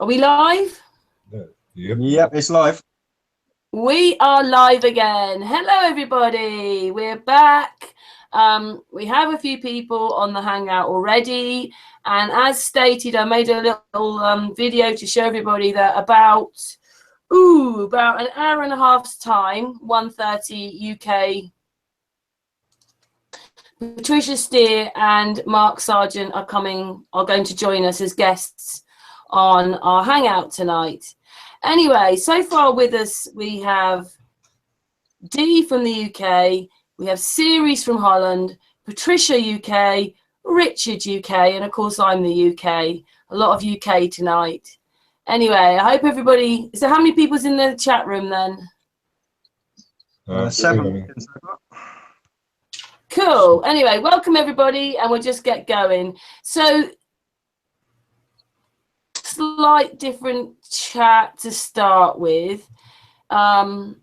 Are we live? Yep, it's live. We are live again. Hello, everybody. We're back. We have a few people on the Hangout already. And as stated, I made a little video to show everybody that about an hour and a half's time, 1:30 UK, Patricia Steere and Mark Sargent are going to join us as guests on our Hangout tonight. Anyway, so far with us, we have Dee from the UK, we have Ceres from Holland, Patricia UK, Richard UK, and of course I'm the UK. A lot of UK tonight. Anyway, I hope everybody, so how many people's in the chat room then? 7. Cool. Anyway, welcome everybody, and we'll just get going. So, slight different chat to start with. I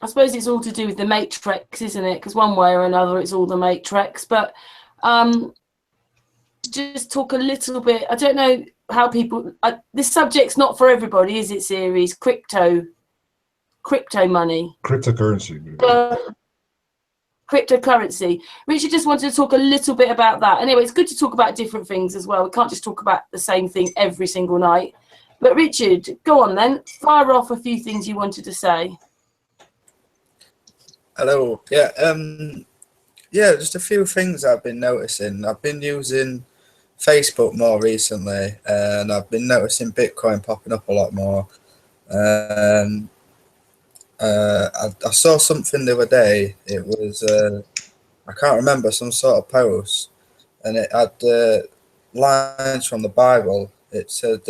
suppose it's all to do with the matrix, isn't it? Because one way or another, it's all the matrix. But just talk a little bit. I don't know how people. This subject's not for everybody, is it? Series crypto money, cryptocurrency. Cryptocurrency. Richard just wanted to talk a little bit about that. Anyway, it's good to talk about different things as well. We can't just talk about the same thing every single night. But Richard, go on then. Fire off a few things you wanted to say. Hello. Yeah, just a few things I've been noticing. I've been using Facebook more recently, and I've been noticing Bitcoin popping up a lot more. I saw something the other day. It was I can't remember, some sort of post, and it had lines from the Bible. It said,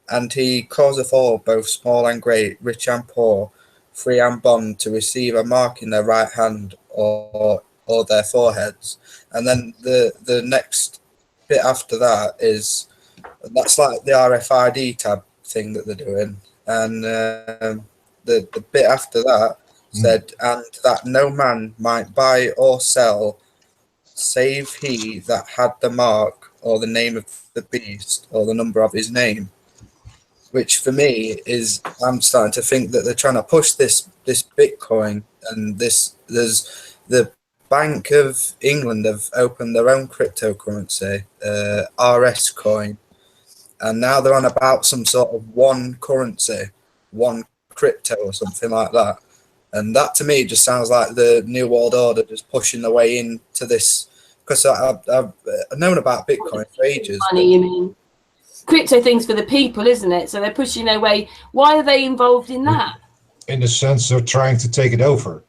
"And he causeth all, both small and great, rich and poor, free and bond, to receive a mark in their right hand or their foreheads." And then the next bit after that that's like the RFID tab thing that they're doing, and the bit after that said, "And that no man might buy or sell, save he that had the mark or the name of the beast or the number of his name." Which for me is, I'm starting to think that they're trying to push this Bitcoin, and there's the Bank of England have opened their own cryptocurrency, RS coin, and now they're on about some sort of one currency, one crypto or something like that. And that to me just sounds like the New World Order just pushing their way into this, because I've known about Bitcoin for ages. Money, you mean? Crypto things for the people, isn't it? So they're pushing their way. Why are they involved in that? In the sense they're trying to take it over.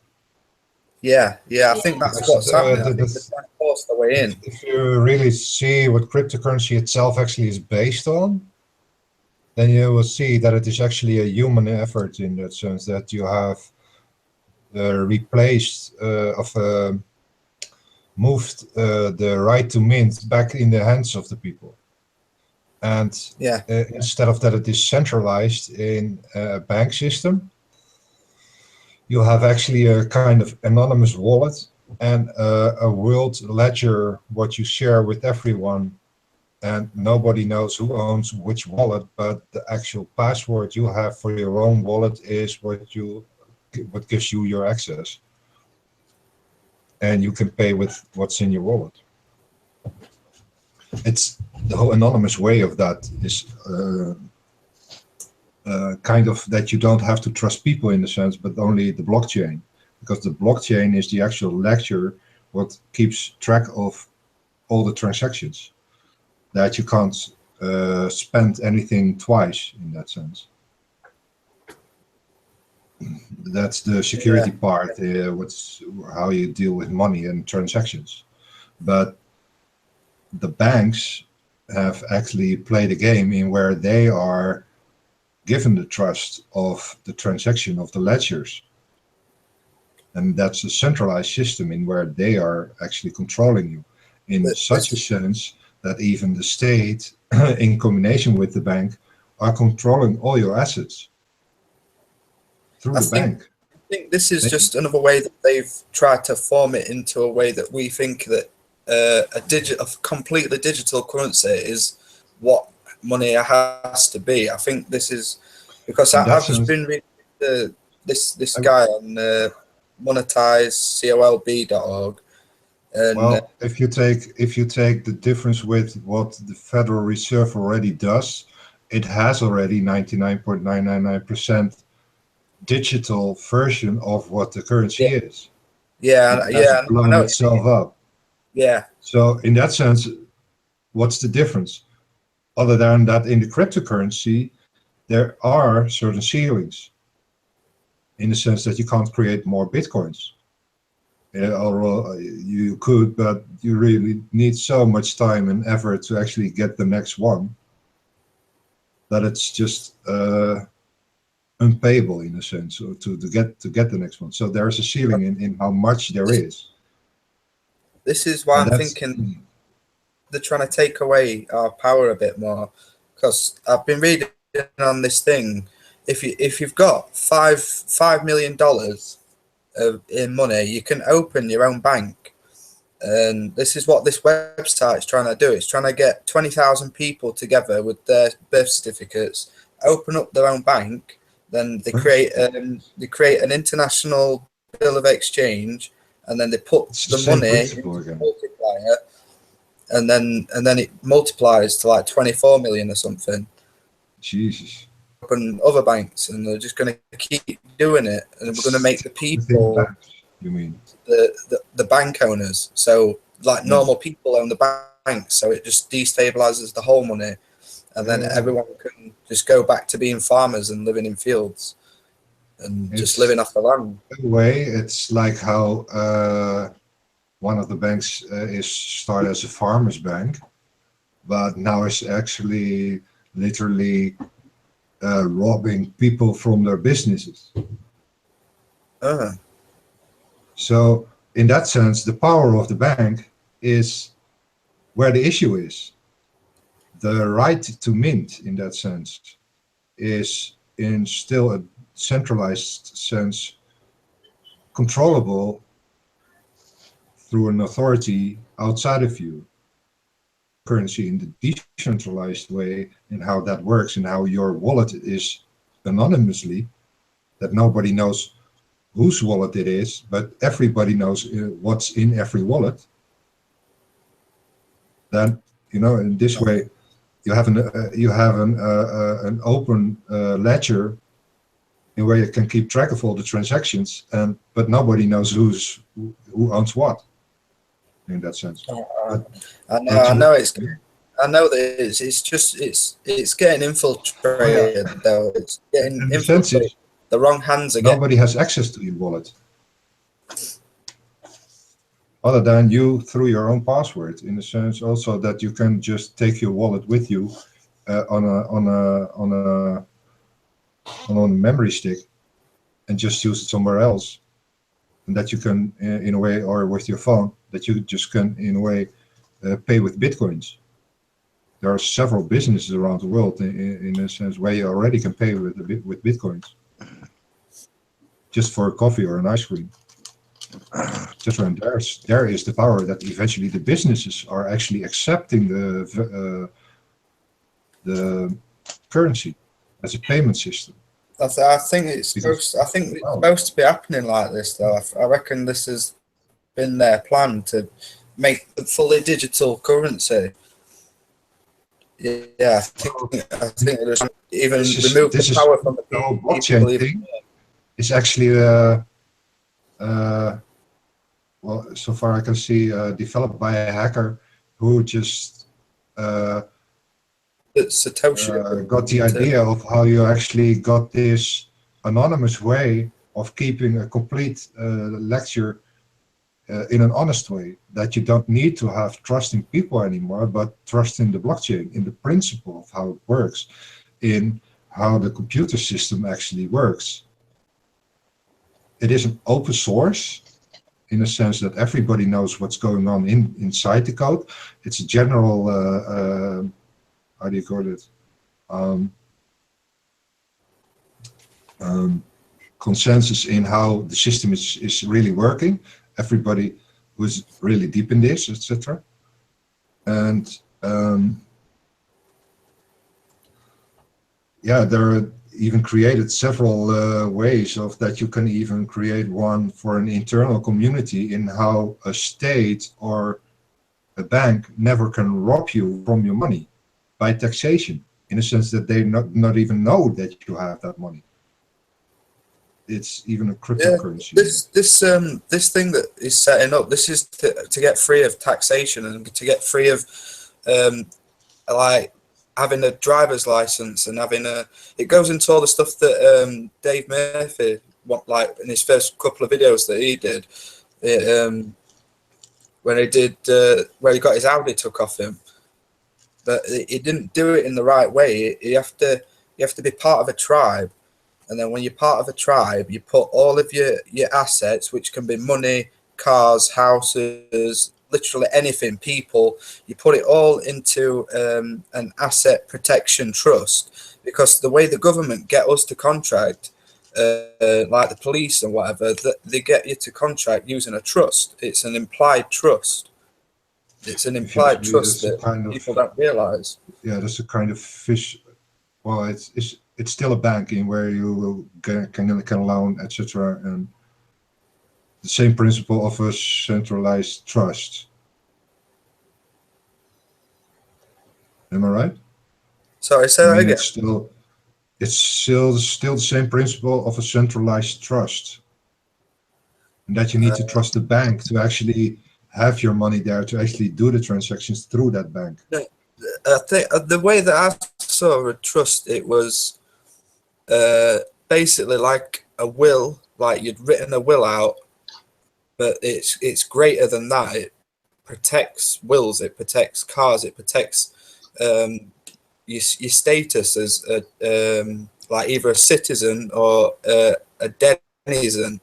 Yeah, I think that's what's happening. I think they're trying to force their way in. If you really see what cryptocurrency itself actually is based on, then you will see that it is actually a human effort, in that sense that you have moved the right to mint back in the hands of the people. And instead of that it is centralized in a bank system, you have actually a kind of anonymous wallet and a world ledger, what you share with everyone. And nobody knows who owns which wallet, but the actual password you have for your own wallet is what gives you your access. And you can pay with what's in your wallet. It's the whole anonymous way of that is kind of that you don't have to trust people in the sense, but only the blockchain, because the blockchain is the actual ledger what keeps track of all the transactions. That you can't spend anything twice in that sense. That's the security part, what's how you deal with money and transactions. But the banks have actually played a game in where they are given the trust of the transaction of the ledgers. And that's a centralized system in where they are actually controlling you in such a sense that even the state, in combination with the bank, are controlling all your assets through the bank. I think this is just another way that they've tried to form it into a way that we think that a completely digital currency is what money has to be. I think this is because I've just been reading this guy on monetizecolb.org. And, well, if you take the difference with what the Federal Reserve already does, it has already 99.999% digital version of what the currency is. Yeah, it blown itself up. Yeah. So in that sense, what's the difference? Other than that, in the cryptocurrency, there are certain ceilings, in the sense that you can't create more bitcoins. Or you could, but you really need so much time and effort to actually get the next one that it's just unpayable in a sense, or to get the next one. So there's a ceiling in how much there is. This is why I'm thinking they're trying to take away our power a bit more, because I've been reading on this thing. If you've got $5 million in money, you can open your own bank, and this is what this website is trying to do. It's trying to get 20,000 people together with their birth certificates, open up their own bank, then they create an international bill of exchange, and then they put the money into the multiplier, and then it multiplies to like 24 million or something. Jesus. Open other banks, and they're just going to keep doing it, and we're going to make the people, you mean the bank owners, so like normal people own the banks, so it just destabilizes the whole money, and then everyone can just go back to being farmers and living in fields and just living off the land. In a way, it's like how one of the banks is started as a farmers bank, but now it's actually literally robbing people from their businesses. So in that sense, the power of the bank is where the issue is. The right to mint, in that sense, is in still a centralized sense controllable through an authority outside of you. Currency in the decentralized way, and how that works, and how your wallet is anonymously, that nobody knows whose wallet it is, but everybody knows what's in every wallet. Then, you know, in this way, you have an open ledger in where you can keep track of all the transactions, but nobody knows who owns what. In that sense, I know that it's getting infiltrated, though. It's getting infiltrated. The wrong hands again. Nobody has access to your wallet, other than you through your own password. In the sense also that you can just take your wallet with you on a memory stick and just use it somewhere else, and that you can in a way, or with your phone, that you just can in a way pay with bitcoins. There are several businesses around the world in a sense where you already can pay with bitcoins, just for a coffee or an ice cream. Just when there is the power that eventually the businesses are actually accepting the currency as a payment system. I think it's supposed to be happening like this, though. I reckon this has been their plan to make the fully digital currency. Yeah, I think there's even remove the power from the people. Blockchain thing is actually well, so far I can see developed by a hacker who just Satoshi got the idea of how you actually got this anonymous way of keeping a complete lecture in an honest way, that you don't need to have trust in people anymore, but trust in the blockchain, in the principle of how it works, in how the computer system actually works. It is an open source in a sense that everybody knows what's going on inside the code. It's a general, how do you call it? Consensus in how the system is really working. Everybody who's really deep in this, etc. And yeah, there are even created several ways of that. You can even create one for an internal community in how a state or a bank never can rob you from your money by taxation, in a sense that they not even know that you have that money. It's even a cryptocurrency. This thing that is setting up, this is to get free of taxation and to get free of like having a driver's license and having it goes into all the stuff that Dave Murphy like in his first couple of videos that he did, when he did where he got his Audi took off him, but he didn't do it in the right way. You have to be part of a tribe. And then when you're part of a tribe, you put all of your assets, which can be money, cars, houses, literally anything, people, you put it all into an asset protection trust. Because the way the government get us to contract, like the police and whatever, they get you to contract using a trust. It's an implied trust. It's an implied trust that people don't realize. Yeah, that's a kind of fish. Well, it's still a banking where you will can loan, etc. And the same principle of a centralized trust. Am I right? Sorry, say that again. It's still the same principle of a centralized trust, and that you need to trust the bank to actually have your money there, to actually do the transactions through that bank. I think the way that I saw a trust, it was basically like a will, like you'd written a will out, but it's greater than that. It protects wills, it protects cars, it protects your status as like either a citizen or a denizen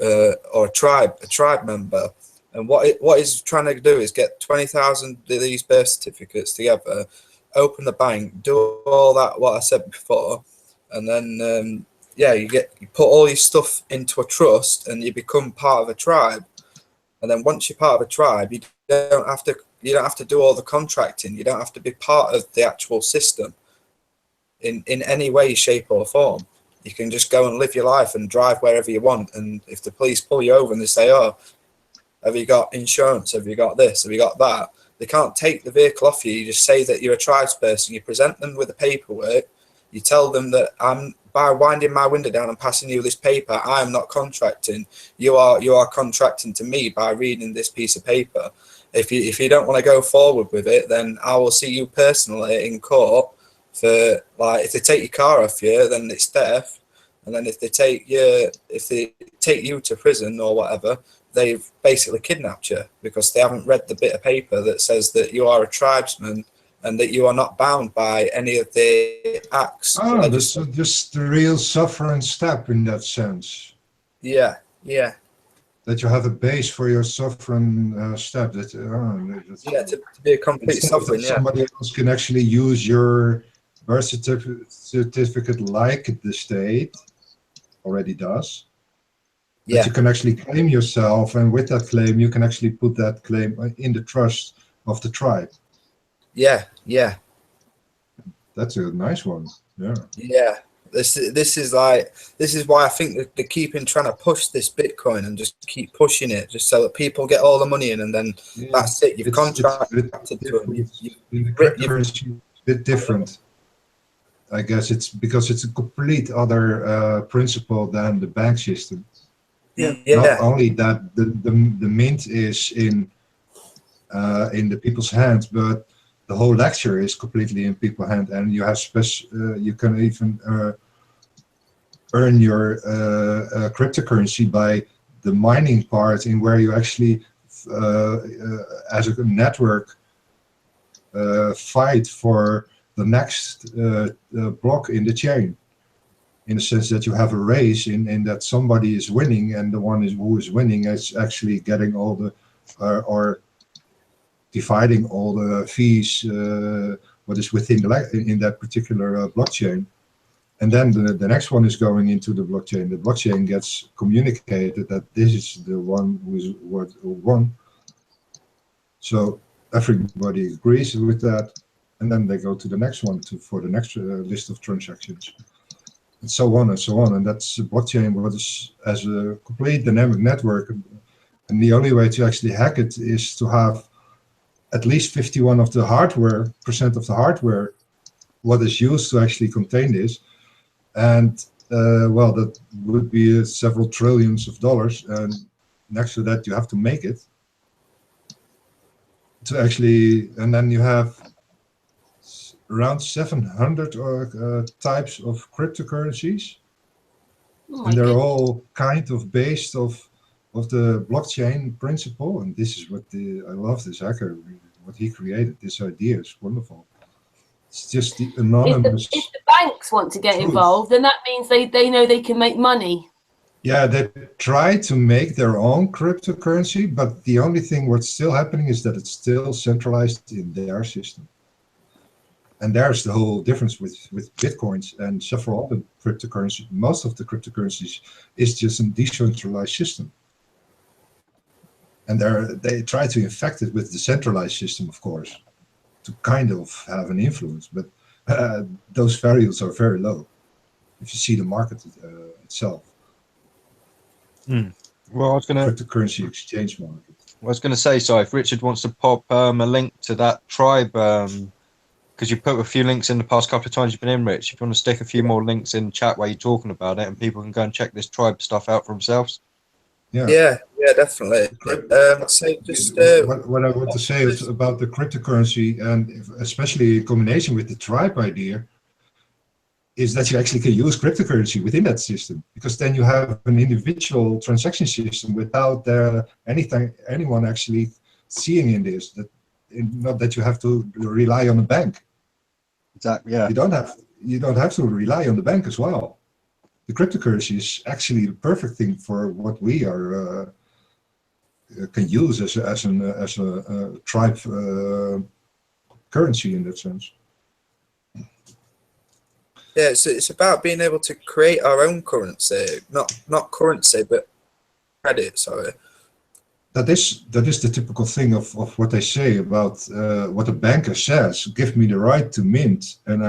or a tribe member. And what it's trying to do is get 20,000 of these birth certificates together, open the bank, do all that what I said before, and then yeah, you put all your stuff into a trust and you become part of a tribe. And then once you're part of a tribe, you don't have to do all the contracting. You don't have to be part of the actual system in any way, shape or form. You can just go and live your life and drive wherever you want. And if the police pull you over and they say, oh, have you got insurance? Have you got this? Have you got that? They can't take the vehicle off you. You just say that you're a tribesperson. You present them with the paperwork. You tell them that by winding my window down and passing you this paper, I am not contracting. You are contracting to me by reading this piece of paper. If you don't want to go forward with it, then I will see you personally in court for, like, if they take your car off you, then it's theft. And then if they take you to prison or whatever, they've basically kidnapped you because they haven't read the bit of paper that says that you are a tribesman and that you are not bound by any of the acts. Oh, that's just the real sovereign step in that sense. Yeah. That you have a base for your sovereign step. To be a complete sovereign. Yeah. Somebody else can actually use your birth certificate like the state already does. Yeah. That you can actually claim yourself, and with that claim, you can actually put that claim in the trust of the tribe. Yeah. That's a nice one. Yeah. Yeah. This is why I think that they keep trying to push this Bitcoin and just keep pushing it, just so that people get all the money in, and then that's it. You've contracted to it. Currency a bit different. I guess it's because it's a complete other principle than the bank system. Yeah. Not only that the mint is in the people's hands, but the whole lecture is completely in people's hands, and you have you can even earn your cryptocurrency by the mining part, in where you actually as a network fight for the next block in the chain, in the sense that you have a race in that somebody is winning, and the one who is winning is actually getting all the or dividing all the fees what is within in that particular blockchain. And then the next one is going into the blockchain. The blockchain gets communicated that this is the one who won. So everybody agrees with that. and then they go to the next one for the next list of transactions, and so on and so on. And that's blockchain, what is as a complete dynamic network. And the only way to actually hack it is to have at least 51% of the hardware what is used to actually contain this. And well, that would be several trillions of dollars. And next to that, you have to make it to actually, and then you have around 700 types of cryptocurrencies. And they're all kind of based of the blockchain principle. And this is what I love this hacker, what he created. This idea is wonderful. It's just the anonymous. If the banks want to get involved, then that means they know they can make money. Yeah, they try to make their own cryptocurrency, but the only thing what's still happening is that it's still centralized in their system. And there's the whole difference with Bitcoins and several other cryptocurrencies. Most of the cryptocurrencies is just a decentralized system. And they try to infect it with the centralized system, of course, to kind of have an influence. But those values are very low if you see the market itself. Well, I was going to cryptocurrency exchange market. I was going to say, so if Richard wants to pop a link to that tribe, because you put a few links in the past couple of times you've been in, Rich, if you want to stick a few more links in chat while you're talking about it, and people can go and check this tribe stuff out for themselves. Yeah, definitely. So just what I want to say is about the cryptocurrency, and especially in combination with the tribe idea, is that you actually can use cryptocurrency within that system, because then you have an individual transaction system without anyone actually seeing in this. Not that you have to rely on the bank. Exactly. Yeah. You don't have to rely on the bank as well. The cryptocurrency is actually the perfect thing for what we are can use as a tribe currency in that sense. Yeah, it's about being able to create our own currency, not currency, but credit. Sorry. That is the typical thing of what they say about what a banker says. Give me the right to mint, and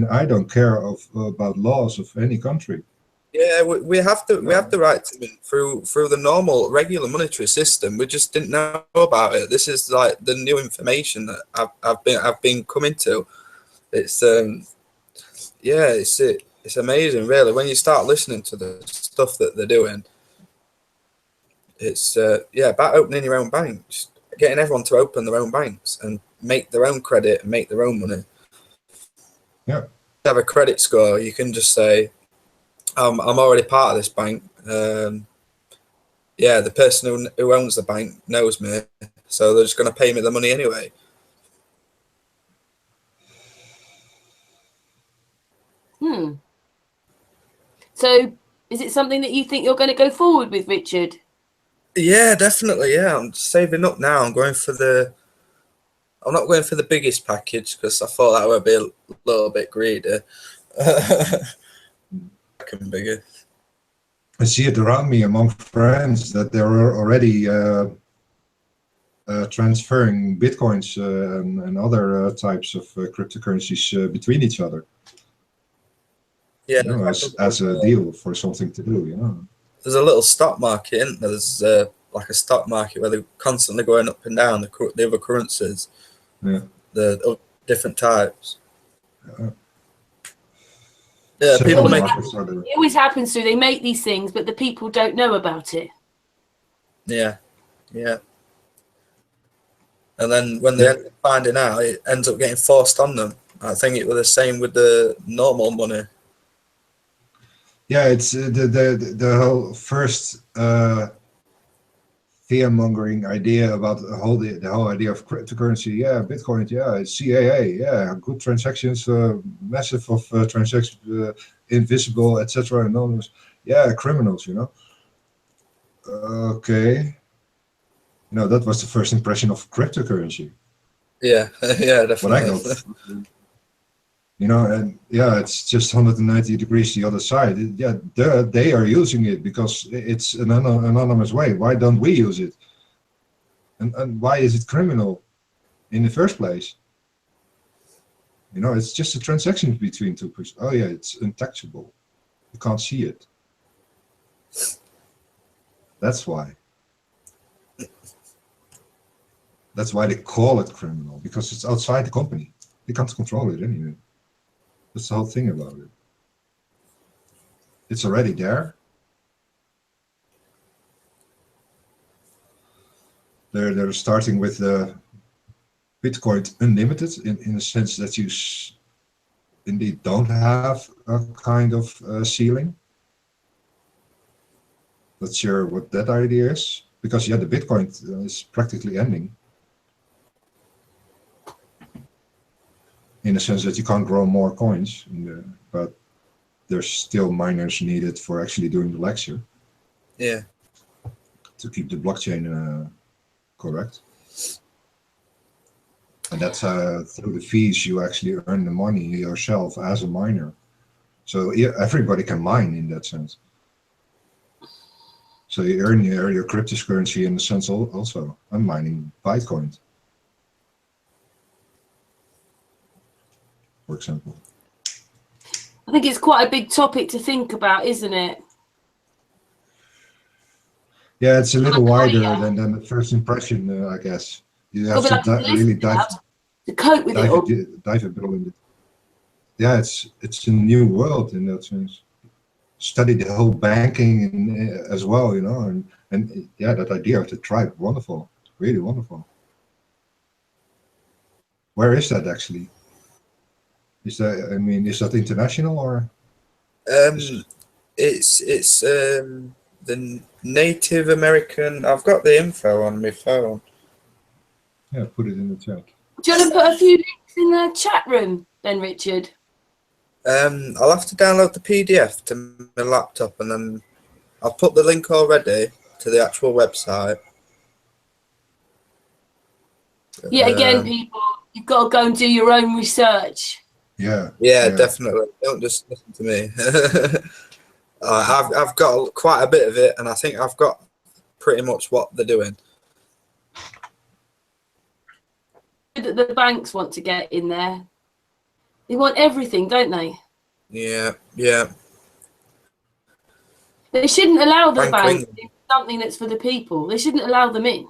I don't care about laws of any country. Yeah, we have the right to mint through the normal regular monetary system. We just didn't know about it. This is like the new information that I've been coming to. It's it's amazing, really, when you start listening to the stuff that they're doing. It's about opening your own banks, getting everyone to open their own banks and make their own credit and make their own money. Yeah. Have a credit score. You can just say, I'm already part of this bank. The person who owns the bank knows me, so they're just going to pay me the money anyway. So is it something that you think you're going to go forward with, Richard? Yeah, definitely. Yeah, I'm saving up now. I'm not going for the biggest package because I thought that would be a little bit greedy. Bigger. I see it around me among friends that they're already transferring bitcoins and other types of cryptocurrencies between each other. Yeah, as a deal for something to do. There's a little stock market, isn't there? There's like a stock market where they're constantly going up and down the other currencies, the different types. People make it always happens to. They make these things, but the people don't know about it. Yeah. And then when they end up finding out, it ends up getting forced on them. I think it was the same with the normal money. Yeah, it's the whole first fear-mongering idea about the whole idea of cryptocurrency. Yeah, Bitcoin. Yeah, CAA. Yeah, good transactions, massive of transactions, invisible, etc. Anonymous. Yeah, criminals. Okay. That was the first impression of cryptocurrency. Yeah, definitely. What I got. And it's just 190 degrees the other side. They are using it because it's an anonymous way. Why don't we use it? And why is it criminal in the first place? You know, it's just a transaction between two persons. Oh yeah, it's untouchable. You can't see it. That's why. That's why they call it criminal, because it's outside the company. They can't control it anyway. That's the whole thing about it. It's already there. They're starting with Bitcoin Unlimited in the sense that you indeed don't have a kind of ceiling. Not sure what that idea is, because yeah, the Bitcoin is practically ending. In the sense that you can't grow more coins, but there's still miners needed for actually doing the lecture. Yeah. To keep the blockchain correct. And that's through the fees you actually earn the money yourself as a miner. So everybody can mine in that sense. So you earn your cryptocurrency in the sense also. I'm mining Bitcoin, for example. I think it's quite a big topic to think about, isn't it? Yeah, it's a little wider than the first impression, I guess. You have to really dive to cope with dive a bit in it. Yeah, it's a new world in that sense. Study the whole banking as well, you know, and yeah, that idea of the tribe, wonderful, really wonderful. Where is that actually? Is that, I mean, is that international or? It's the Native American. I've got the info on my phone. Yeah, put it in the chat. Do you want to put a few links in the chat room then, Richard? I'll have to download the PDF to my laptop, and then I'll put the link already to the actual website. Yeah, again, people, you've got to go and do your own research. Yeah. Yeah, definitely. Don't just listen to me. I've got quite a bit of it, and I think I've got pretty much what they're doing. The banks want to get in there. They want everything, don't they? Yeah, yeah. They shouldn't allow the banks to do something that's for the people. They shouldn't allow them in.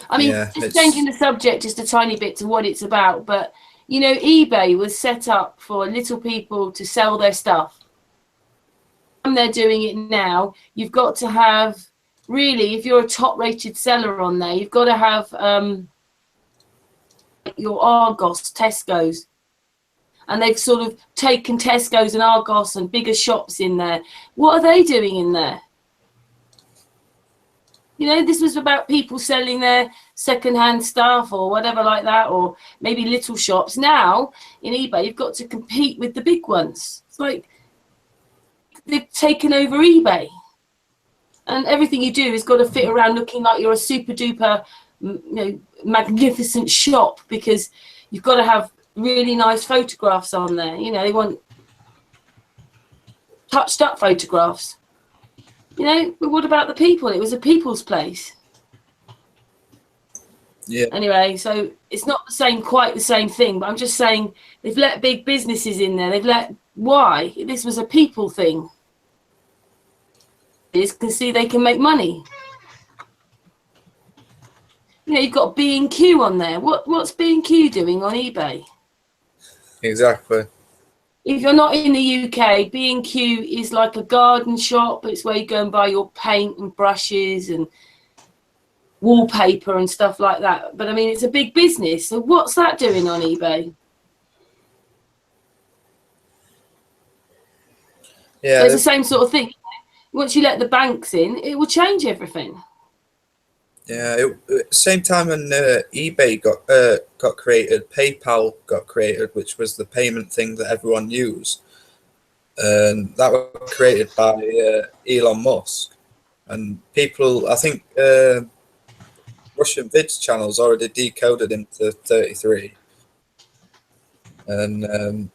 I mean, just changing the subject just a tiny bit to what it's about, but, you know, eBay was set up for little people to sell their stuff. And they're doing it now. You've got to have, really, if you're a top-rated seller on there, you've got to have your Argos, Tesco's. And they've sort of taken Tesco's and Argos and bigger shops in there. What are they doing in there? You know, this was about people selling their second-hand stuff or whatever like that, or maybe little shops. Now, in eBay, you've got to compete with the big ones. It's like they've taken over eBay. And everything you do has got to fit around looking like you're a super-duper, you know, magnificent shop, because you've got to have really nice photographs on there. You know, they want touched-up photographs. You know, but what about the people? It was a people's place. Yeah. Anyway, so it's not quite the same thing, but I'm just saying they've let big businesses in there. Why? This was a people thing. They can see they can make money. You know, you've got B&Q on there. What's B&Q doing on eBay? Exactly. If you're not in the UK, B&Q is like a garden shop. It's where you go and buy your paint and brushes and wallpaper and stuff like that. But I mean, it's a big business. So what's that doing on eBay? Yeah, it's the same sort of thing. Once you let the banks in, it will change everything. Yeah, same time when eBay got created, PayPal got created, which was the payment thing that everyone used, and that was created by Elon Musk. And people, I think, Russian vids channels already decoded him to 33, and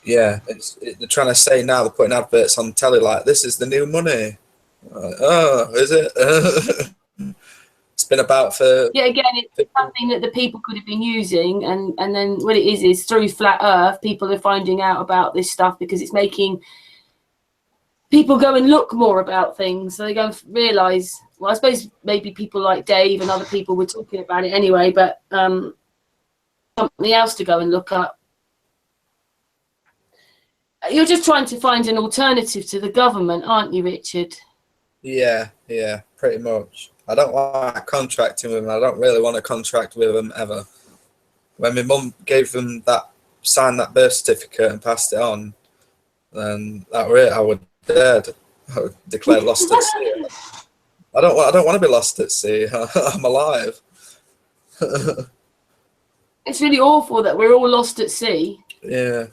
yeah, they're trying to say now, they're putting adverts on telly like, this is the new money. Oh, is it? It's been about for... Yeah, again, it's something that the people could have been using, and then what it is through Flat Earth, people are finding out about this stuff because it's making people go and look more about things. So they go and realise, well, I suppose maybe people like Dave and other people were talking about it anyway, but something else to go and look up. You're just trying to find an alternative to the government, aren't you, Richard? Yeah, pretty much. I don't like contracting with them. I don't really want to contract with them ever. When my mum signed that birth certificate and passed it on, then that was it. I would dead. I would declare lost at sea. I don't want to be lost at sea. I'm alive. It's really awful that we're all lost at sea. Yeah.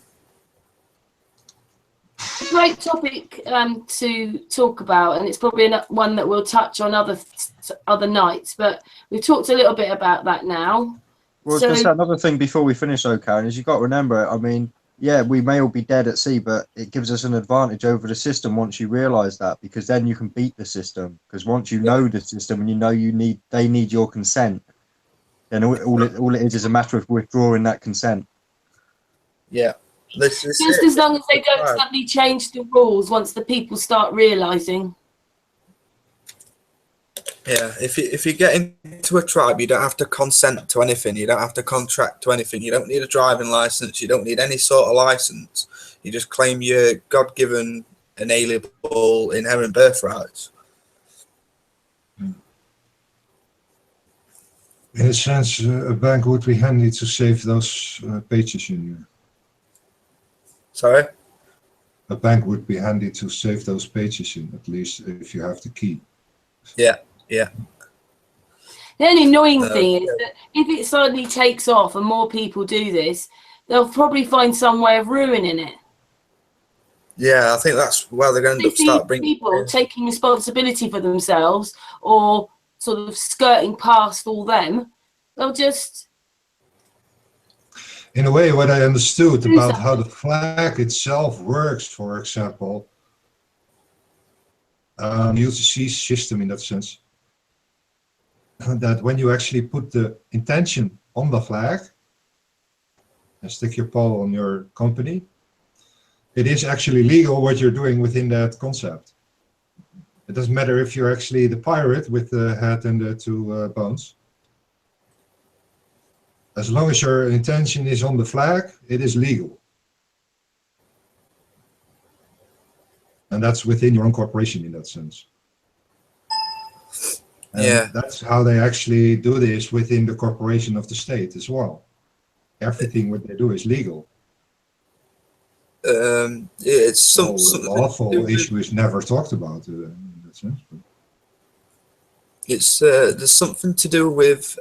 Great topic to talk about, and it's probably one that we'll touch on other nights, but we've talked a little bit about that now. Well, just another thing before we finish, though, Karen, is you've got to remember, I mean, yeah, we may all be dead at sea, but it gives us an advantage over the system once you realise that, because then you can beat the system. Because once you know the system and you know they need your consent, then all it is a matter of withdrawing that consent. Yeah. Just as long as they don't suddenly change the rules once the people start realising. Yeah, if you get into a tribe, you don't have to consent to anything. You don't have to contract to anything. You don't need a driving license. You don't need any sort of license. You just claim your God-given, inalienable, inherent birthrights. In a sense, a bank would be handy to save those pages in you. Sorry? A bank would be handy to save those pages in, at least if you have the key. Yeah. The only annoying thing is that if it suddenly takes off and more people do this, they'll probably find some way of ruining it. Yeah, I think that's where they're going to start bringing people taking responsibility for themselves or sort of skirting past all them. They'll just... In a way, what I understood about how the flag itself works, for example, UTC system in that sense, that when you actually put the intention on the flag and stick your paw on your company, it is actually legal what you're doing within that concept. It doesn't matter if you're actually the pirate with the head and the two bones. As long as your intention is on the flag, it is legal. And that's within your own corporation in that sense. And yeah, that's how they actually do this within the corporation of the state as well. Everything what they do is legal. It's some lawful issue is never talked about in that sense. But. It's there's something to do with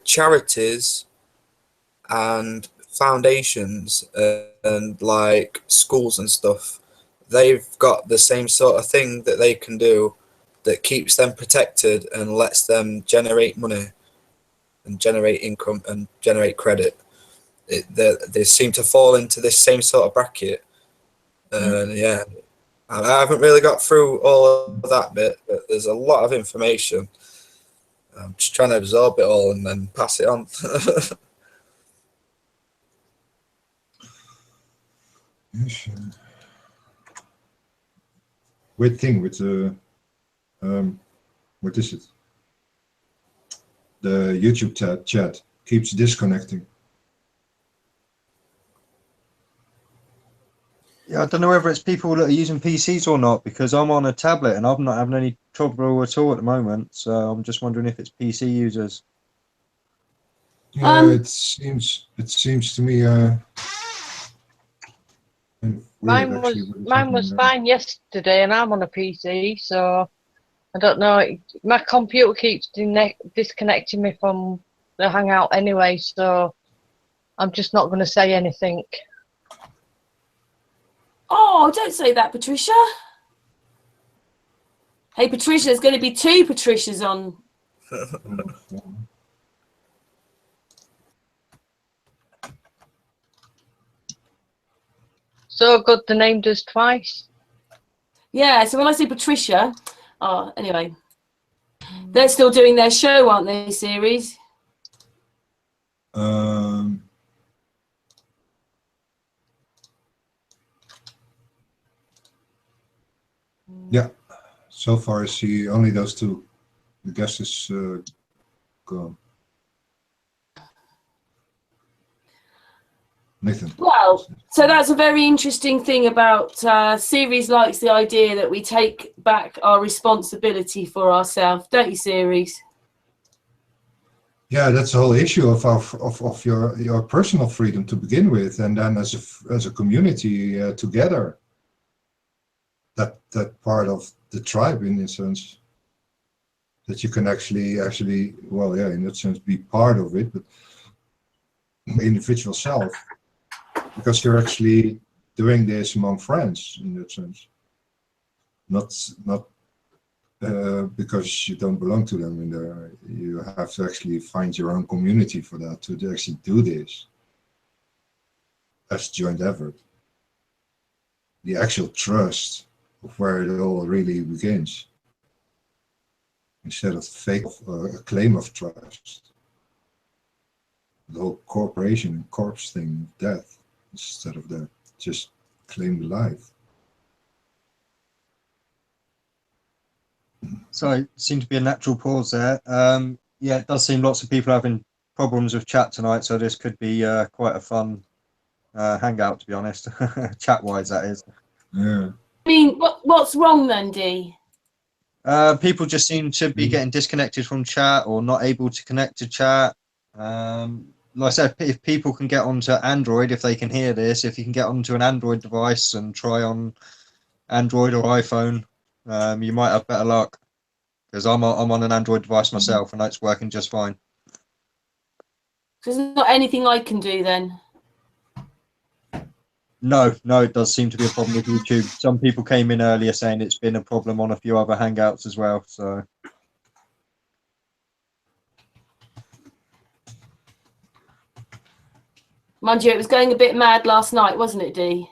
charities and foundations and like schools and stuff. They've got the same sort of thing that they can do that keeps them protected and lets them generate money and generate income and generate credit. They seem to fall into this same sort of bracket. Yeah, I haven't really got through all of that bit, but there's a lot of information. I'm just trying to absorb it all and then pass it on. Yes. Weird thing with the what is it? The YouTube chat keeps disconnecting. Yeah, I don't know whether it's people that are using PCs or not, because I'm on a tablet and I'm not having any trouble at all at the moment. So I'm just wondering if it's PC users. Yeah, it seems to me. Mine was fine yesterday, and I'm on a PC, so I don't know. My computer keeps disconnecting me from the Hangout anyway, so I'm just not going to say anything. Oh, don't say that, Patricia. Hey, Patricia, there's going to be 2 Patricias on. So good, the name does twice. Yeah, so when I say Patricia, anyway. They're still doing their show, aren't they, series? Yeah, so far I see only those two. The guest is gone. Nathan. Well, so that's a very interesting thing about series. Likes the idea that we take back our responsibility for ourselves, don't you, series? Yeah, that's the whole issue of your personal freedom to begin with, and then as a community together. That part of the tribe, in a sense, that you can actually well, yeah, in that sense, be part of it, but individual self, because you're actually doing this among friends, in that sense, not because you don't belong to them. You have to actually find your own community for that, to actually do this as joint effort. The actual trust of where it all really begins, instead of fake a claim of trust. The whole corporation and corpse thing of death, instead of that, just claim the life. So it seemed to be a natural pause there. Yeah, it does seem lots of people having problems with chat tonight, so this could be quite a fun hangout, to be honest. Chat-wise, that is. Yeah. I mean, what's wrong then, Dee? People just seem to be getting disconnected from chat or not able to connect to chat. Like I said, if people can get onto Android, if they can hear this, if you can get onto an Android device and try on Android or iPhone, you might have better luck. Because I'm on an Android device myself, and it's working just fine. There's not anything I can do then. No, it does seem to be a problem with YouTube. Some people came in earlier saying it's been a problem on a few other Hangouts as well. So, mind you, it was going a bit mad last night, wasn't it, Dee?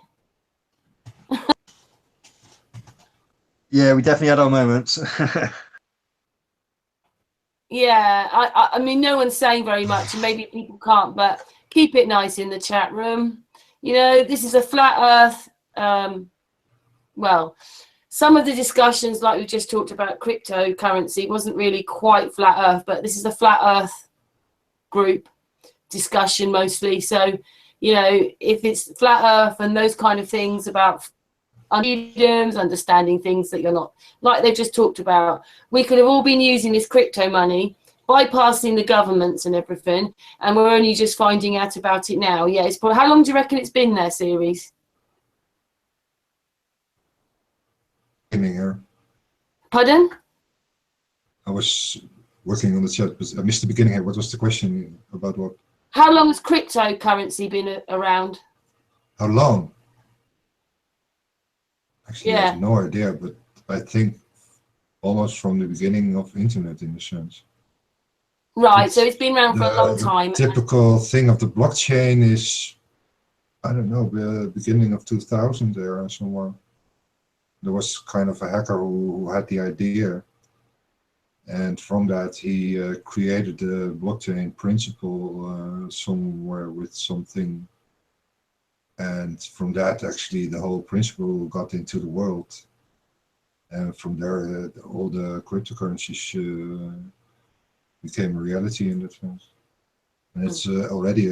yeah, we definitely had our moments. Yeah, I mean, no one's saying very much, and maybe people can't, but keep it nice in the chat room. You know, this is a flat Earth. Well, some of the discussions, like we just talked about cryptocurrency, wasn't really quite flat Earth, but this is a flat Earth group discussion mostly. So, you know, if it's flat Earth and those kind of things about freedoms, understanding things that you're not, like they've just talked about, we could have all been using this crypto money, bypassing the governments and everything, and we're only just finding out about it now. Yeah, it's probably, how long do you reckon it's been there, series? Here. Pardon? I was working on the chat, but I missed the beginning here. What was the question about what? How long has cryptocurrency been around? How long? Actually, Yeah. I have no idea, but I think almost from the beginning of internet, in a sense. Right, so it's been around for a long time. The typical thing of the blockchain is, I don't know, the beginning of 2000 there somewhere. There was kind of a hacker who had the idea, and from that he created the blockchain principle somewhere with something, and from that actually the whole principle got into the world, and from there all the cryptocurrencies became a reality in that sense. And it's already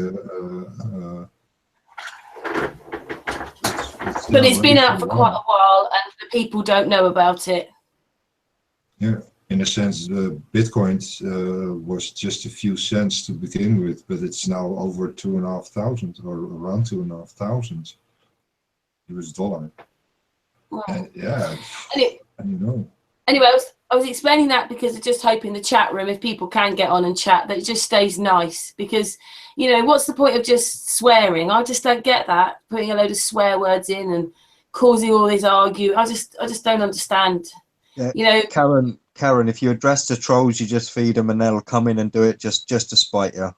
but it's been out for quite a while, and the people don't know about it. Yeah, in a sense, the Bitcoin was just a few cents to begin with, but it's now over 2,500 or around 2,500 US dollar. Wow. And yeah, and you know. Anyway, I was explaining that because I just hope in the chat room, if people can get on and chat, that it just stays nice. Because, you know, what's the point of just swearing? I just don't get that, putting a load of swear words in and causing all this argue. I just don't understand. Yeah, you know, Karen, if you address the trolls, you just feed them, and they'll come in and do it just to spite you.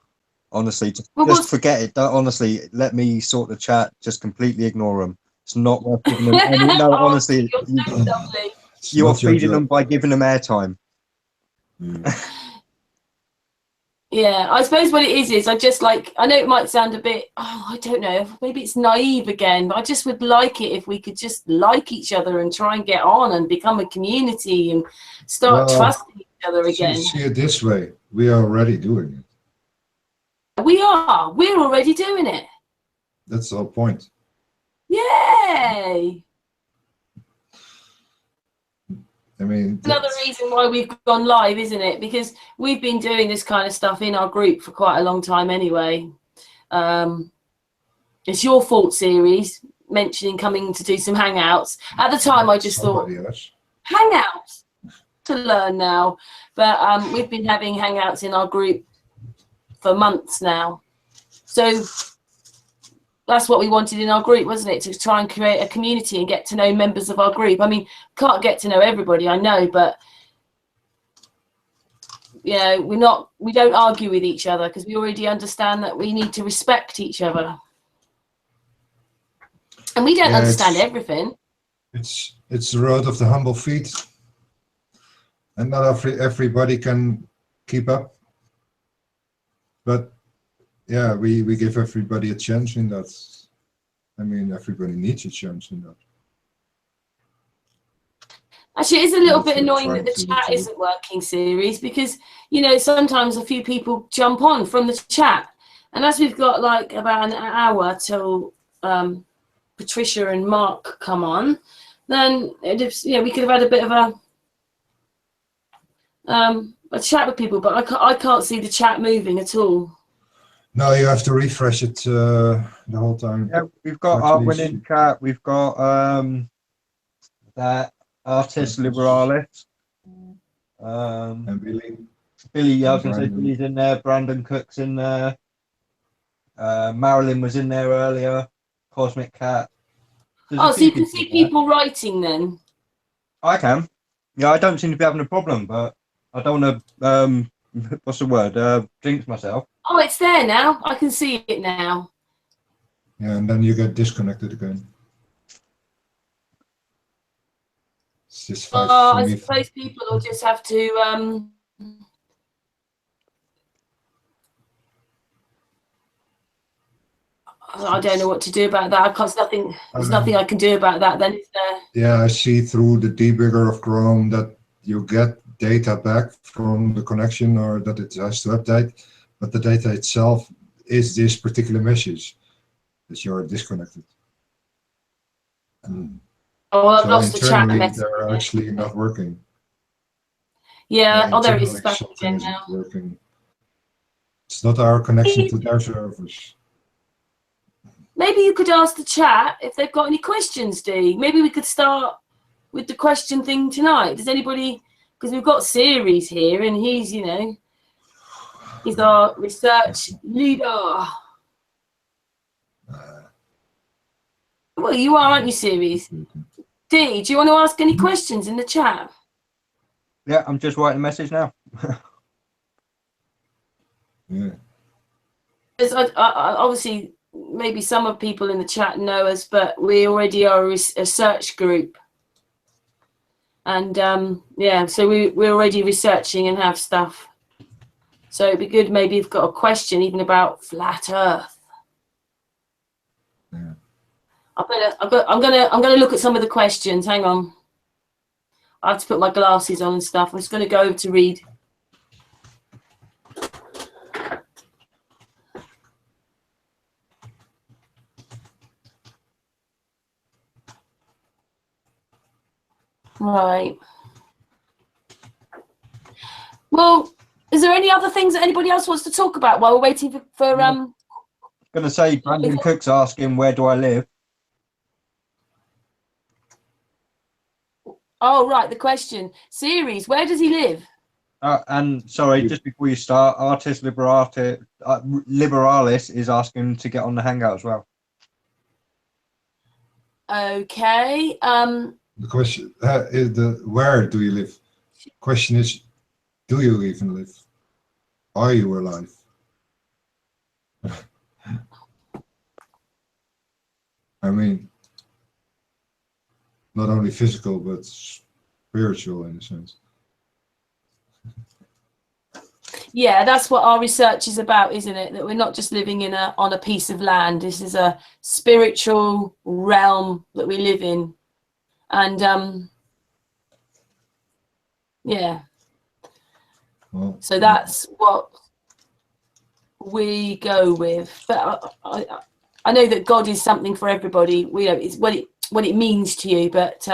Honestly, just forget it. Honestly, let me sort the chat. Just completely ignore them. It's not worth giving them any. No, honestly, you're so lovely. You are feeding them by giving them airtime. Yeah, I suppose what it is I just like, I know it might sound a bit, I don't know, maybe it's naive again, but I just would like it if we could just like each other and try and get on and become a community and start trusting each other again. See it this way, we are already doing it. We're already doing it. That's the whole point. Yay! I mean, another reason why we've gone live, isn't it? Because we've been doing this kind of stuff in our group for quite a long time anyway. It's your fault series mentioning coming to do some hangouts. At the time, I just thought hangouts to learn now, but we've been having hangouts in our group for months now. So that's what we wanted in our group, wasn't it? To try and create a community and get to know members of our group. I mean, can't get to know everybody, I know, but you know, we don't argue with each other because we already understand that we need to respect each other. And we don't understand everything. It's the road of the humble feet, and not everybody can keep up. But yeah, we give everybody a chance in that. I mean, everybody needs a chance in that. Actually, it is a little bit annoying that the chat isn't working, series, because, you know, sometimes a few people jump on from the chat. And as we've got like about an hour till Patricia and Mark come on, then we could have had a bit of a chat with people, but I can't see the chat moving at all. No, you have to refresh it the whole time. Yeah, we've got our winning chat. We've got that artist Liberalis. And Billy. Billy, I was going to say Billy's in there. Brandon Cook's in there. Marilyn was in there earlier. Cosmic Cat. So you can see people writing then? I can. Yeah, I don't seem to be having a problem, but I don't want to, what's the word, jinx myself. Oh, it's there now. I can see it now. Yeah, and then you get disconnected again. It's just 5 I suppose people will just have to... I don't know what to do about that. There's nothing I can do about that then, is there? Yeah, I see through the debugger of Chrome that you get data back from the connection, or that it has to update, but the data itself is this particular message that you're disconnected. I've lost the chat message. They're actually not working. Yeah, there it is back again now. Working. It's not our connection to their servers. Maybe you could ask the chat if they've got any questions, Dee. Maybe we could start with the question thing tonight. Does anybody, because we've got Series here and he's, you know, he's our research leader. Well, you are, aren't you, Series? Dee, do you want to ask any questions in the chat? Yeah, I'm just writing a message now. Yeah. Obviously, maybe some of people in the chat know us, but we already are a search group. And yeah, so we're already researching and have stuff. So it'd be good maybe if you've got a question even about flat Earth. Yeah. I'm gonna look at some of the questions. Hang on. I have to put my glasses on and stuff. I'm just gonna go over to read. Right. Well, is there any other things that anybody else wants to talk about while we're waiting for I'm going to say Brandon Cook's asking, where do I live? Oh, right, the question. Series, where does he live? And sorry, just before you start, artist Liberalis is asking to get on the hangout as well. Okay. The question is where do you live? Question is, do you even live? Are you alive? I mean, not only physical but spiritual in a sense. Yeah, that's what our research is about, isn't it? That we're not just living on a piece of land. This is a spiritual realm that we live in, and yeah. Well, So that's what we go with. But I know that God is something for everybody. We know it's what it means to you, but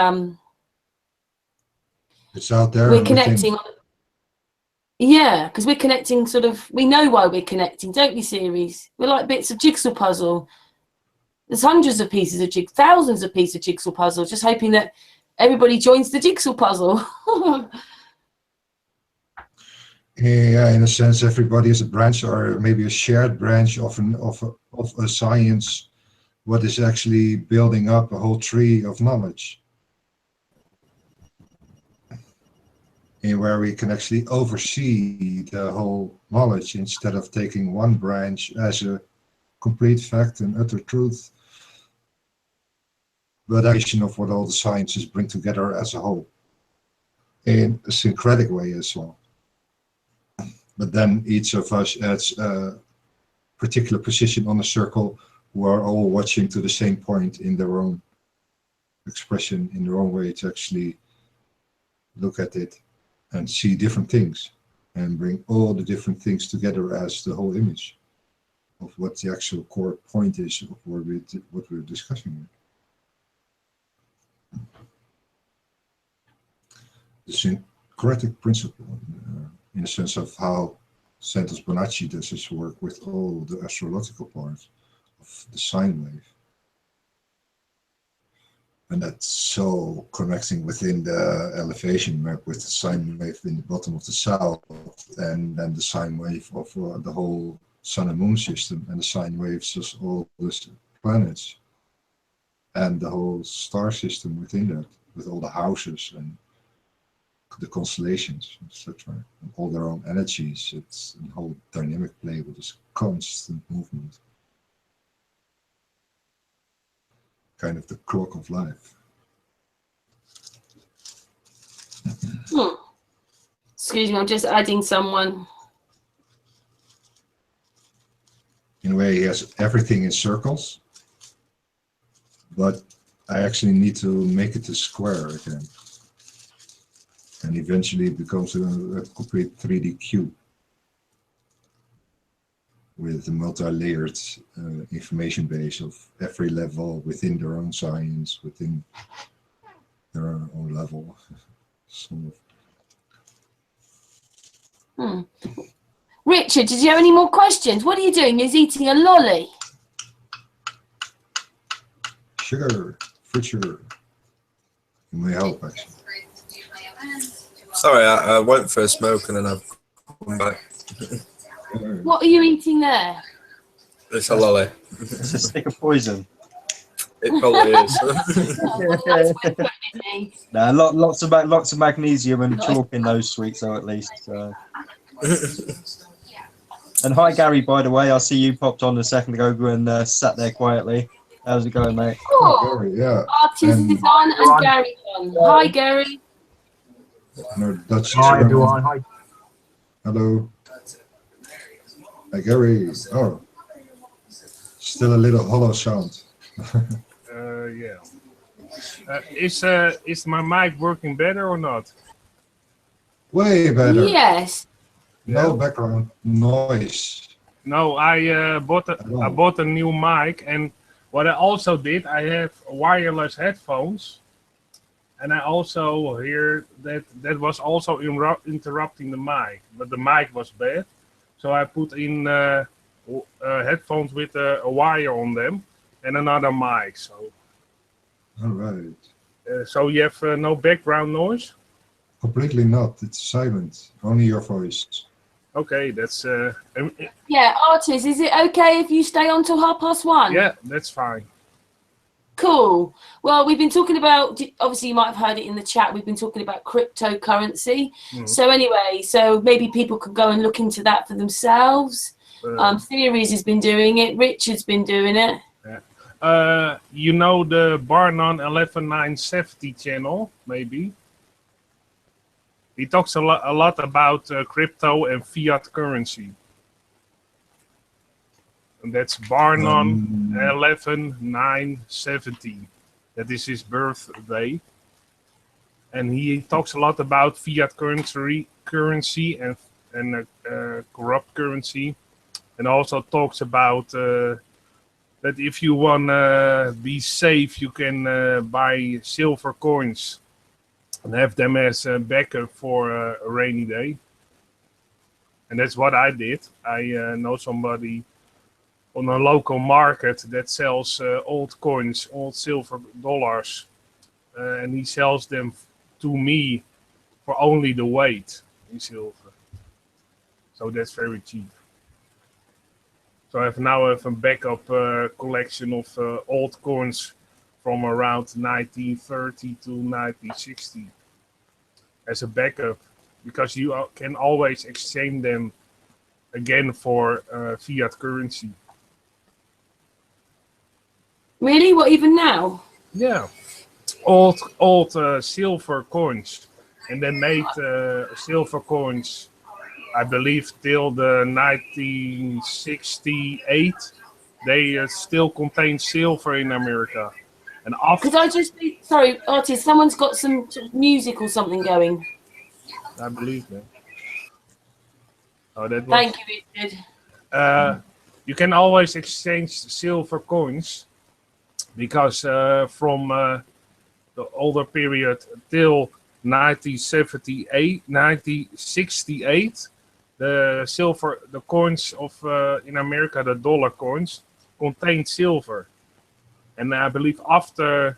it's out there. We're connecting. Yeah, because we're connecting. Sort of, we know why we're connecting, don't we? Series. We're like bits of jigsaw puzzle. There's hundreds of pieces of thousands of pieces of jigsaw puzzle. Just hoping that everybody joins the jigsaw puzzle. Yeah, in a sense, everybody is a branch or maybe a shared branch of a science, what is actually building up a whole tree of knowledge, and where we can actually oversee the whole knowledge instead of taking one branch as a complete fact and utter truth, but a vision of what all the sciences bring together as a whole, in a syncretic way as well. But then each of us adds a particular position on the circle who are all watching to the same point in their own expression, in their own way to actually look at it and see different things and bring all the different things together as the whole image of what the actual core point is of what we're discussing here. The syncretic principle. In the sense of how Santos Bonacci does his work with all the astrological parts of the sine wave. And that's so connecting within the elevation map with the sine wave in the bottom of the south, and then the sine wave of the whole sun and moon system, and the sine waves of all the planets, and the whole star system within that, with all the houses and the constellations, etc., and all their own energies. It's a whole dynamic play with this constant movement, kind of the clock of life. Excuse me, I'm just adding someone. In a way, he has everything in circles, but I actually need to make it a square again. And eventually it becomes a complete 3D cube with a multi-layered information base of every level within their own science, within their own level. Richard, did you have any more questions? What are you doing? He's eating a lolly. Sugar, fruit sugar. You may help, actually. Sorry, I went for a smoke and then I've come back. What are you eating there? It's a lolly. It's a stick of poison. It probably is. Nah, lots of magnesium and chalk in those sweets, though, at least. So. And hi, Gary. By the way, I see you popped on a second ago and sat there quietly. How's it going, mate? Oh, Gary, yeah. Artist is on and Gary's on. Hi, Gary. No, Dutch. Hi, everyone. Hi. Hello. Hi, Gary. Oh, still a little hollow sound. Yeah. Is my mic working better or not? Way better. Yes. No background noise. No, I bought a new mic, and what I also did, I have wireless headphones, and I also hear that was also interrupting the mic, but the mic was bad, so I put in headphones with a wire on them and another mic. So. All right. So you have no background noise? Completely not. It's silent. Only your voice. Okay, that's Yeah, Artist, is it okay if you stay on till 1:30? yeah, that's fine. Cool. Well, we've been talking about, obviously you might have heard it in the chat, we've been talking about cryptocurrency. So anyway, so maybe people could go and look into that for themselves. Theories has been doing it. Richard's been doing it. You know the Barnon 11970 channel, maybe? he talks a lot about crypto and fiat currency. And that's Barnon 11/9/70. That is his birthday. And he talks a lot about fiat currency and corrupt currency. And also talks about that if you want to be safe, you can buy silver coins and have them as a backup for a rainy day. And that's what I did. I know somebody on a local market that sells old coins, old silver dollars. And he sells them to me for only the weight in silver. So that's very cheap. So I now have a backup collection of old coins from around 1930 to 1960 as a backup, because you can always exchange them again for fiat currency. Really? What, even now? Yeah, old silver coins, and they made silver coins, I believe, till the 1968. They still contain silver in America. And Could I just be sorry, artist? Someone's got some music or something going. I believe that. Oh, that was, Thank you, Richard. you can always exchange silver coins, because from the older period till 1968, the coins of in America, the dollar coins, contained silver. And I believe after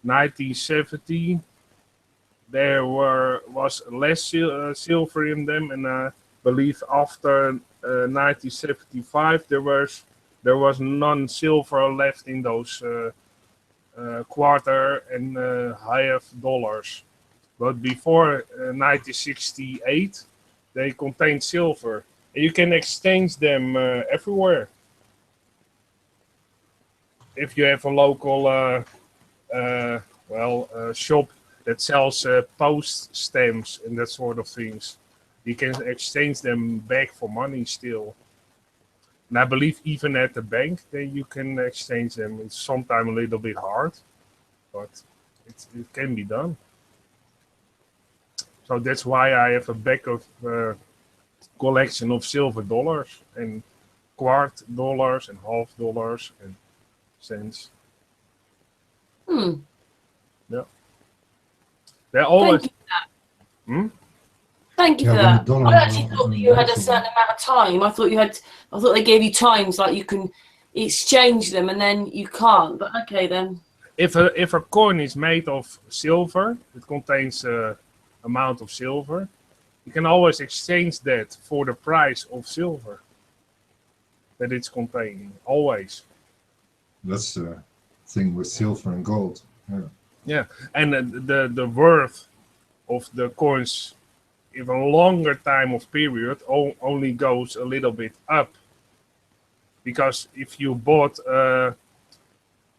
1970, there was less silver in them, and I believe after 1975 there was non-silver left in those quarter and half dollars. But before 1968, they contained silver, and you can exchange them everywhere. If you have a local shop that sells post stamps and that sort of things, you can exchange them back for money still. And I believe even at the bank, then you can exchange them. It's sometimes a little bit hard, but it can be done. So that's why I have a backup collection of silver dollars and quart dollars and half dollars and cents. Yeah. They're always. Thank you for that. I actually thought that you had a certain amount of time. I thought they gave you times, like you can exchange them and then you can't. But okay then. If a coin is made of silver, it contains amount of silver, you can always exchange that for the price of silver that it's containing. Always. That's the thing with silver and gold. Yeah, and the worth of the coins, in a longer time of period, only goes a little bit up. Because if you bought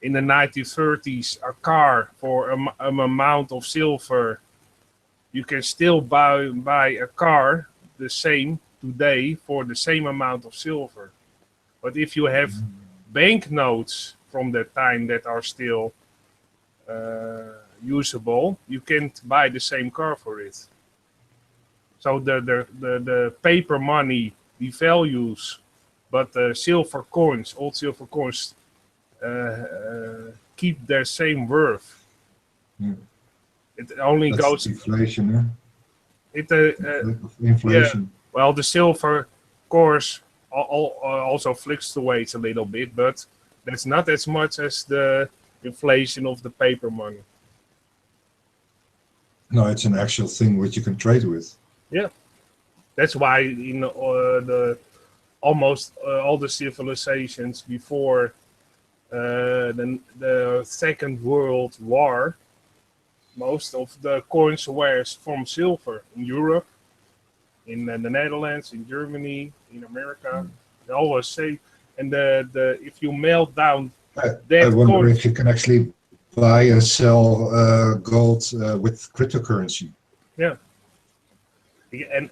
in the 1930s a car for an amount of silver, you can still buy a car the same today for the same amount of silver. But if you have banknotes from that time that are still usable, you can't buy the same car for it. So the paper money devalues, but the silver coins, old silver coins, keep their same worth. It only goes inflation. Inflation. Yeah, well, the silver course also fluctuates a little bit, but that's not as much as the inflation of the paper money. No, it's an actual thing which you can trade with. Yeah, that's why in almost all the civilizations before the Second World War, most of the coins were from silver in Europe, in the Netherlands, in Germany, in America. They always say, and if you melt down I wonder if you can actually buy and sell gold with cryptocurrency. Yeah. And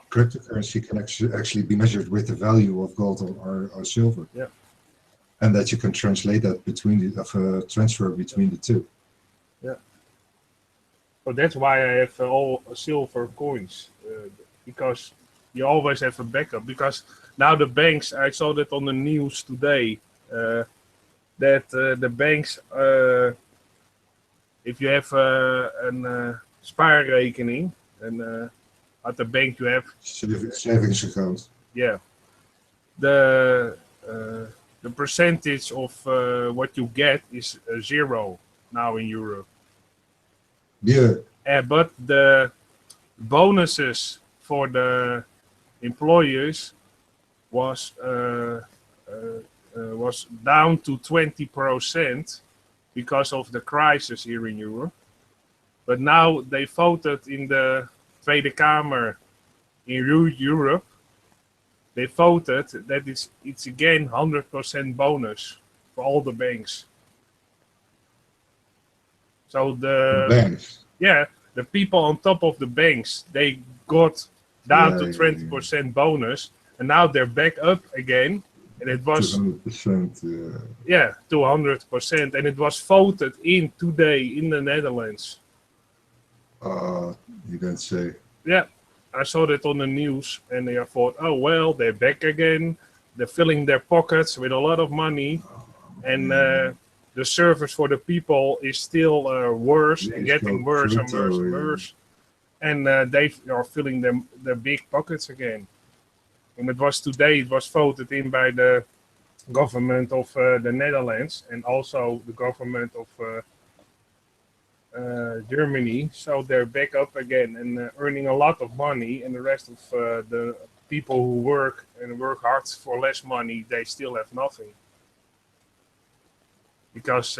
cryptocurrency can actually be measured with the value of gold or silver. Yeah. And that you can translate that transfer between the two. Yeah. So that's why I have all silver coins, because you always have a backup. Because now the banks, I saw that on the news today, that the banks, if you have een spaarrekening, and at the bank you have savings account. Yeah, the percentage of what you get is 0 now in Europe. Yeah. But the bonuses for the employers was down to 20% because of the crisis here in Europe. But now they voted in the Tweede Kamer in Europe. They voted that it's again 100% bonus for all the banks. So the banks. Yeah, the people on top of the banks, they got down to 20% bonus, and now they're back up again, and it was 200%. Yeah, to 100%, and it was voted in today in the Netherlands. You don't say. Yeah, I saw that on the news, and I thought, oh well, they're back again. They're filling their pockets with a lot of money, and the service for the people is still worse and getting worse and worse and worse. And they are filling their big pockets again. And it was today, it was voted in by the government of the Netherlands and also the government of Germany. So they're back up again and earning a lot of money. And the rest of the people who work hard for less money, they still have nothing. Because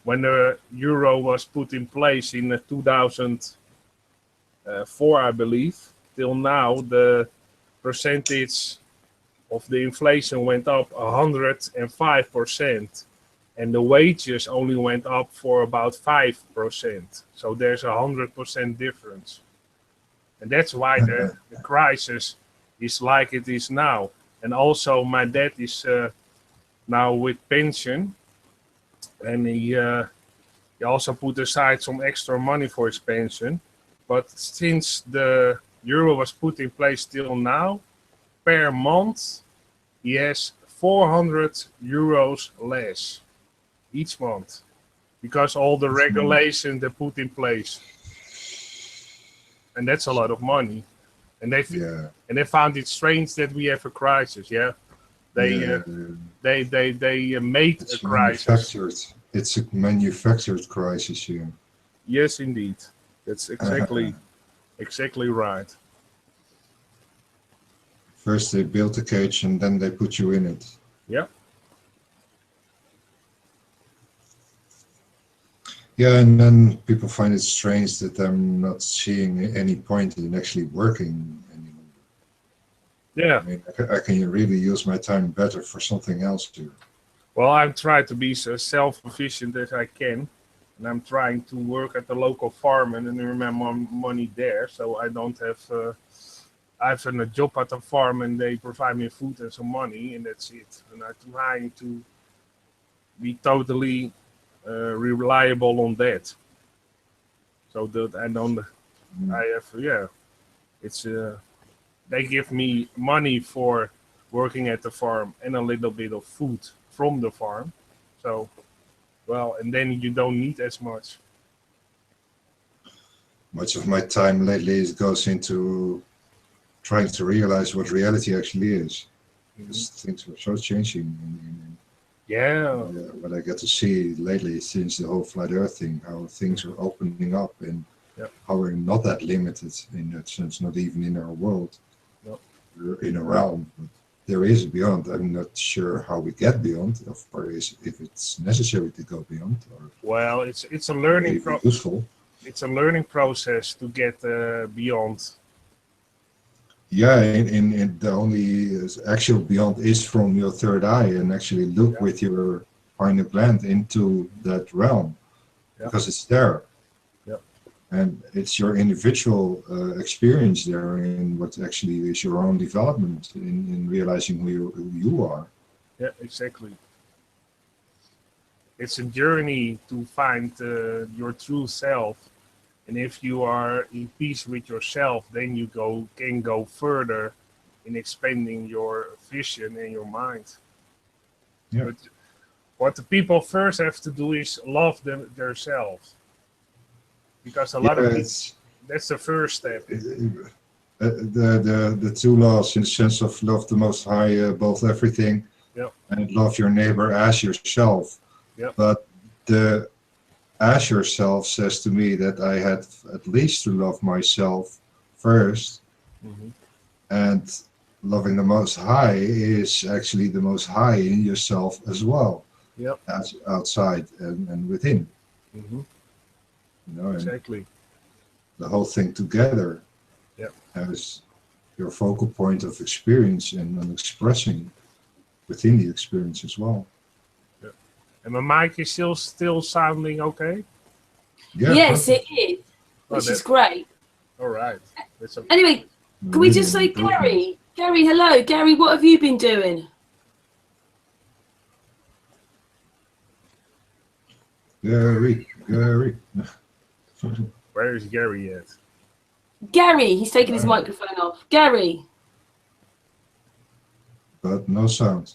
when the euro was put in place in 2004, I believe, till now, the percentage of the inflation went up 105%, and the wages only went up for about 5%. So there's 100% difference. And that's why the crisis is like it is now. And also my dad is now with pension. And he also put aside some extra money for his pension. But since the euro was put in place till now, per month, he has 400 euros less each month. Because all the regulations they put in place. And that's a lot of money. And they found it strange that we have a crisis, yeah? They made a crisis. It's a manufactured crisis here. Yes, indeed. That's exactly right. First they built a cage and then they put you in it. Yeah. Yeah, and then people find it strange that I'm not seeing any point in actually working anymore. Yeah. I mean, I can really use my time better for something else too. Well, I'm trying to be so self-efficient as I can. And I'm trying to work at the local farm and earn my money there. So I don't have... I have a job at the farm and they provide me food and some money and that's it. And I'm trying to be totally reliable on that. So that I don't... I have... Yeah. It's... they give me money for working at the farm and a little bit of food from the farm. So, well, and then you don't need as much. Much of my time lately goes into trying to realize what reality actually is. Because things are so changing. What I get to see lately since the whole flat earth thing, how things are opening up and how we're not that limited in that sense, not even in our world. We're in a realm. There is beyond. I'm not sure how we get beyond, of course, if it's necessary to go beyond. Or well, it's a learning useful. It's a learning process to get beyond. Yeah, in the only actual beyond is from your third eye and actually look with your pineal gland into that realm because it's there. And it's your individual experience there in what actually is your own development in realizing who you are. Yeah, exactly. It's a journey to find your true self. And if you are in peace with yourself, then you can go further in expanding your vision and your mind. Yeah. But what the people first have to do is love themselves. Because a lot of people, that's the first step. The two laws in the sense of love the Most High above everything, and love your neighbor as yourself. But the as yourself says to me that I had at least to love myself first, and loving the Most High is actually the Most High in yourself as well, as outside and within. You know, exactly. The whole thing together as your focal point of experience and expressing within the experience as well. And my mic is still sounding okay? Yeah, yes, it is, which is great. All right. Anyway, can we just say Gary? Gary, hello. Gary, what have you been doing? Gary. Where is Gary at? Gary, he's taking his microphone off. Gary. But no sound.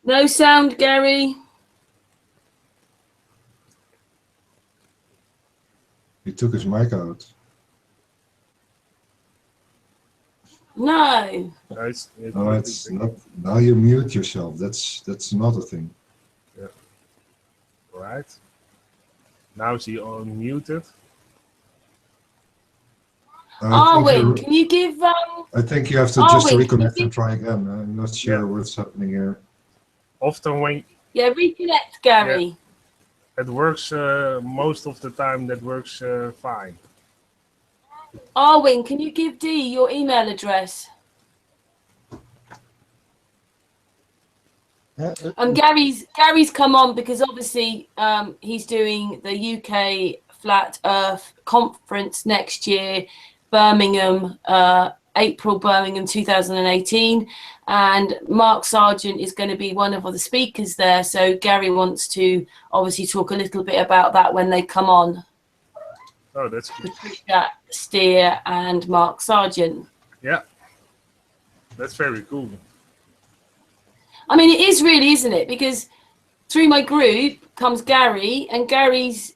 No sound, Gary. He took his mic out. No. It's not. Now you mute yourself. That's another thing. Yeah. All right. Now is he unmuted? Arwin, can you give? I think you have to just reconnect and try again. I'm not sure what's happening here. Often when reconnect, Gary. It works most of the time. That works fine. Arwin, can you give Dee your email address? Gary's come on because obviously he's doing the UK Flat Earth Conference next year, Birmingham, April, Birmingham 2018, and Mark Sargent is going to be one of the speakers there. So Gary wants to obviously talk a little bit about that when they come on. Oh, that's cool. Patricia Steere and Mark Sargent. Yeah, that's very cool. I mean, it is really, isn't it? Because through my group comes Gary, and Gary's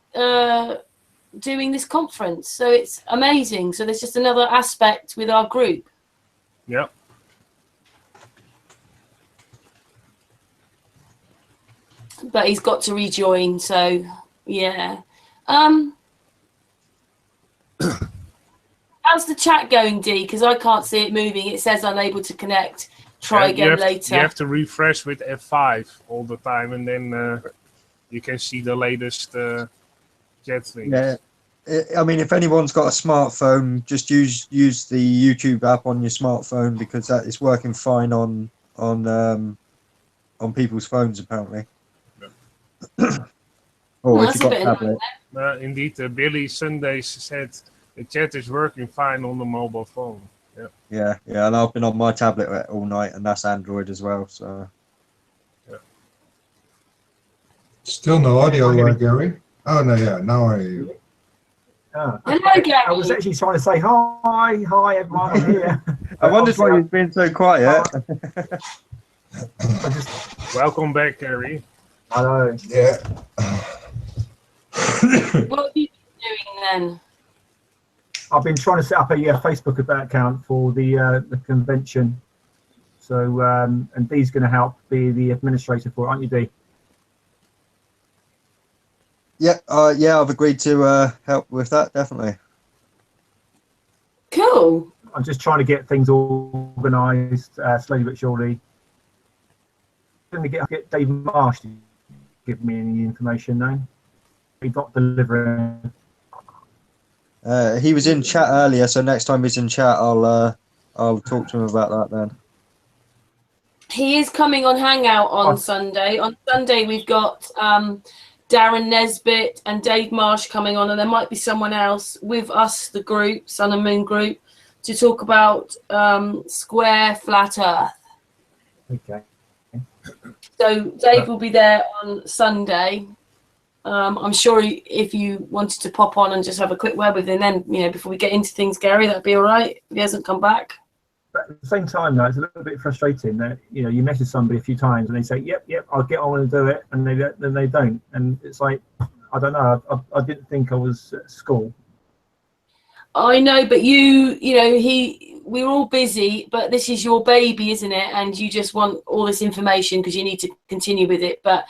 doing this conference. So it's amazing. So there's just another aspect with our group. Yeah. But he's got to rejoin. So, yeah. How's the chat going, Dee? Because I can't see it moving. It says unable to connect. Try again later. You have to refresh with F5 all the time, and then you can see the latest chat things. Yeah, I mean, if anyone's got a smartphone, just use the YouTube app on your smartphone because that is working fine on people's phones apparently. Yeah. Or if you've got a tablet. Indeed, Billy Sundays said the chat is working fine on the mobile phone. Yeah, and I've been on my tablet all night, and that's Android as well. So, still no audio, Gary. Oh no, yeah, now I hear you. Hello, Gary. I was actually trying to say hi, everyone. I'm here. I wondered why you've been so quiet. Welcome back, Gary. Hello. Yeah. What have you been doing then? I've been trying to set up a Facebook account for the convention. So, and Dee's going to help be the administrator for it, aren't you, Dee? Yeah, I've agreed to help with that, definitely. Cool. I'm just trying to get things organised slowly but surely. I'm going to get Dave Marsh to give me any information now. He's not delivering. He was in chat earlier, so next time he's in chat, I'll talk to him about that then. He is coming on Hangout on Sunday. On Sunday, we've got Darren Nesbitt and Dave Marsh coming on, and there might be someone else with us, the group, Sun and Moon group, to talk about square flat Earth. Okay. So Dave will be there on Sunday. I'm sure if you wanted to pop on and just have a quick word with him, then before we get into things, Gary, that'd be all right if he hasn't come back. But at the same time, though, it's a little bit frustrating that you message somebody a few times and they say, "Yep, I'll get on and do it," and then they don't, and it's like, I don't know. I didn't think I was at school. I know, but we're all busy, but this is your baby, isn't it? And you just want all this information because you need to continue with it. But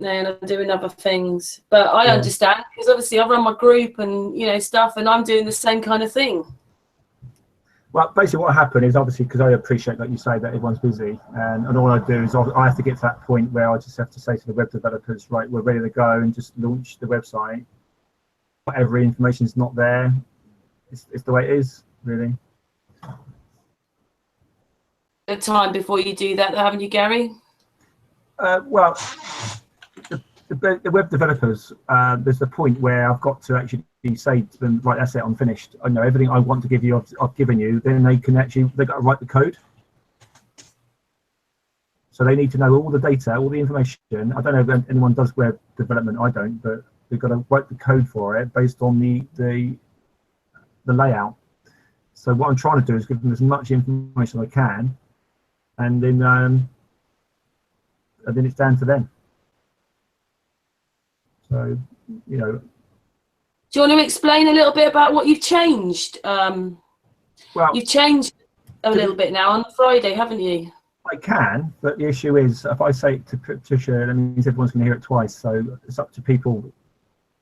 then I'm doing other things. But I understand, because obviously I run my group and stuff, and I'm doing the same kind of thing. Well, basically what happened is, obviously, because I appreciate, like you say, that everyone's busy, and all I do is I have to get to that point where I just have to say to the web developers, right, we're ready to go, and just launch the website. Whatever information is not there, it's the way it is, really. The time before you do that, haven't you, Gary? Well, the web developers, there's the point where I've got to actually say to them, right, that's it, I'm finished. I know everything I want to give you, I've given you. Then they've got to write the code. So they need to know all the data, all the information. I don't know if anyone does web development, I don't, but they've got to write the code for it based on the layout. So what I'm trying to do is give them as much information as I can, and then it's down to them. So, Do you want to explain a little bit about what you've changed? Well, you've changed a little bit now on Friday, haven't you? I can, but the issue is, if I say it to Patricia, that means everyone's going to hear it twice. So it's up to people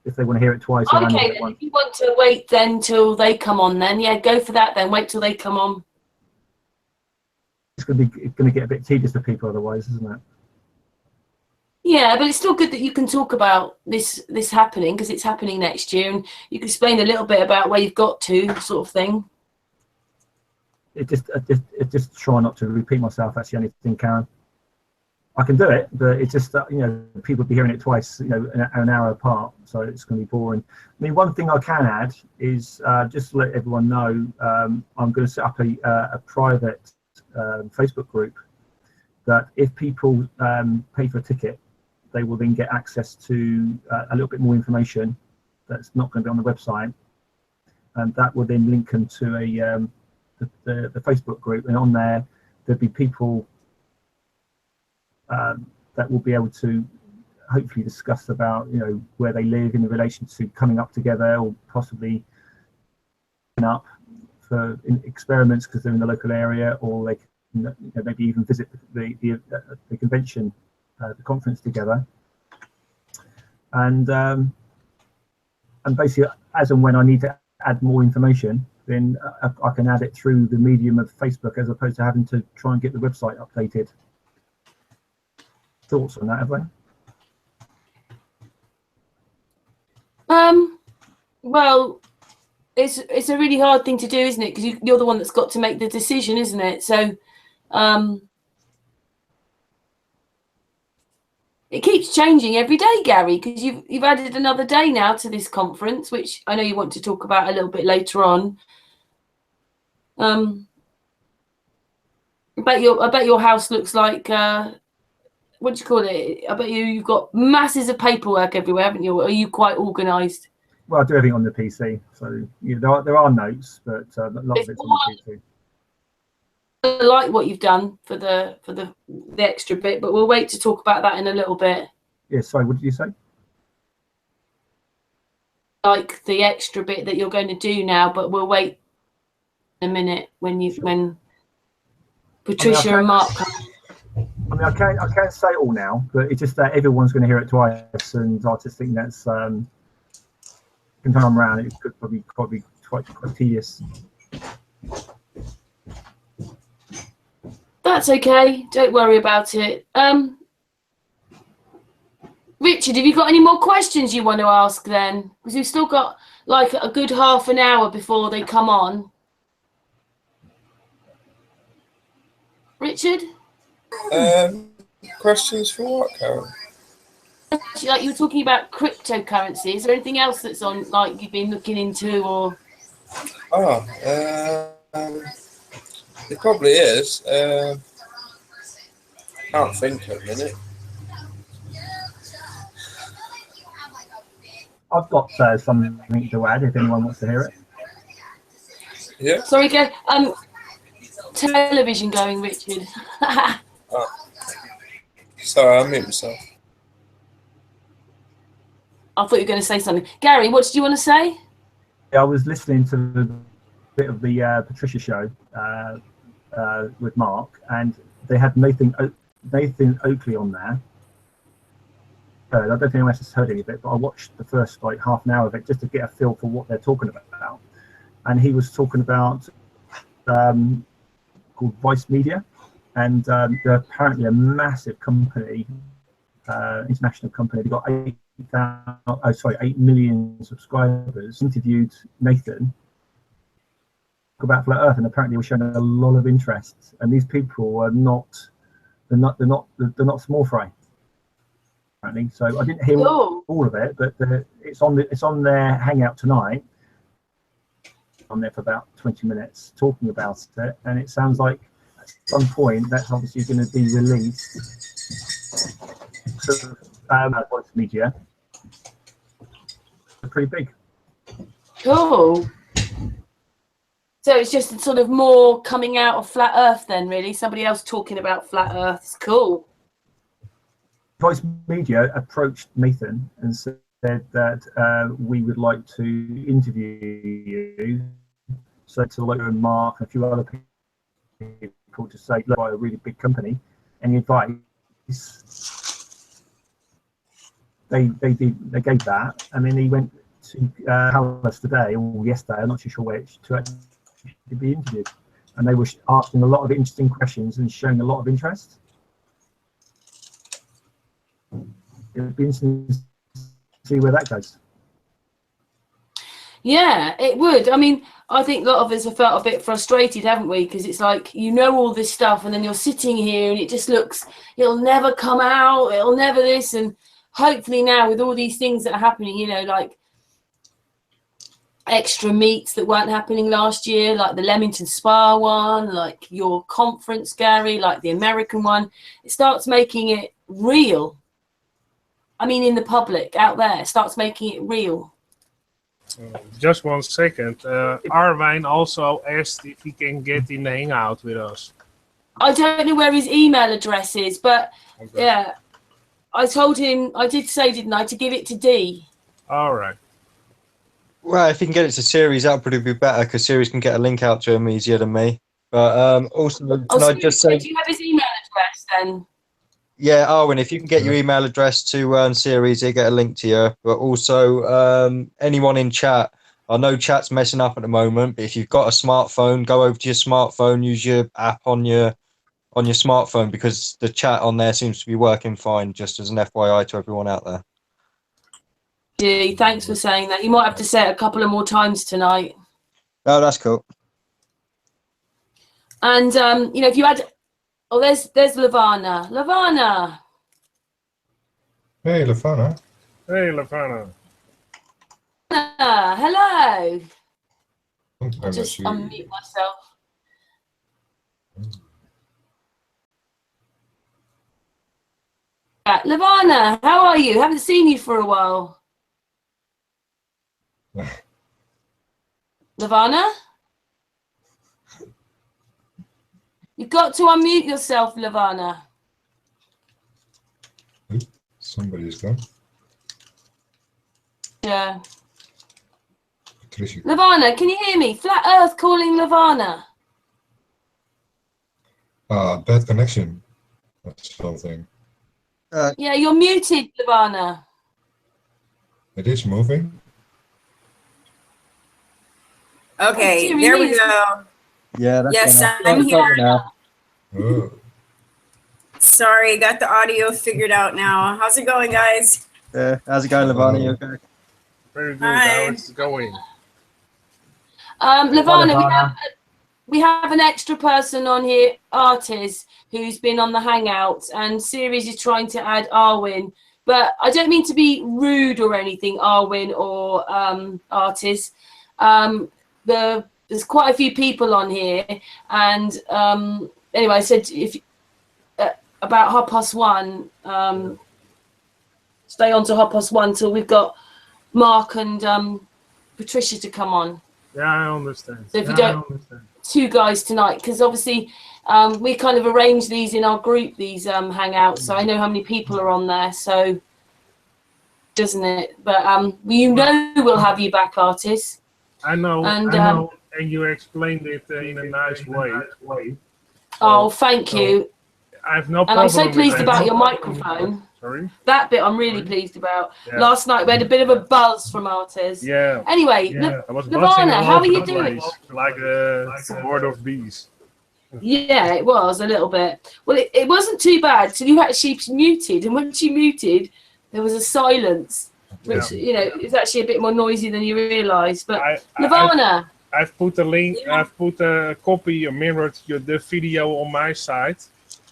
if they want to hear it twice. Okay, then if you want to wait then till they come on, then go for that. Then wait till they come on. It's going to get a bit tedious for people otherwise, isn't it? Yeah, but it's still good that you can talk about this happening, because it's happening next year, and you can explain a little bit about where you've got to, sort of thing. It just try not to repeat myself. That's the only thing, Karen. I can do it, but it's just that people will be hearing it twice, an hour apart, so it's going to be boring. I mean, one thing I can add is just to let everyone know, I'm going to set up a private Facebook group that if people pay for a ticket, they will then get access to a little bit more information that's not going to be on the website, and that will then link them to the Facebook group, and on there there'll be people that will be able to hopefully discuss about where they live in relation to coming up together, or possibly up for experiments because they're in the local area, or they can maybe even visit the convention, the conference together, and basically as and when I need to add more information, then I can add it through the medium of Facebook, as opposed to having to try and get the website updated. Thoughts on that, have they? Well, it's a really hard thing to do, isn't it? Because you're the one that's got to make the decision, isn't it? So it keeps changing every day, Gary, because you've added another day now to this conference, which I know you want to talk about a little bit later on. I bet your house looks like what do you call it? I bet you've got masses of paperwork everywhere, haven't you? Are you quite organised? Well, I do everything on the PC, so there are notes, but a lot of it's on the PC. I like what you've done for the extra bit, but we'll wait to talk about that in a little bit. Yeah, sorry, what did you say? Like the extra bit that you're going to do now, but we'll wait a minute when Patricia and Mark come. I mean, I can't say it all now, but it's just that everyone's going to hear it twice, and I just think that's can come around. It could probably quite tedious. That's okay. Don't worry about it. Richard, have you got any more questions you want to ask then? Because we've still got like a good half an hour before they come on. Richard? Questions for what, Karen? actually, like you were talking about cryptocurrency. Is there anything else that's on, like you've been looking into, or? Oh, it probably is. Can't think of a minute. I've got something to add if anyone wants to hear it. Yeah. Sorry, go. Television going, Richard. Oh. Sorry, I mute myself. I thought you were going to say something. Gary, what did you want to say? I was listening to the bit of the Patricia show with Mark, and they had Nathan Oakley on there. I don't think anyone else has heard any of it, but I watched the first like half an hour of it just to get a feel for what they're talking about. And he was talking about called Vice Media, and they're apparently a massive company, international company. They've got 8 million subscribers. Interviewed Nathan about Flat Earth, and apparently we're showing a lot of interest. And these people are they're not small fry. Apparently, so I didn't hear all of it, but it's on their Hangout tonight. On there for about 20 minutes talking about it, and it sounds like at some point that's obviously going to be released to Voice Media. They're pretty big. Cool. So it's just sort of more coming out of Flat Earth then, really? Somebody else talking about Flat Earth. It's cool. Voice Media approached Nathan and said that we would like to interview you. So to Lola and Mark and a few other people to say, look, a really big company. Any advice? They gave that, and then he went to Palace today or yesterday, I'm not too sure which, to actually be interviewed, and they were asking a lot of interesting questions and showing a lot of interest. It would be interesting to see where that goes. Yeah, it would. I mean, I think a lot of us have felt a bit frustrated, haven't we? Because it's like, you know, all this stuff, and then you're sitting here and it just looks, it'll never come out, it'll never this. And hopefully now with all these things that are happening, you know, like extra meets that weren't happening last year, like the Leamington Spa one, like your conference, Gary, like the American one, it starts making it real. I mean, in the public out there, it starts making it real. Just 1 second. Arwijn also asked if he can get in the Hangout with us. I don't know where his email address is, but okay. Yeah, I told him, I did say, didn't I, to give it to Dee. All right. Well, if he can get it to Series, that would probably be better, because Series can get a link out to him easier than me. But also, can I just say... Do you have his email address then? Yeah, Arwyn, if you can get your email address to Series, he'll get a link to you. But also, anyone in chat, I know chat's messing up at the moment, but if you've got a smartphone, go over to your smartphone, use your app on your smartphone, because the chat on there seems to be working fine, just as an FYI to everyone out there. Yeah, thanks for saying that. You might have to say it a couple of more times tonight. Oh, that's cool. And, you know, if you had... Oh, there's Lavana. Lavana. Hey, Lavana. Hey, Lavana. Hello. I'll just unmute myself. Lavana, how are you? Haven't seen you for a while. Lavana? You've got to unmute yourself, Lavana. Somebody's gone. Yeah. Patricia. Lavana, can you hear me? Flat Earth calling Lavana. Bad connection. That's something. Yeah, you're muted, Lavana. It is moving. Okay, there we go. Yeah, that's yes, I'm here now. Oh. Sorry, got the audio figured out now. How's it going, guys? How's it going, Lavana? You okay? Very good. Hi. How it's going? Lavana, we have an extra person on here, Artis, who's been on the Hangout, and Series is trying to add Arwyn But I don't mean to be rude or anything, Arwin or Artis. There's quite a few people on here, and anyway, I said if about 1:30, stay on to 1:30 till we've got Mark and Patricia to come on. Yeah, I understand. So if you don't, two guys tonight, because obviously we kind of arrange these in our group, these hangouts, so I know how many people are on there, so doesn't it? But you know we'll have you back, Artis. I know, and you explained it in a nice way. Oh, thank you. I have no problem. And I'm so pleased about your microphone. Sorry? That bit I'm really pleased about. Yeah. Last night we had a bit of a buzz from Artis. Yeah. Anyway, Lavana, how are you doing? Like a horde of bees. Yeah, it was a little bit. Well, it wasn't too bad till you actually muted, and once you muted, there was a silence, which is actually a bit more noisy than you realise. But Lavana, I've put a link. I've put a copy, mirrored the video on my side,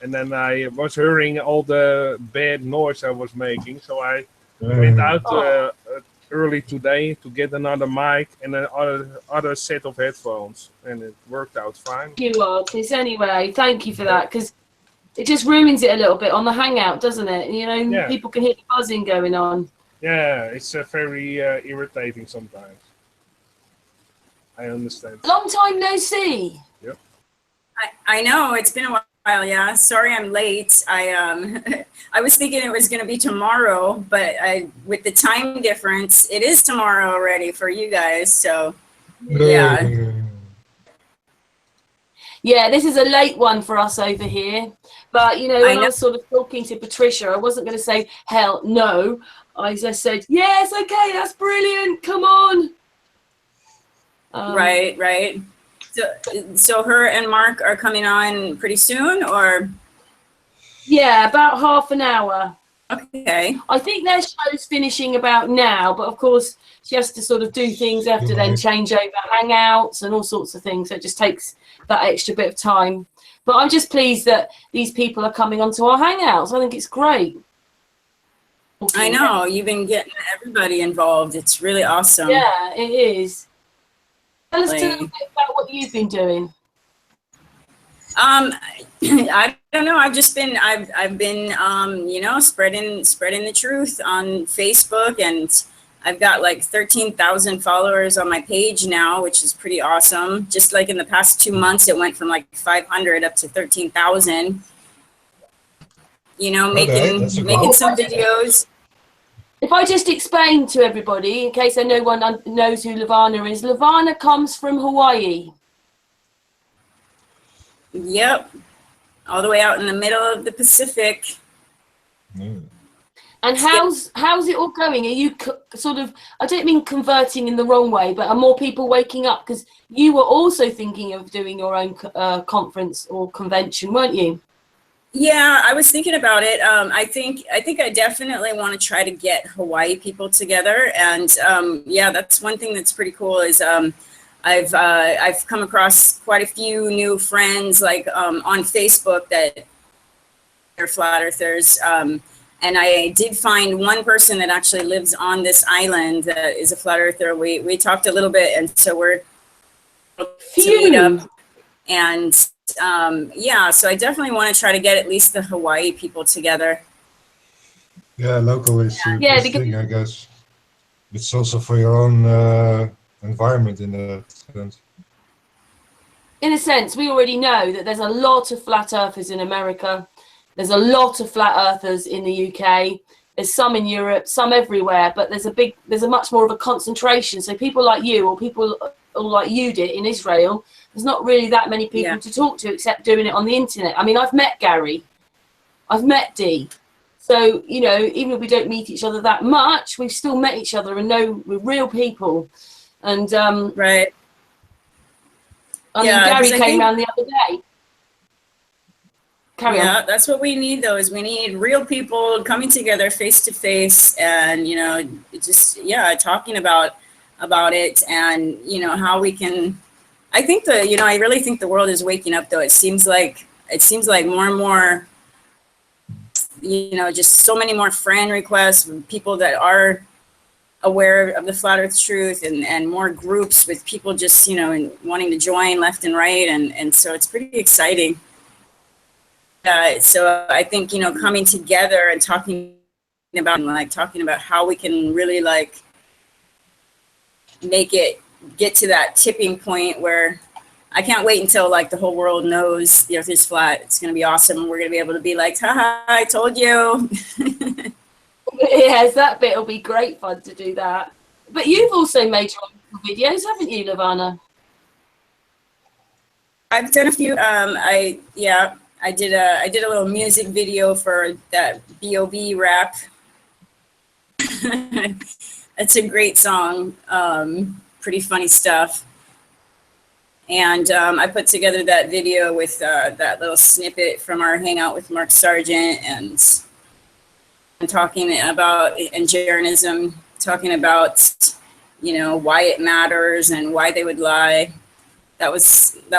and then I was hearing all the bad noise I was making, so I went out early today to get another mic and another set of headphones, and it worked out fine. Thank you, Artis. Anyway, thank you for that, because it just ruins it a little bit on the Hangout, doesn't it? People can hear the buzzing going on. Yeah, it's very irritating sometimes. I understand. Long time no see. Yep. I know, it's been a while, yeah. Sorry I'm late. I was thinking it was going to be tomorrow, but with the time difference, it is tomorrow already for you guys, so yeah. Yeah, this is a late one for us over here. But, when I was sort of talking to Patricia, I wasn't going to say, hell no. I just said, yes, okay, that's brilliant, come on. Right. So her and Mark are coming on pretty soon, or? Yeah, about half an hour. Okay. I think their show's finishing about now, but of course she has to sort of do things after then change over hangouts and all sorts of things. So it just takes that extra bit of time. But I'm just pleased that these people are coming onto our hangouts. I think it's great. I know, you've been getting everybody involved. It's really awesome. Yeah, it is. Tell us a little bit about what you've been doing. I don't know. I've been spreading the truth on Facebook, and I've got like 13,000 followers on my page now, which is pretty awesome. Just like in the past 2 months, it went from like 500 up to 13,000. Making some videos. If I just explain to everybody, in case no one knows who Lavana is, Lavana comes from Hawaii. Yep. All the way out in the middle of the Pacific. And how's it all going? Are you sort of, I don't mean converting in the wrong way, but are more people waking up? Because you were also thinking of doing your own conference or convention, weren't you? Yeah, I was thinking about it. I think I definitely want to try to get Hawaii people together, and that's one thing that's pretty cool. Is I've come across quite a few new friends, like on Facebook, that are flat earthers, and I did find one person that actually lives on this island that is a flat earther. We talked a little bit, and so we're to meet up, and. So I definitely want to try to get at least the Hawaii people together. Yeah, local is the best thing, I guess. It's also for your own environment in a sense. In a sense, we already know that there's a lot of flat earthers in America. There's a lot of flat earthers in the UK. There's some in Europe, some everywhere, but there's a much more of a concentration. So people like you, or people like you did in Israel, there's not really that many people to talk to except doing it on the internet. I mean, I've met Gary, I've met Dee. So, even if we don't meet each other that much, we've still met each other and know we're real people. And right. I mean, Gary came around the other day. Carry on. That's what we need, though, is we need real people coming together face to face, and talking about it, and how we can. I think I really think the world is waking up, though. It seems like more and more you know, just so many more friend requests from people that are aware of the flat earth truth, and more groups with people just, you know, and wanting to join left and right. And so it's pretty exciting. So I think, you know, coming together and talking about how we can really like make it get to that tipping point where I can't wait until like the whole world knows the earth is flat. It's going to be awesome. And we're going to be able to be like, haha, I told you. Yes, that bit will be great fun to do that. But you've also made your own videos, haven't you, Lavana? I've done a few. I did a little music video for that B.O.B. rap. It's a great song. Pretty funny stuff. And I put together that video with that little snippet from our hangout with Mark Sargent, and talking about Jeranism, talking about, you know, why it matters and why they would lie. That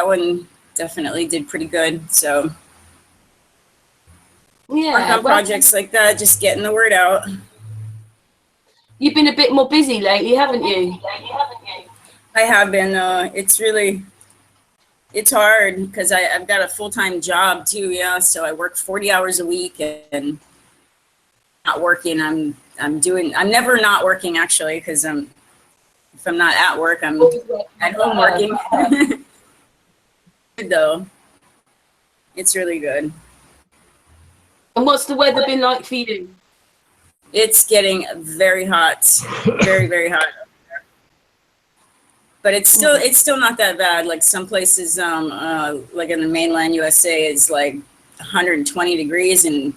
one definitely did pretty good. So yeah, work on projects like that, just getting the word out. You've been a bit more busy lately, haven't you? I have been. It's hard because I've got a full-time job too. Yeah, so I work 40 hours a week, and not working. I'm never not working actually, because if I'm not at work, I'm at home working. Though it's really good. And what's the weather been like for you? It's getting very hot, very, very hot. But it's still not that bad. Like some places, like in the mainland USA, is like 120 degrees, and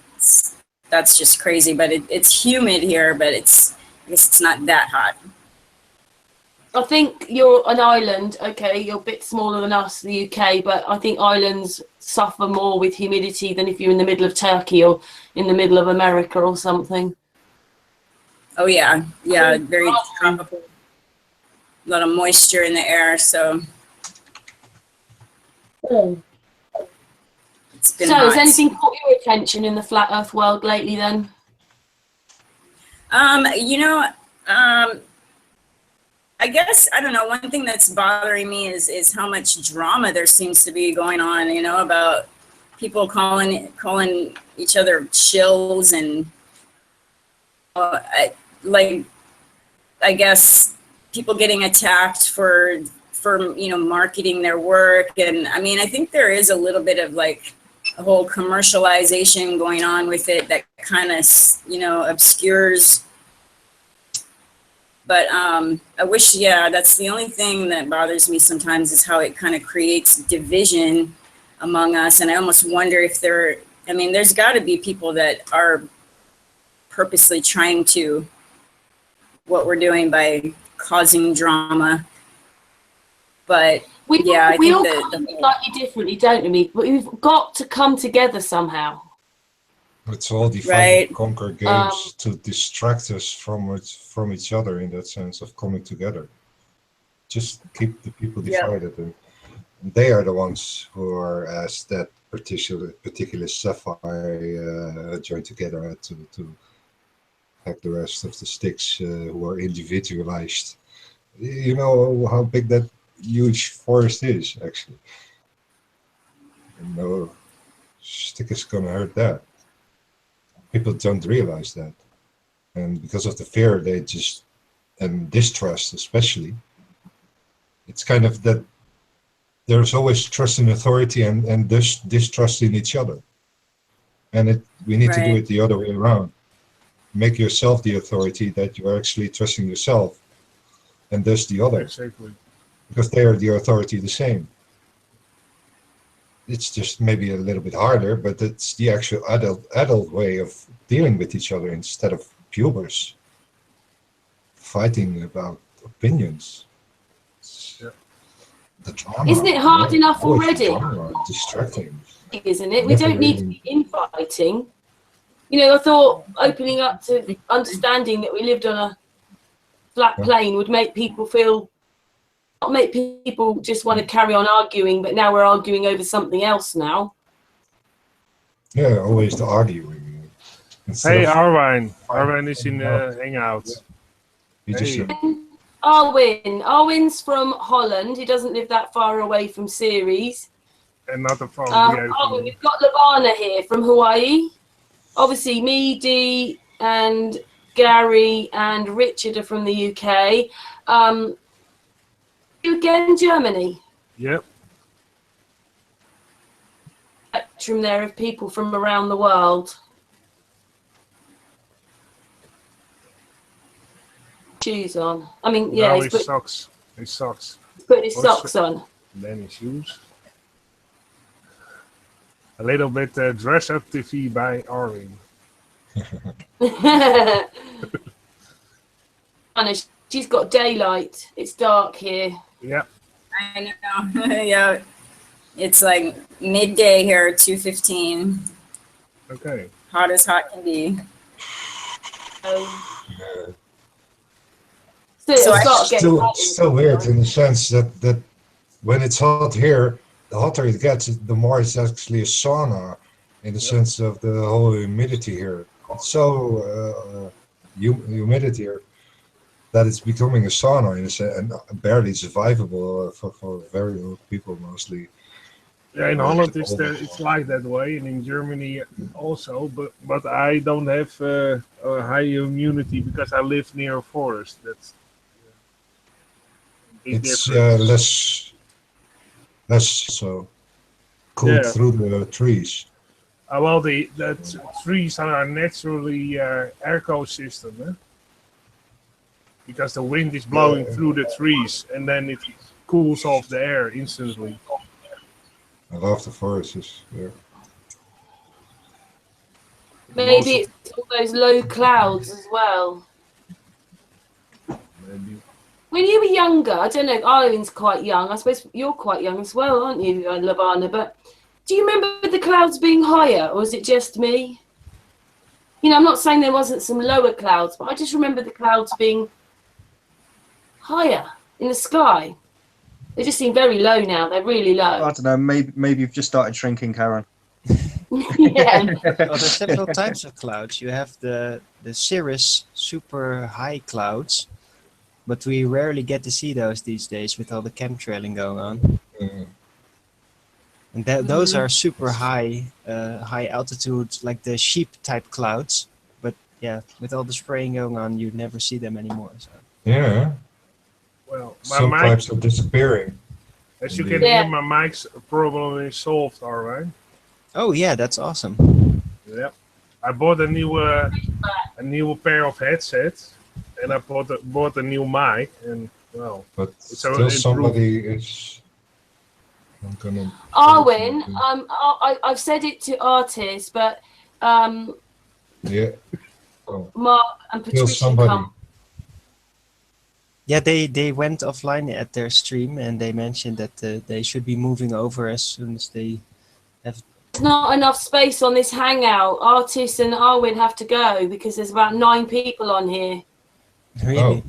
that's just crazy. But it's humid here, but I guess it's not that hot. I think you're an island, okay, you're a bit smaller than us, the UK, but I think islands suffer more with humidity than if you're in the middle of Turkey or in the middle of America or something. Oh yeah, very tropical. A lot of moisture in the air, so it's been hot. Has anything caught your attention in the flat earth world lately then? You know, I guess, I don't know, one thing that's bothering me is how much drama there seems to be going on, you know, about people calling each other shills, and I guess people getting attacked for you know, marketing their work. And I mean, I think there is a little bit of like a whole commercialization going on with it that kind of, you know, obscures. But I wish, yeah, that's the only thing that bothers me sometimes, is how it kind of creates division among us. And I almost wonder if there's got to be people that are purposely trying to, what we're doing by causing drama. But we all think come slightly differently, don't we? But we've got to come together somehow. It's all divide and conquer games to distract us from each other, in that sense of coming together. Just keep the people divided, and they are the ones who are, as that particular sapphire joined together to hack the rest of the sticks who are individualized. You know how big that huge forest is, actually. No stick is gonna hurt that. People don't realize that, and because of the fear, they just, and distrust especially, it's kind of that there's always trust in authority and distrust in each other, and we need to do it the other way around. Make yourself the authority, that you are actually trusting yourself, and thus the other, because they are the authority the same. It's just maybe a little bit harder, but it's the actual adult way of dealing with each other, instead of pubers fighting about opinions. The drama. Isn't it hard enough already? Distracting. Isn't it? We don't need to be infighting. You know, I thought opening up to understanding that we lived on a flat plane would make people not make people just want to carry on arguing, but now we're arguing over something else now. Yeah, always the arguing. Hey, Arwijn. Arwijn is in Hangout. Hey. Arwin's from Holland. He doesn't live that far away from Ceres. And not a phone. Arwin, we've got Lavana here from Hawaii. Obviously, me, Dee, and Gary and Richard are from the UK. You again, Germany? Yep. Spectrum there of people from around the world. Shoes on. I mean, yeah. No, his socks. His socks. He's putting his socks on. Then his shoes. A little bit dress up TV by Arwin. She's got daylight. It's dark here. Yeah. I know. Yeah. It's like midday here, 2:15. Okay. Hot as hot can be. Still weird in the sense that when it's hot here, the hotter it gets, the more it's actually a sauna in the sense of the whole humidity here. It's so humidity here that it's becoming a sauna in a sense, and barely survivable for very old people mostly. Yeah, in Holland it's like that way, and in Germany also. But I don't have a high immunity because I live near a forest. That's it's less so cooled through the trees. Well, the trees are naturally ecosystem, eh? Because the wind is blowing through the trees, and then it cools off the air instantly. I love the forests. Yeah. Maybe it's all those low clouds as well. Maybe. When you were younger, I don't know, Ireland's quite young. I suppose you're quite young as well, aren't you, Lavana? But do you remember the clouds being higher, or is it just me? You know, I'm not saying there wasn't some lower clouds, but I just remember the clouds being higher in the sky. They just seem very low now. They're really low. I don't know. Maybe you've just started shrinking, Karen. Yeah. Well, there's several types of clouds. You have the cirrus super high clouds, but we rarely get to see those these days with all the chemtrailing going on. And those are super high, high altitude, like the sheep type clouds. But yeah, with all the spraying going on, you never see them anymore. So. Yeah. Well, some types are disappearing. As you can hear, my mic's problem is solved, all right? Oh yeah, that's awesome. Yep. I bought a new pair of headsets, and I bought a new mic, and well. But still, somebody is. I'm gonna. Arwin, I've said it to artists, but yeah. Oh. Mark and Patricia come. Yeah, they went offline at their stream, and they mentioned that they should be moving over as soon as they have. There's not enough space on this hangout. Artists and Arwin have to go because there's about 9 people on here. Really?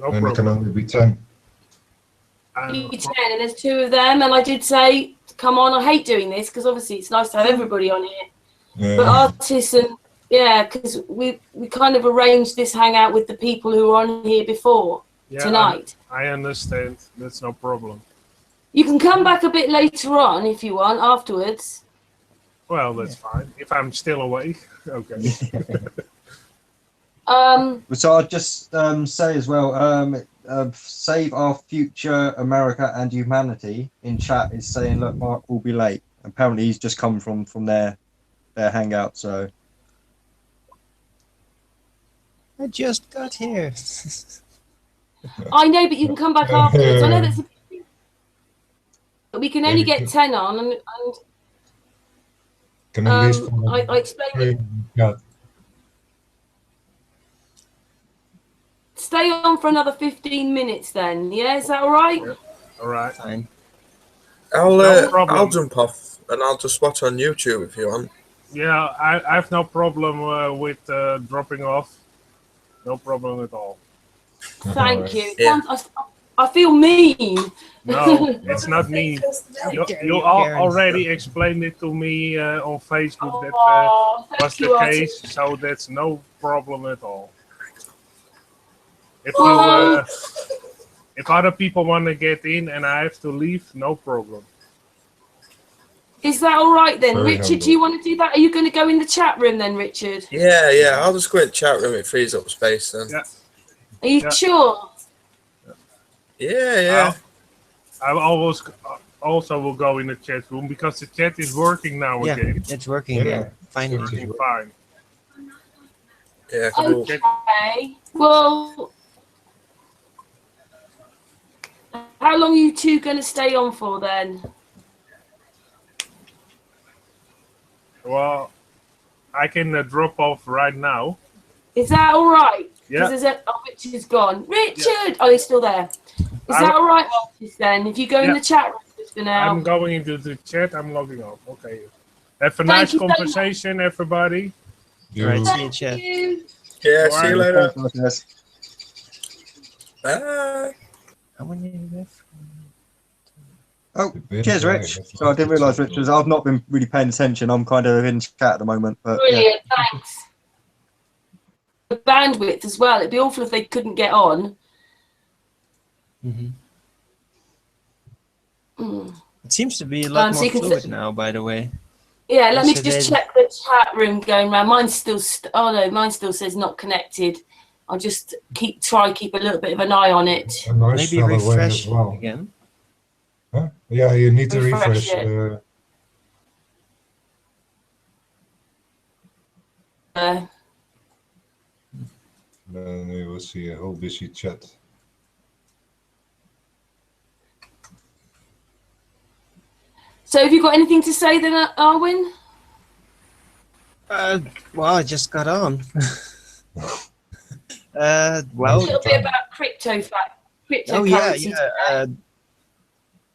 Oh. And it can only be 10. Be 10, and there's 2 of them. And I did say, come on. I hate doing this because obviously it's nice to have everybody on here. Yeah. But artists and because we kind of arranged this hangout with the people who were on here before. Yeah, tonight. I understand. That's no problem. You can come back a bit later on if you want, afterwards. Well, that's fine. If I'm still awake. Okay. So I'll just say as well, Save Our Future America and Humanity in chat is saying, look, Mark will be late. Apparently he's just come from their hangout, so. I just got here. I know, but you can come back afterwards. I know that's. But we can only get 10 on, and I explained. Yeah. Stay on for another 15 minutes, then. Yeah, is that all right? Yeah. All right. Fine. I'll jump off and I'll just watch on YouTube if you want. Yeah, I have no problem with dropping off. No problem at all. Thank you. Yeah. I feel mean. No, it's not me. You already explained it to me on Facebook that was the case, so that's no problem at all. If other people want to get in and I have to leave, no problem. Is that all right then, Very Richard? humble. Do you want to do that? Are you going to go in the chat room then, Richard? Yeah. I'll just go in the chat room. It frees up space then. Yeah. Are you sure? Yeah. I always also will go in the chat room because the chat is working now again. It's working again. Finally. It's working fine. Yeah, cool. Okay. Well, how long are you two going to stay on for then? Well, I can drop off right now. Is that all right? Yeah. Richard's gone. Richard! Yeah. Oh, he's still there. Is that all right, Marcus, then? If you go in the chat room just for now. I'm going into the chat. I'm logging off. Okay. Have a nice conversation, everybody. Right, see you, chat. Yeah, see you later. Bye. Oh, cheers, Rich. So I didn't realise, Rich, I've not been really paying attention. I'm kind of in chat at the moment. But brilliant, thanks. The bandwidth as well. It'd be awful if they couldn't get on. Mm-hmm. It seems to be a lot more fluid now, by the way. Yeah, let me just check the chat room going around. Mine's still, mine still says not connected. I'll just keep a little bit of an eye on it. Maybe refresh again. Huh? Yeah, you need to Refresh refresh. Then you will see a whole busy chat. So have you got anything to say then, Arwin? Well, I just got on. Well, a little bit about cryptocurrency. Oh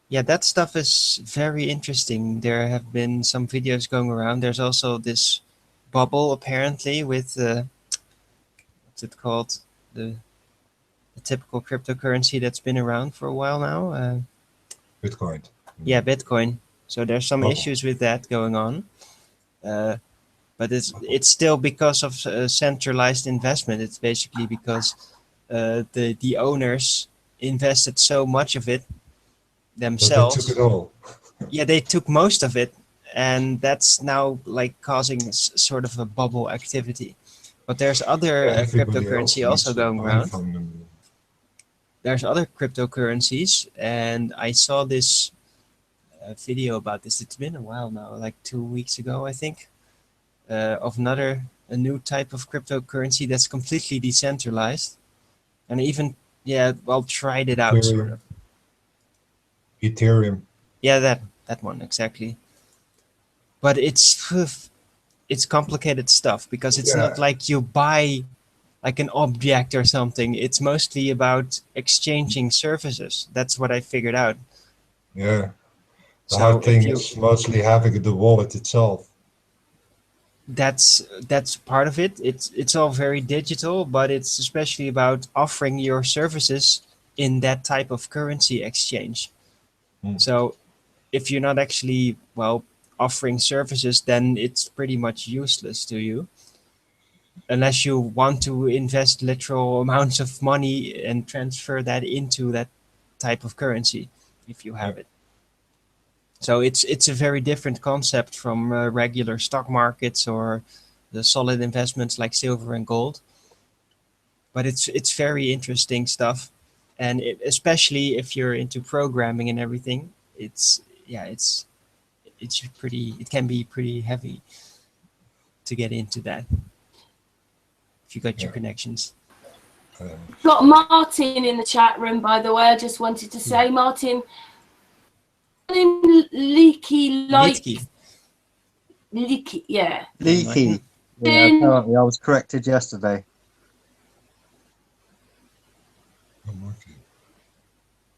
yeah, that stuff is very interesting. There have been some videos going around. There's also this bubble apparently with what's it called? The typical cryptocurrency that's been around for a while now. Bitcoin. Yeah, Bitcoin. So there's some issues with that going on. But it's still because of centralized investment. It's basically because the owners invested so much of it themselves. They took it all. Yeah, they took most of it, and that's now like causing sort of a bubble activity. But there's other cryptocurrency also going around. There's other cryptocurrencies, and I saw this video about this. It's been a while now, like 2 weeks ago, I think. Of a new type of cryptocurrency that's completely decentralized, and even tried it out. Sort of. Ethereum. Yeah, that one exactly. But it's complicated stuff because it's not like you buy like an object or something. It's mostly about exchanging services. That's what I figured out. Yeah, the hard thing is mostly having the wallet itself. That's part of it. It's all very digital, but it's especially about offering your services in that type of currency exchange. So if you're not actually offering services, then it's pretty much useless to you, unless you want to invest literal amounts of money and transfer that into that type of currency if you have it. So it's a very different concept from regular stock markets or the solid investments like silver and gold. But it's very interesting stuff, and especially if you're into programming and everything, it can be pretty heavy to get into that if you got your connections. Got Martin in the chat room, by the way. I just wanted to say, Martin. Leaky. Yeah, apparently I was corrected yesterday.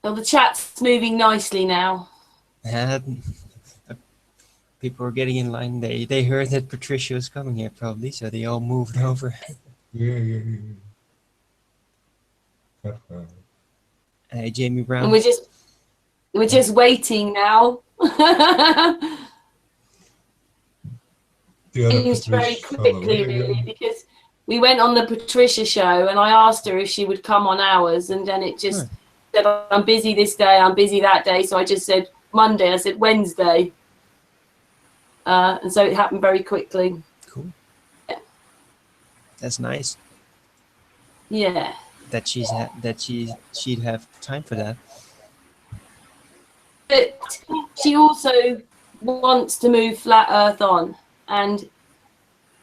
Well, the chat's moving nicely now. People are getting in line. They heard that Patricia was coming here probably, so they all moved over. Hey, Jamie Brown. And we're just waiting now. Changed very quickly, really, because we went on the Patricia show and I asked her if she would come on ours, and then it just said, I'm busy this day, I'm busy that day. So I just said Monday, I said Wednesday. And so it happened very quickly. Cool. Yeah. That's nice. Yeah. That she'd have time for that. But she also wants to move Flat Earth on. And,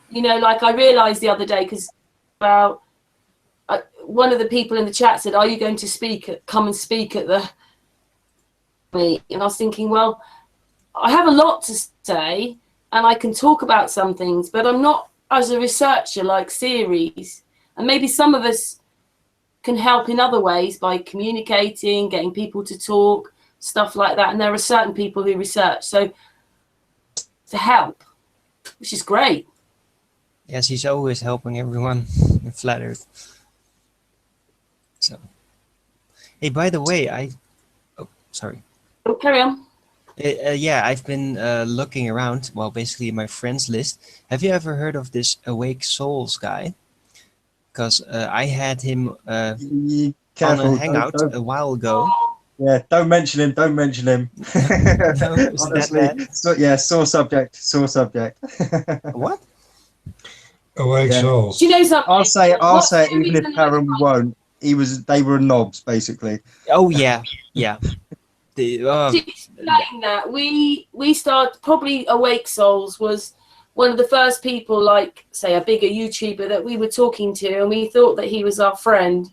you know, like I realized the other day, because one of the people in the chat said, are you going to come and speak at the meet? And I was thinking, well, I have a lot to say and I can talk about some things, but I'm not as a researcher like Ceres. And maybe some of us can help in other ways by communicating, getting people to talk, stuff like that. And there are certain people who research. So to help, which is great. Yes, he's always helping everyone in Flat Earth. So, hey, by the way, sorry. Oh, carry on. Yeah, I've been looking around, well, basically my friends list. Have you ever heard of this Awake Souls guy? Because I had him on a hangout a while ago. Yeah, don't mention him. Don't mention him. No, honestly, sore subject. Sore subject. What? Awake Souls. Do you know something? I'll say it, even if Karen won't. They were knobs, basically. Oh yeah, yeah. Explain that we started, probably Awake Souls was one of the first people, like say a bigger YouTuber that we were talking to, and we thought that he was our friend.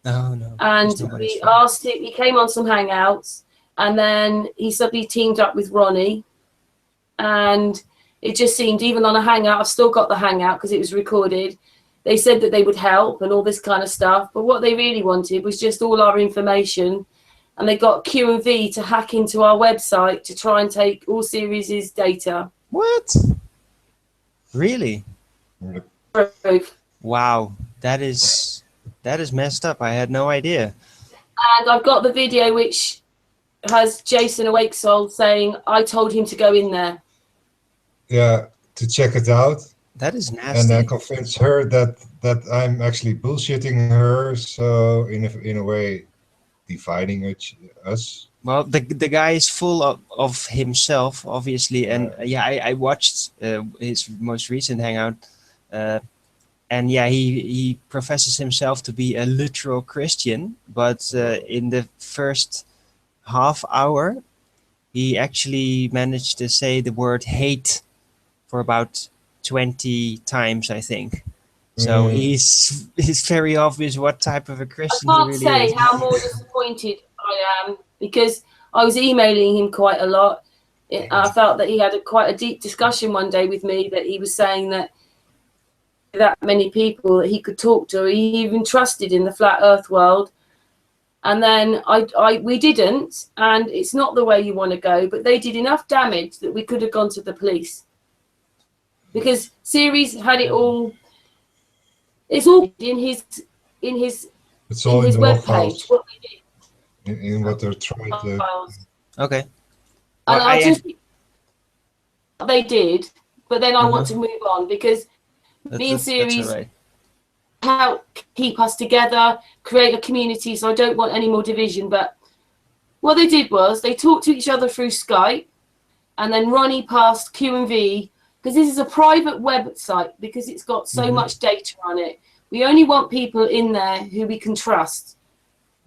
Oh no. And we asked him, he came on some hangouts, and then he suddenly teamed up with Ronnie, and it just seemed, even on a hangout, I've still got the hangout because it was recorded, they said that they would help and all this kind of stuff, but what they really wanted was just all our information. And they got Q&V to hack into our website to try and take all Ceres' data. What? Really? Wow, that is messed up. I had no idea. And I've got the video which has Jason Awake Soul saying, I told him to go in there. Yeah, to check it out. That is nasty. And then convince her that I'm actually bullshitting her. So in a way, dividing us. Well, the guy is full of himself, obviously, and yeah, I watched his most recent hangout, and yeah, he professes himself to be a literal Christian, but in the first half hour, he actually managed to say the word hate for about 20 times, I think. So it's very obvious what type of a Christian he really is. I can't say how more disappointed I am, because I was emailing him quite a lot. I felt that he had quite a deep discussion one day with me, that he was saying that many people that he could talk to, he even trusted in the flat earth world. And then we didn't, and it's not the way you want to go, but they did enough damage that we could have gone to the police. Because Ceres had it all. It's all in his webpage. What they did. In what they're trying to. Okay. And they did, but then I want to move on, because me and Ceres help keep us together, create a community. So I don't want any more division. But what they did was they talked to each other through Skype, and then Ronnie passed Q&V. Because this is a private website, because it's got so much data on it. We only want people in there who we can trust.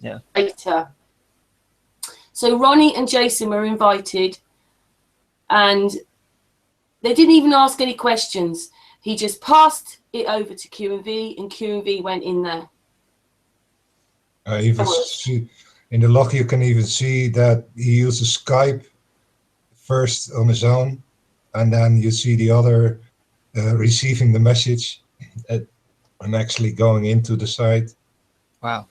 Yeah. Data. So Ronnie and Jason were invited, and they didn't even ask any questions. He just passed it over to Q&V, and Q&V went in there. Even in the log, you can even see that he uses Skype first on his own. And then you see the other receiving the message and actually going into the site. Wow.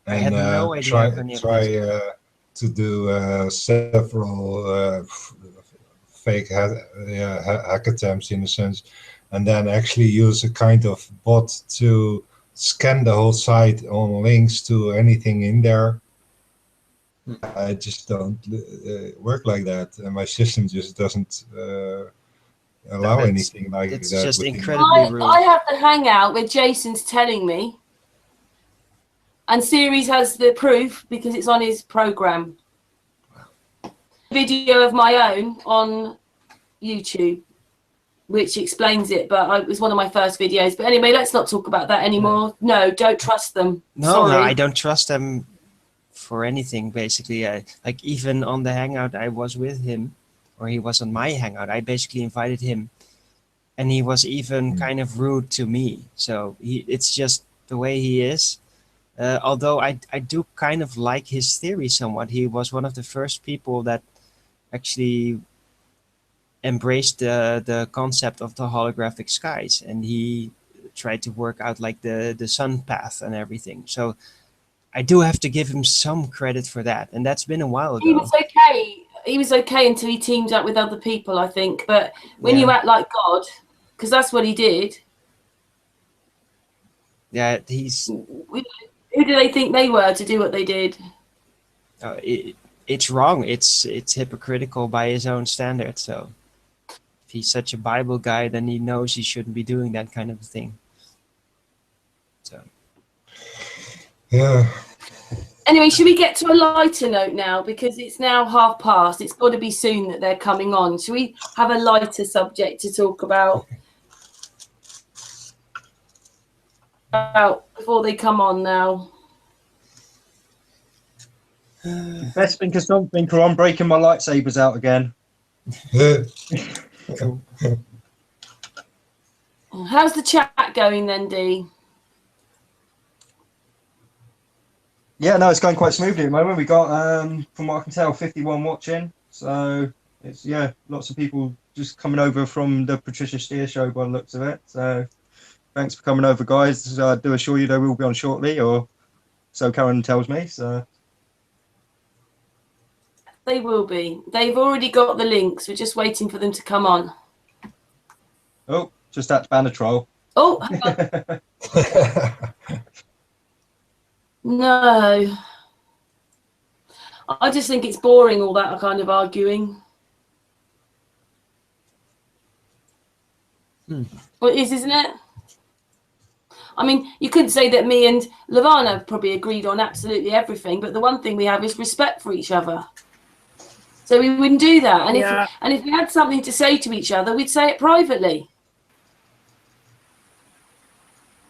And I had no idea. Try to do several fake hack attempts, in a sense, and then actually use a kind of bot to scan the whole site on links to anything in there, I just don't work like that, and my system just doesn't allow anything like it's that. just within- incredibly rude. I have the hangout where Jason's telling me, and Series has the proof because it's on his program. Video of my own on YouTube, which explains it, but it was one of my first videos. But anyway, let's not talk about that anymore. No, don't trust them. No, Sorry. I don't trust them for anything, basically. Like, even on the hangout I was with him, or he was on my hangout, I basically invited him, and he was even kind of rude to me. So it's just the way he is. Although I do kind of like his theory somewhat. He was one of the first people that actually embraced the concept of the holographic skies, and he tried to work out like the sun path and everything. So I do have to give him some credit for that, and that's been a while ago. He was okay. He was okay until he teamed up with other people, I think. But when you act like God, because that's what he did. Yeah, Who do they think they were to do what they did? It's wrong. It's hypocritical by his own standards. So if he's such a Bible guy, then he knows he shouldn't be doing that kind of thing. So yeah. Anyway, should we get to a lighter note now? Because it's now past. It's got to be soon that they're coming on. Should we have a lighter subject to talk about before they come on now? Best think of something, or I'm breaking my lightsabers out again. How's the chat going then, Dee? Yeah, no, it's going quite smoothly at the moment. We got, from what I can tell, 51 watching. So it's, lots of people just coming over from the Patricia Steere show by the looks of it. So thanks for coming over, guys. I do assure you they will be on shortly, or so Karen tells me. So They will be. They've already got the links. We're just waiting for them to come on. Oh, just that banner troll. Oh, hang on. No. I just think it's boring, all that kind of arguing. Well, it is, isn't it? I mean, you couldn't say that me and Lavana probably agreed on absolutely everything, but the one thing we have is respect for each other. So we wouldn't do that. And if we had something to say to each other, we'd say it privately.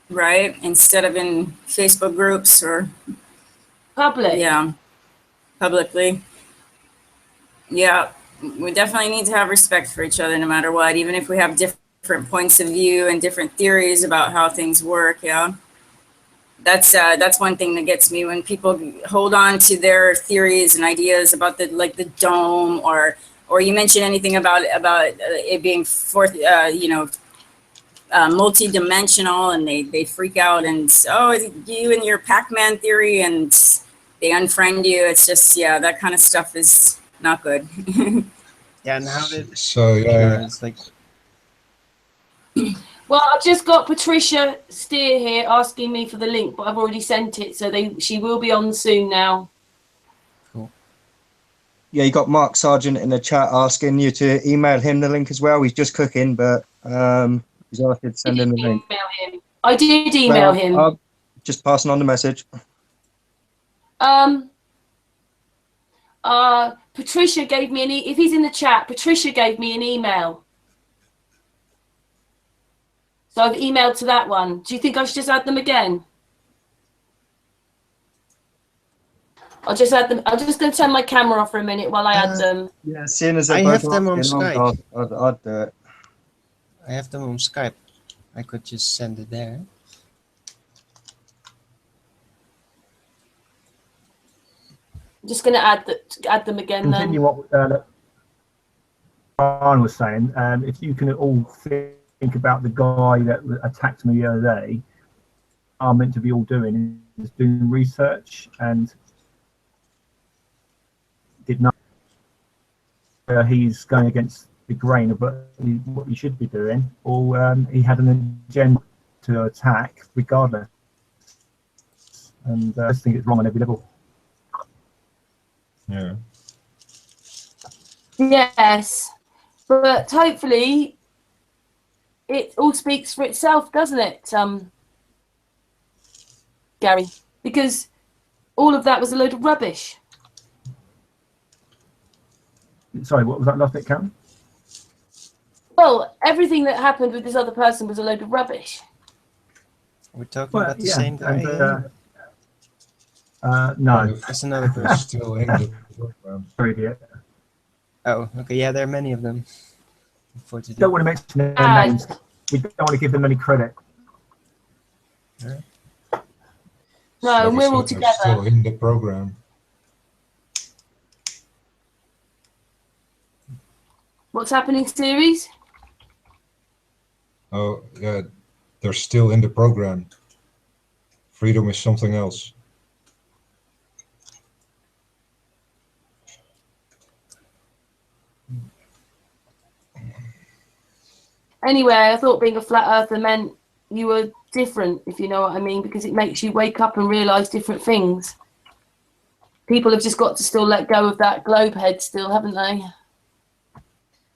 Right, instead of in Facebook groups or public. Yeah, publicly. Yeah, we definitely need to have respect for each other no matter what, even if we have different points of view and different theories about how things work. Yeah, that's one thing that gets me when people hold on to their theories and ideas about the dome, or you mention anything about it being multi-dimensional, and they freak out and you and your Pac-Man theory, and they unfriend you. It's just that kind of stuff is not good. Yeah, and how did it's like. Well, I've just got Patricia Steere here asking me for the link, but I've already sent it, so she will be on soon now. Cool. Yeah, you got Mark Sargent in the chat asking you to email him the link as well. He's just cooking, but he's asked you to send him the link. I did email him. I'm just passing on the message. Patricia gave me if he's in the chat, Patricia gave me an email. So I've emailed to that one. Do you think I should just add them again? I'll just add them. I'm just going to turn my camera off for a minute while I add them. Yeah, seeing as I have them on Skype. I'd do it. I have them on Skype. I could just send it there. I'm just going to add them again. Continue what Brian was saying. If you can all think about the guy that attacked me the other day, are meant to be all doing is doing research, and did not. He's going against the grain of what he should be doing, or he had an agenda to attack regardless. And I just think it's wrong on every level. Yeah. Yes, but hopefully it all speaks for itself, doesn't it, Gary? Because all of that was a load of rubbish. Sorry, what was that last bit, Karen? Well, everything that happened with this other person was a load of rubbish. We're talking about the same guy. No. That's another person. Still in the program. Idiot. Oh, okay. Yeah, there are many of them. Unfortunately. Don't want to mention their names. We don't want to give them any credit. Right. No, and we're all together. Still in the program. What's happening, series? Oh, yeah, they're still in the program. Freedom is something else. Anyway, I thought being a flat earther meant you were different, if you know what I mean, because it makes you wake up and realise different things. People have just got to still let go of that globe head still, haven't they?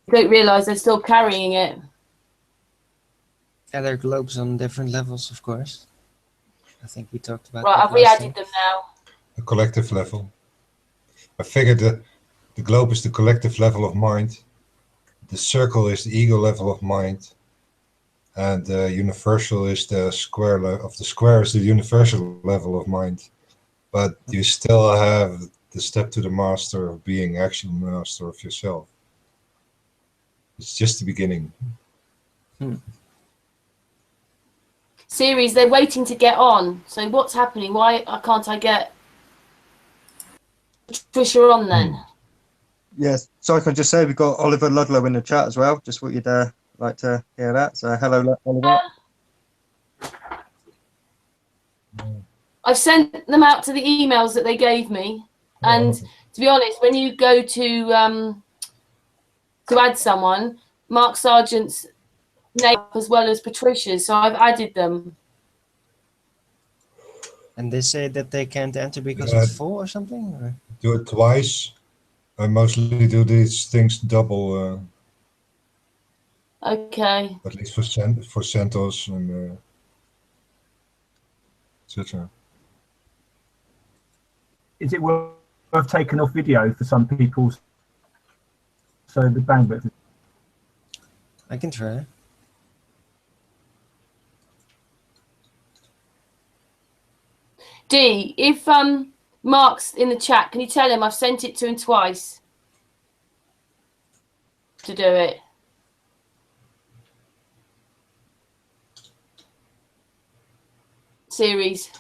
They don't realise they're still carrying it. Yeah, there are globes on different levels, of course. I think we talked about Right, that I've re-added them now. The collective level. I figured the globe is the collective level of mind. The circle is the ego level of mind. And the universal is the square of the square is the universal level of mind. But you still have the step to the master of being actual master of yourself. It's just the beginning. Series, they're waiting to get on. So what's happening? Why can't I get Patricia on then? Yes, so I can just say we've got Oliver Ludlow in the chat as well. Just what you'd like to hear that. So hello, Oliver. I've sent them out to the emails that they gave me, and to be honest, when you go to add someone, Mark Sargent's name as well as Patricia's, so I've added them. And they say that they can't enter because it's full or something? Or? Do it twice. I mostly do these things double. Okay. At least for Santos and etc. Is it worth taking off video for some people so the bandwidth? I can try. D, if Mark's in the chat, can you tell him I've sent it to him twice to do it? Series.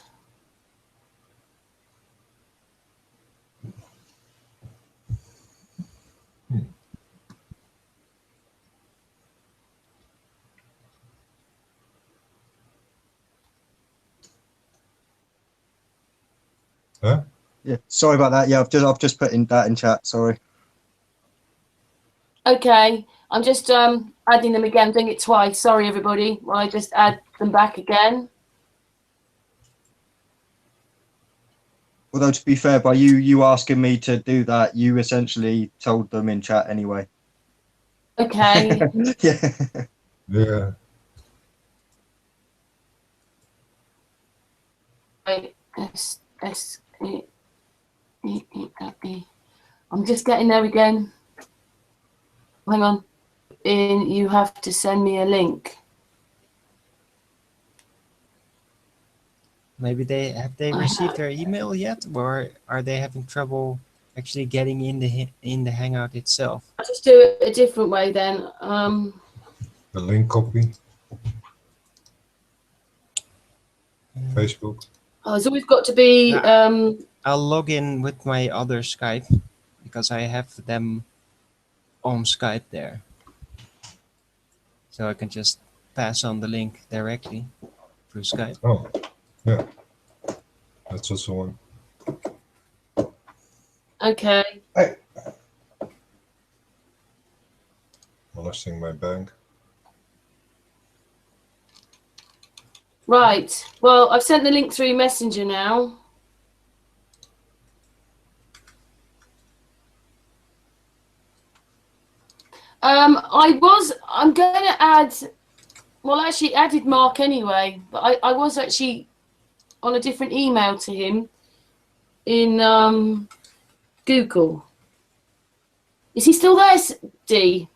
Huh? Yeah, sorry about that. Yeah, I've just put in that in chat. Sorry. Okay, I'm just adding them again, doing it twice. Sorry, everybody. Well, I just add them back again. Although to be fair, by you asking me to do that, you essentially told them in chat anyway. Okay. Yeah. Yeah. Right. I'm just getting there again. Hang on. You have to send me a link. Maybe have they received their email yet, or are they having trouble actually getting in the Hangout itself? I'll just do it a different way then. The link copy. Facebook. Oh, it's always got to be. I'll log in with my other Skype because I have them on Skype there, so I can just pass on the link directly through Skype. Oh, yeah, that's also one. Okay. Hey. Molesting my bank. Right. Well, I've sent the link through Messenger now. I'm going to add, well, actually added Mark anyway, but I was actually on a different email to him in Google. Is he still there, D?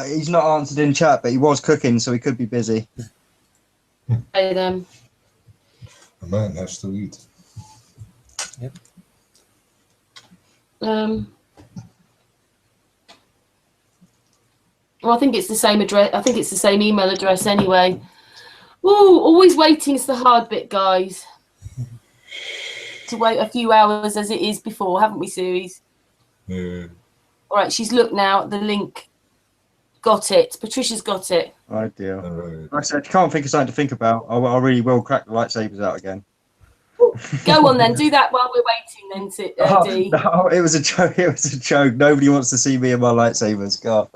He's not answered in chat, but he was cooking, so he could be busy. Okay, then. A man has to eat. Yep. Well, I think it's the same address. I think it's the same email address anyway. Ooh, always waiting's the hard bit, guys. To wait a few hours as it is before, haven't we, Series? Yeah. All right, she's looked now at the link. Got it. Patricia's got it. Ideal. Right. Like I said, if you can't think of something to think about, I really will crack the lightsabers out again. Go on then, do that while we're waiting then, D. No, it was a joke. It was a joke. Nobody wants to see me and my lightsabers. God.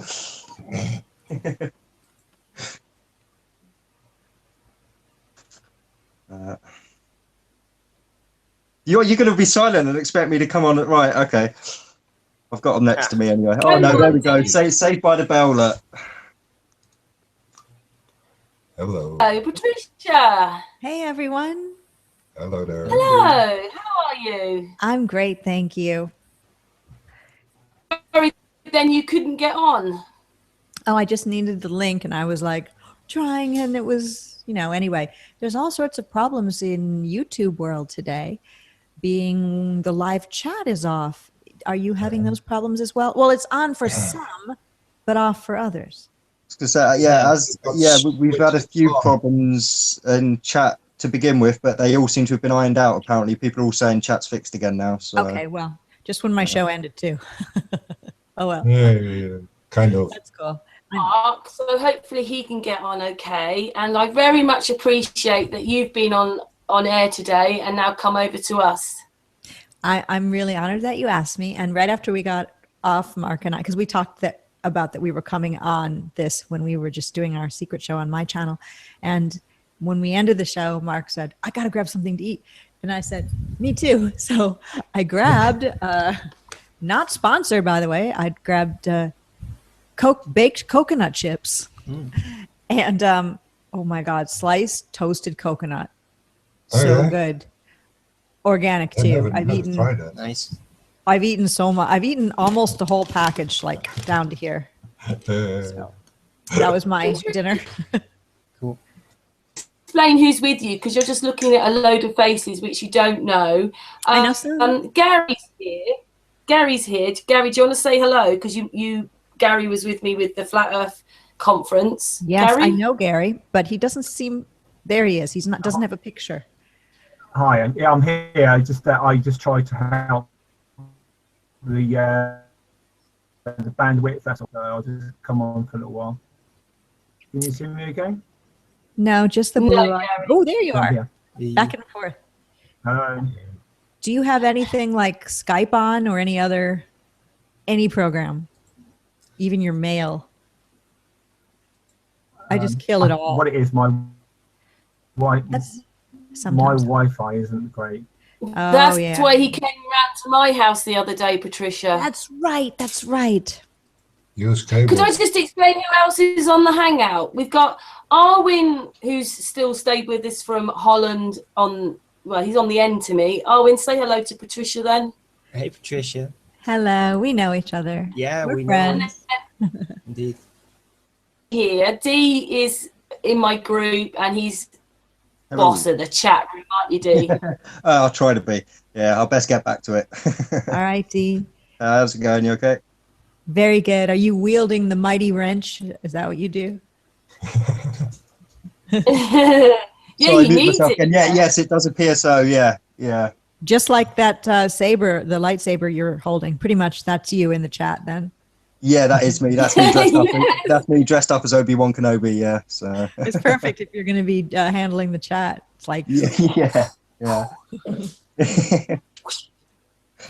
You're going to be silent and expect me to come on. Right, okay. I've got them next to me anyway. Oh, no, there we go. Saved by the bell, look. Hello. Hello, Patricia. Hey, everyone. Hello there. Hello, how are you? I'm great, thank you. Sorry, then you couldn't get on. Oh, I just needed the link, and I was like trying, and it was, anyway, there's all sorts of problems in YouTube world today, being the live chat is off. Are you having those problems as well? Well, it's on for some, but off for others. We've had a few problems in chat to begin with, but they all seem to have been ironed out. Apparently, people are all saying chat's fixed again now. So. Okay, well, just when my show ended too. Oh well. Yeah, kind of. That's cool. Mark, so hopefully he can get on okay. And I very much appreciate that you've been on air today and now come over to us. I'm really honored that you asked me. And right after we got off, Mark and I, because we talked about that we were coming on this when we were just doing our secret show on my channel. And when we ended the show, Mark said, I got to grab something to eat. And I said, me too. So I grabbed, not sponsored, by the way, I grabbed baked coconut chips. And, oh my God, sliced toasted coconut. So good. Organic too. I've eaten. Nice. I've eaten so much. I've eaten almost the whole package, like down to here. So that was my dinner. Cool. Explain who's with you, because you're just looking at a load of faces which you don't know. I know some. Gary's here. Gary, do you want to say hello? Because Gary was with me with the Flat Earth conference. Yes, Gary? I know Gary, but he doesn't seem. There he is. Doesn't have a picture. Hi, yeah, I'm here. I just tried to help the bandwidth. That's all. I'll just come on for a little while. Can you see me okay? No, just the blue line. Oh, there you are. Yeah. Back and forth. Hello. Do you have anything like Skype on or any program? Even your mail? I just kill it all. What it is, my Wi-Fi isn't great. That's why he came around to my house the other day, Patricia. That's right. Use cable. Could I just explain who else is on the Hangout? We've got Arwin, who's still stayed with us from Holland. He's on the end to me. Arwin, say hello to Patricia then. Hey, Patricia. Hello, we know each other. Yeah, We're we friends. know. Indeed. Here, D is in my group, and he's boss of the chat room, aren't you, D? I'll try to be. Yeah, I'll best get back to it. All right, D. How's it going? You okay? Very good. Are you wielding the mighty wrench? Is that what you do? You need it. Yeah, yes, it does appear so. Yeah. Just like that saber, the lightsaber you're holding. Pretty much, that's you in the chat then. Yeah, that is me. That's me dressed up. That's me dressed up as Obi-Wan Kenobi. Yeah, so it's perfect if you're going to be handling the chat. It's like yeah.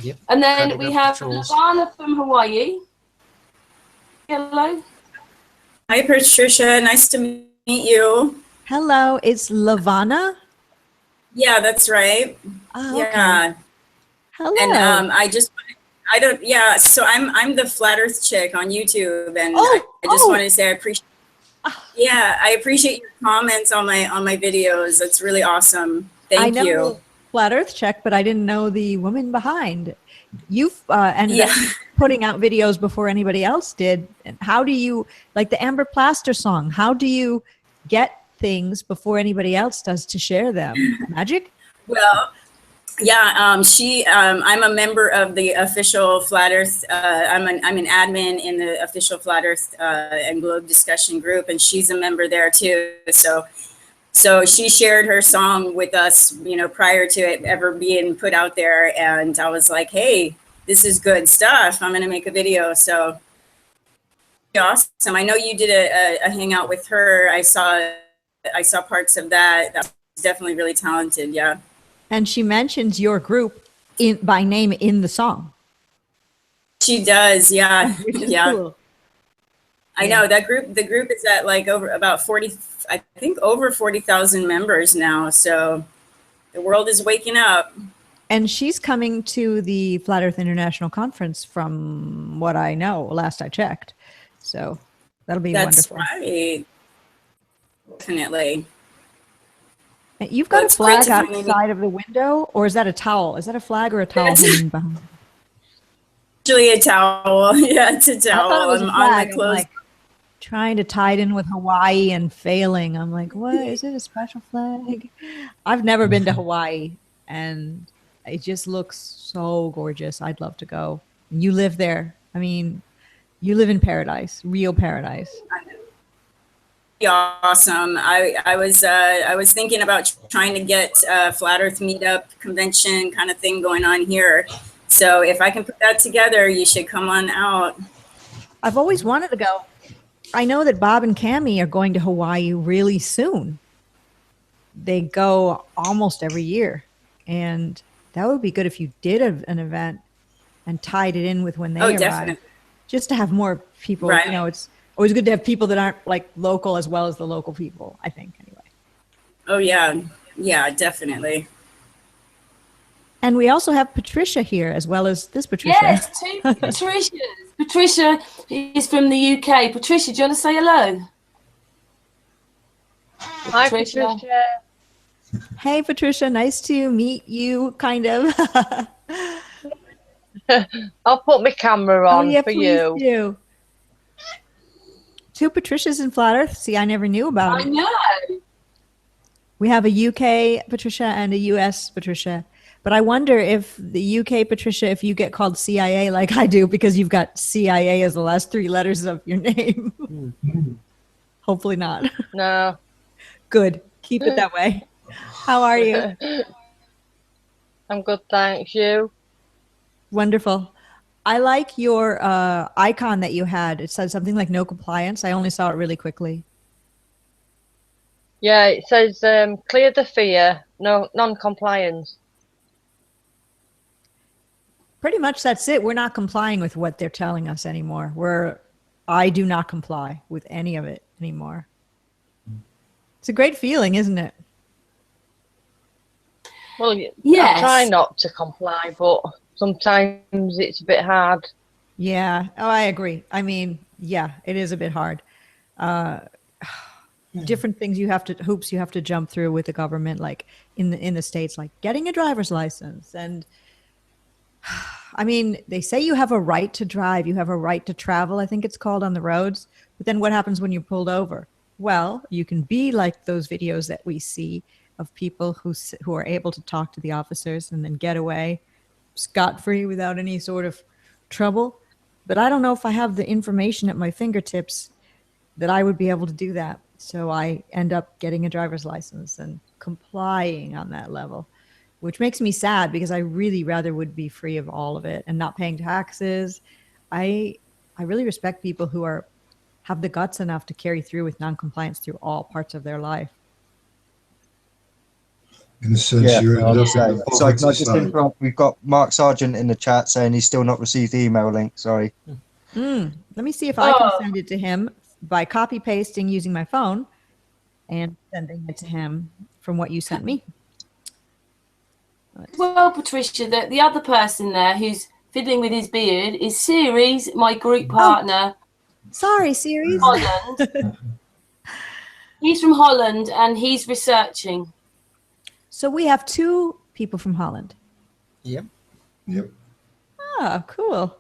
Yep. And then we have Lavana from Hawaii. Hello. Hi, Patricia. Nice to meet you. Hello, it's Lavana. Yeah, that's right. Oh, okay. Yeah. Hello. And I don't. Yeah. So I'm the Flat Earth chick on YouTube, and I just wanted to say I appreciate. Yeah, I appreciate your comments on my videos. That's really awesome. Thank you. Flat Earth check, but I didn't know the woman behind. You've ended up putting out videos before anybody else did. And how do you, like the Amber Plaster song, how do you get things before anybody else does to share them? Magic? Well, yeah, I'm a member of the official Flat Earth. I'm an admin in the official Flat Earth and Globe discussion group, and she's a member there too. So she shared her song with us, prior to it ever being put out there. And I was like, hey, this is good stuff. I'm going to make a video. So awesome. I know you did a hangout with her. I saw parts of that. That was definitely really talented. Yeah. And she mentions your group by name in the song. She does. Yeah. Which is yeah. Cool. I know that group. The group is at like about 40. I think over 40,000 members now. So the world is waking up. And she's coming to the Flat Earth International Conference from what I know, last I checked. So that'll be wonderful. That's right. Definitely. You've got a flag outside of the window, or is that a towel? Is that a flag or a towel hanging behind? Actually a towel. Yeah, it's a towel. I thought it was a on flag. my clothes. I'm like trying to tie it in with Hawaii and failing. I'm like, what? Is it a special flag? I've never been to Hawaii, and it just looks so gorgeous. I'd love to go. You live there. I mean, you live in paradise, real paradise. Awesome. I was thinking about trying to get a Flat Earth meetup convention kind of thing going on here. So if I can put that together, you should come on out. I've always wanted to go. I know that Bob and Cammie are going to Hawaii really soon. They go almost every year, and that would be good if you did an event and tied it in with when they arrive. Definitely. Just to have more people. Right. It's always good to have people that aren't like local as well as the local people, I think, anyway. Oh, yeah. Yeah, definitely. And we also have Patricia here as well as this Patricia. Yes, two Patricias. Patricia is from the UK. Patricia, do you want to say hello? Hi, Patricia. Hey, Patricia. Nice to meet you, kind of. I'll put my camera on for you. Do. Two Patricias in Flat Earth. See, I never knew about it. I know. We have a UK Patricia and a US Patricia. But I wonder if the UK Patricia, if you get called CIA like I do, because you've got CIA as the last three letters of your name. Hopefully not. No. Good. Keep it that way. How are you? I'm good, thanks. You? Wonderful. I like your icon that you had. It said something like no compliance. I only saw it really quickly. Yeah, it says clear the fear, no non-compliance. Pretty much that's it. We're not complying with what they're telling us anymore. I do not comply with any of it anymore. It's a great feeling, isn't it? Well, yes. I try not to comply, but sometimes it's a bit hard. Yeah. Oh, I agree. I mean, yeah, it is a bit hard. Different things hoops you have to jump through with the government, like in the States, like getting a driver's license. And I mean, they say you have a right to drive. You have a right to travel, I think it's called, on the roads. But then what happens when you're pulled over? Well, you can be like those videos that we see of people who are able to talk to the officers and then get away scot-free without any sort of trouble. But I don't know if I have the information at my fingertips that I would be able to do that. So I end up getting a driver's license and complying on that level, which makes me sad because I really rather would be free of all of it and not paying taxes. I really respect people who have the guts enough to carry through with non-compliance through all parts of their life. In a sense, you're in the Sorry, can I just interrupt? We've got Mark Sargent in the chat saying he's still not received the email link. Sorry. Let me see if I can send it to him by copy pasting using my phone and sending it to him from what you sent me. Well, Patricia, the other person there who's fiddling with his beard, is Ceres, my group partner. Sorry, Ceres. Holland. He's from Holland and he's researching. So we have 2 people from Holland. Yep. Yep. Oh, cool.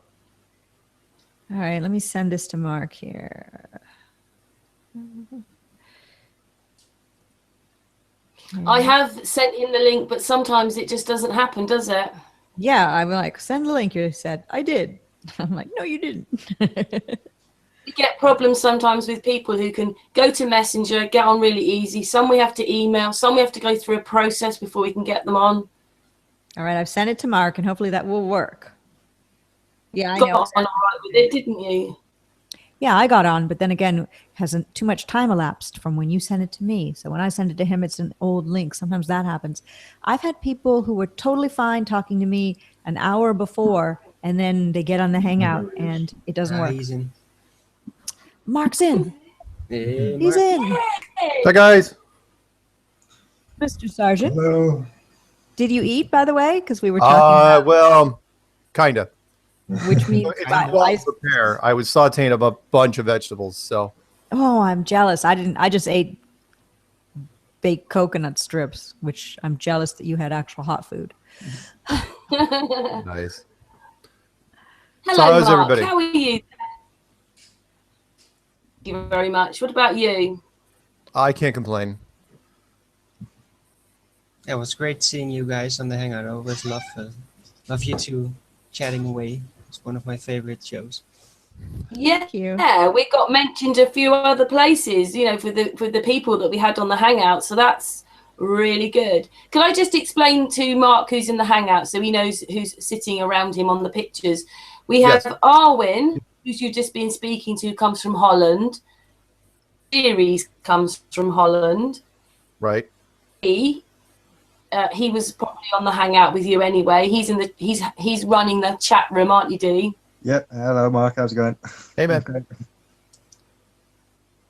All right, let me send this to Mark here. Okay. I have sent him the link, but sometimes it just doesn't happen, does it? Yeah, I'm like, send the link. You said, I did. I'm like, no, you didn't. We get problems sometimes with people who can go to Messenger, get on really easy. Some we have to email, some we have to go through a process before we can get them on. All right, I've sent it to Mark, and hopefully that will work. Yeah, I Got know. on all right with it, didn't you? Yeah, I got on, but then again, hasn't too much time elapsed from when you sent it to me. So when I send it to him, it's an old link. Sometimes that happens. I've had people who were totally fine talking to me an hour before, and then they get on the Hangout, and it doesn't work. He's in. Mark's in. Hey, He's Mark. in. Hi, guys. Mr. Sargent. Hello. Did you eat, by the way? Because we were talking about Well, kind of. which means It's involved prepare. I was sauteing up a bunch of vegetables, so. Oh, I'm jealous. I just ate baked coconut strips, which I'm jealous that you had actual hot food. Nice. Hello, So how's Mark. everybody? How are you? Thank you very much. What about you? I can't complain. Yeah, it was great seeing you guys on the Hangout. I always love you two chatting away. It's one of my favorite shows. Yeah, we got mentioned a few other places, you know, for the people that we had on the Hangout. So that's really good. Can I just explain to Mark who's in the Hangout so he knows who's sitting around him on the pictures? We have Arwin, who's you've just been speaking to, comes from Holland. Series comes from Holland. Right. He was probably on the Hangout with you anyway. He's running the chat room, aren't you, Dee? Yep. Hello, Mark. How's it going? Hey, man.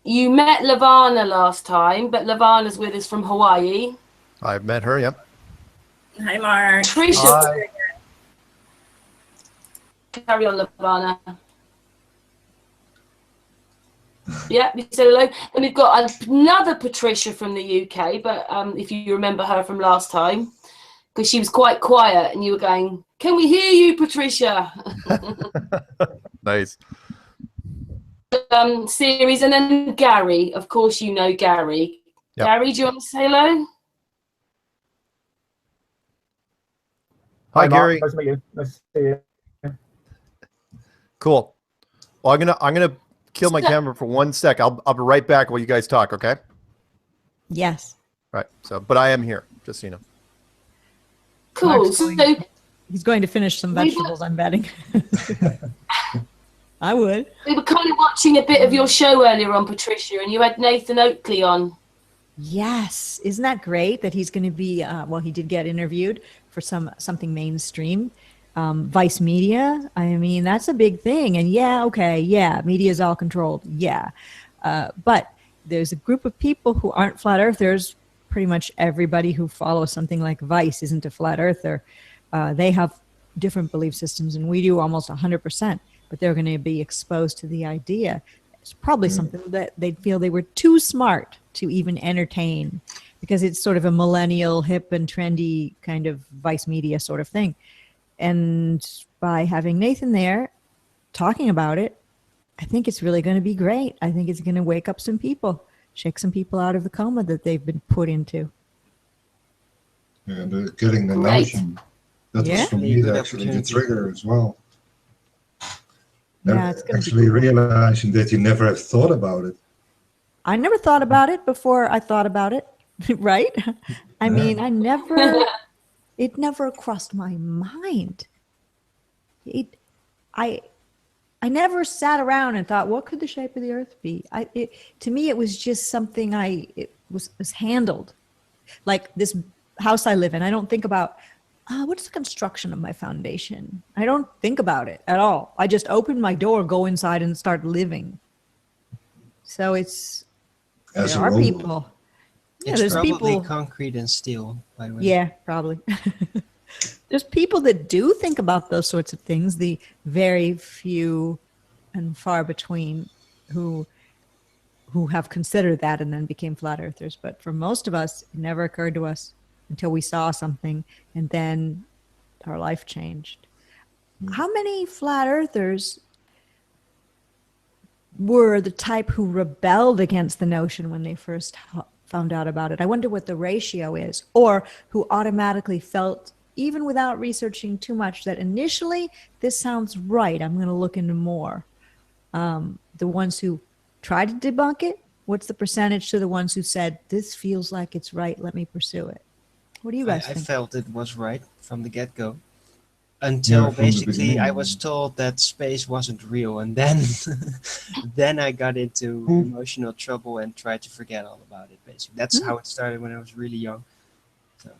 You met Lavana last time, but Lavana's with us from Hawaii. I've met her, yep. Hi, Mark. Patricia. Hi. Carry on, Lavana. Yeah, we said hello. And we've got another Patricia from the UK, but if you remember her from last time, because she was quite quiet and you were going, can we hear you, Patricia? Nice. Series, and then Gary. Of course, you know Gary. Yep. Gary, do you want to say hello? Hi, Mark. Gary. Nice to meet you. Nice to see you. Cool. Well, I'm gonna kill my camera for 1 sec. I'll be right back while you guys talk, okay? Yes. Right. So, but I am here, just so you know. Cool. He's going to finish some vegetables, I'm betting. I would. We were kind of watching a bit of your show earlier on, Patricia, and you had Nathan Oakley on. Yes. Isn't that great that he's going to be, well, he did get interviewed for something mainstream. Vice Media, I mean, that's a big thing. And media is all controlled. Yeah. But there's a group of people who aren't flat earthers. Pretty much everybody who follows something like Vice isn't a flat earther. They have different belief systems, and we do almost 100%, but they're going to be exposed to the idea. It's probably something that they'd feel they were too smart to even entertain, because it's sort of a millennial, hip and trendy kind of Vice Media sort of thing. And by having Nathan there talking about it, I think it's really going to be great. I think it's going to wake up some people, shake some people out of the coma that they've been put into. Yeah, getting the notion. That was for me actually the trigger as well. Yeah, it's actually realizing that you never have thought about it. I never thought about it before I thought about it, right? I mean, it never crossed my mind. I never sat around and thought, what could the shape of the earth be? To me, it was just something it was handled. Like this house I live in, I don't think about, what's the construction of my foundation? I don't think about it at all. I just open my door, go inside, and start living. So there are people. Yeah, it's there's probably people. concrete and steel, by the way. Yeah, probably. There's people that do think about those sorts of things, the very few and far between who have considered that and then became flat earthers. But for most of us, it never occurred to us until we saw something and then our life changed. How many flat earthers were the type who rebelled against the notion when they first found out about it? I wonder what the ratio is, or who automatically felt, even without researching too much, that initially this sounds right, I'm going to look into more. The ones who tried to debunk it, what's the percentage to the ones who said, this feels like it's right, let me pursue it? What do you guys think? I felt it was right from the get-go. Until basically I was told that space wasn't real, and then then I got into emotional trouble and tried to forget all about it. Basically, that's how it started when I was really young. So,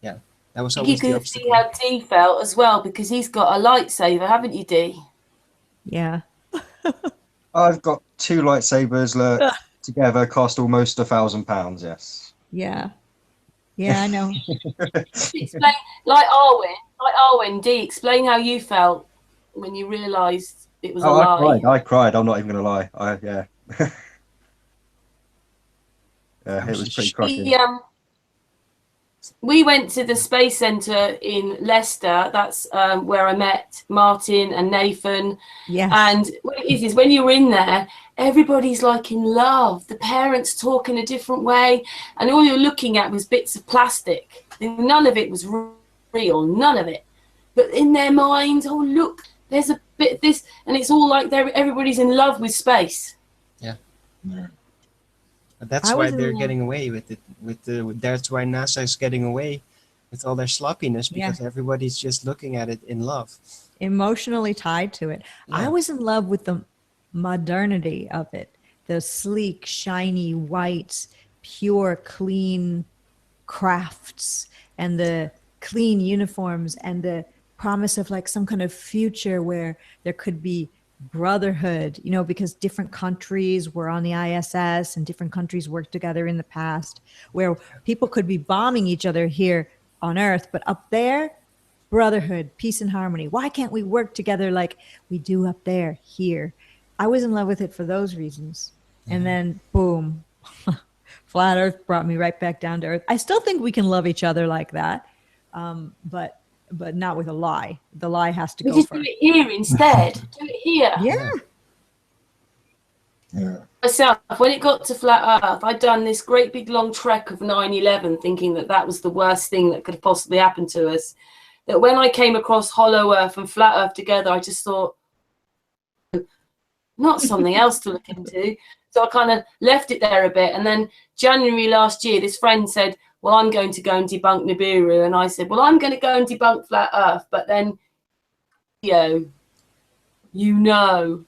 yeah, that was always the obstacle. You could see how D felt as well, because he's got a lightsaber, haven't you, D? Yeah. I've got 2 lightsabers together, cost almost £1,000. Yes. Yeah. Yeah, I know. Explain, like Arwen, D, explain how you felt when you realised it was a lie. I cried. I'm not even going to lie. Yeah. It was pretty crushing. We went to the Space Centre in Leicester. That's where I met Martin and Nathan. Yes. And what it is when you're in there, everybody's like in love. The parents talk in a different way. And all you're looking at was bits of plastic. None of it was real, none of it. But in their minds, oh, look, there's a bit of this. And it's all like everybody's in love with space. Yeah. That's why they're getting away with it. That's why NASA is getting away with all their sloppiness, because everybody's just looking at it in love. Emotionally tied to it. Yeah. I was in love with the modernity of it. The sleek, shiny, white, pure, clean crafts and the clean uniforms and the promise of like some kind of future where there could be brotherhood, you know, because different countries were on the ISS and different countries worked together in the past, where people could be bombing each other here on Earth, but up there, brotherhood, peace and harmony. Why can't we work together like we do up there, here? I was in love with it for those reasons. And then boom, flat Earth brought me right back down to earth. I still think we can love each other like that, but not with a lie. The lie has to go just first. do it here instead. Do it here. Yeah. Myself, when it got to flat Earth, I'd done this great big long trek of 9/11, thinking that was the worst thing that could possibly happen to us. That when I came across hollow Earth and flat Earth together, I just thought, not something else to look into. So I kind of left it there a bit. And then January last year, this friend said, well, I'm going to go and debunk Nibiru. And I said, well, I'm going to go and debunk flat Earth. But then, that you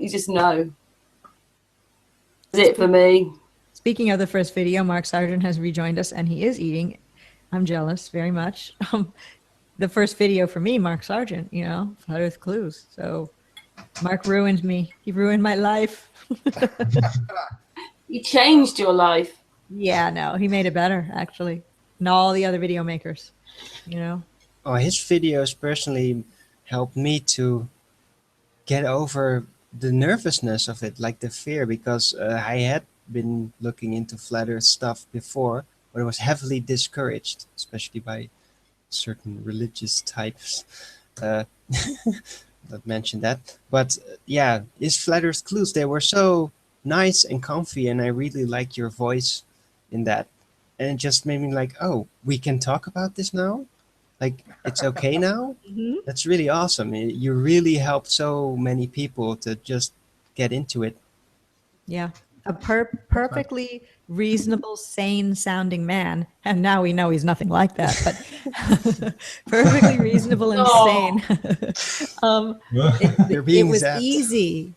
just know. That's it for me. Speaking of the first video, Mark Sargent has rejoined us and he is eating. I'm jealous very much. The first video for me, Mark Sargent, Flat Earth Clues. So Mark ruined me. He ruined my life. He changed your life. Yeah, no, he made it better, actually. And all the other video makers, Oh, his videos personally helped me to get over the nervousness of it, like the fear, because I had been looking into flat Earth stuff before, but I was heavily discouraged, especially by certain religious types. Not mention that, but yeah, his Flat Earth Clues, they were so nice and comfy, and I really liked your voice in that, and it just made me like, oh, we can talk about this now, like it's okay now. That's really awesome. You really helped so many people to just get into it. Yeah, a perfectly reasonable, sane sounding man, and now we know he's nothing like that, but perfectly reasonable and sane. It was easy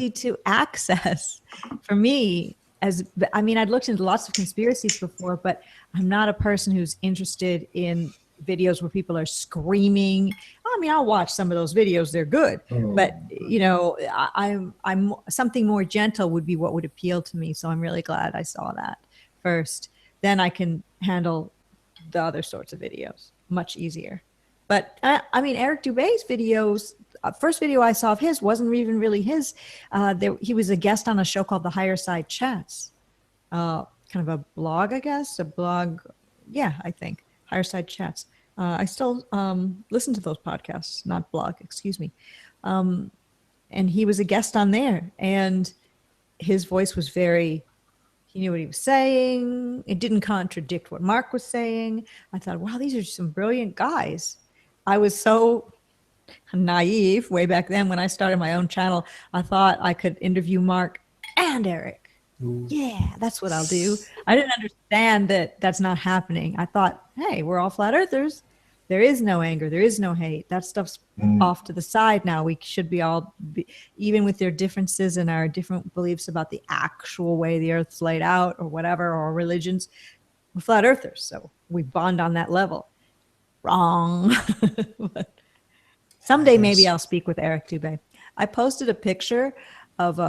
to access for me. I'd looked into lots of conspiracies before, but I'm not a person who's interested in videos where people are screaming. I'll watch some of those videos, they're good, but I'm something more gentle would be what would appeal to me. So I'm really glad I saw that first. Then I can handle the other sorts of videos much easier. But I mean, Eric Dubé's videos, first video I saw of his wasn't even really his. He was a guest on a show called The Higher Side Chats, kind of a blog, I guess, a blog. Yeah, I think Higher Side Chats. I still listen to those podcasts, not blog, excuse me. And he was a guest on there, and his voice was very, he knew what he was saying. It didn't contradict what Mark was saying. I thought, wow, these are some brilliant guys. I was so naive way back then when I started my own channel. I thought I could interview Mark and Eric. Ooh. Yeah, that's what I'll do. I didn't understand that that's not happening. I thought, hey, we're all flat earthers. There is no anger. There is no hate. That stuff's off to the side now. We should be all, even with their differences and our different beliefs about the actual way the earth's laid out or whatever, or religions, we're flat earthers. So we bond on that level. Wrong. Someday maybe I'll speak with Eric Dubé. I posted a picture of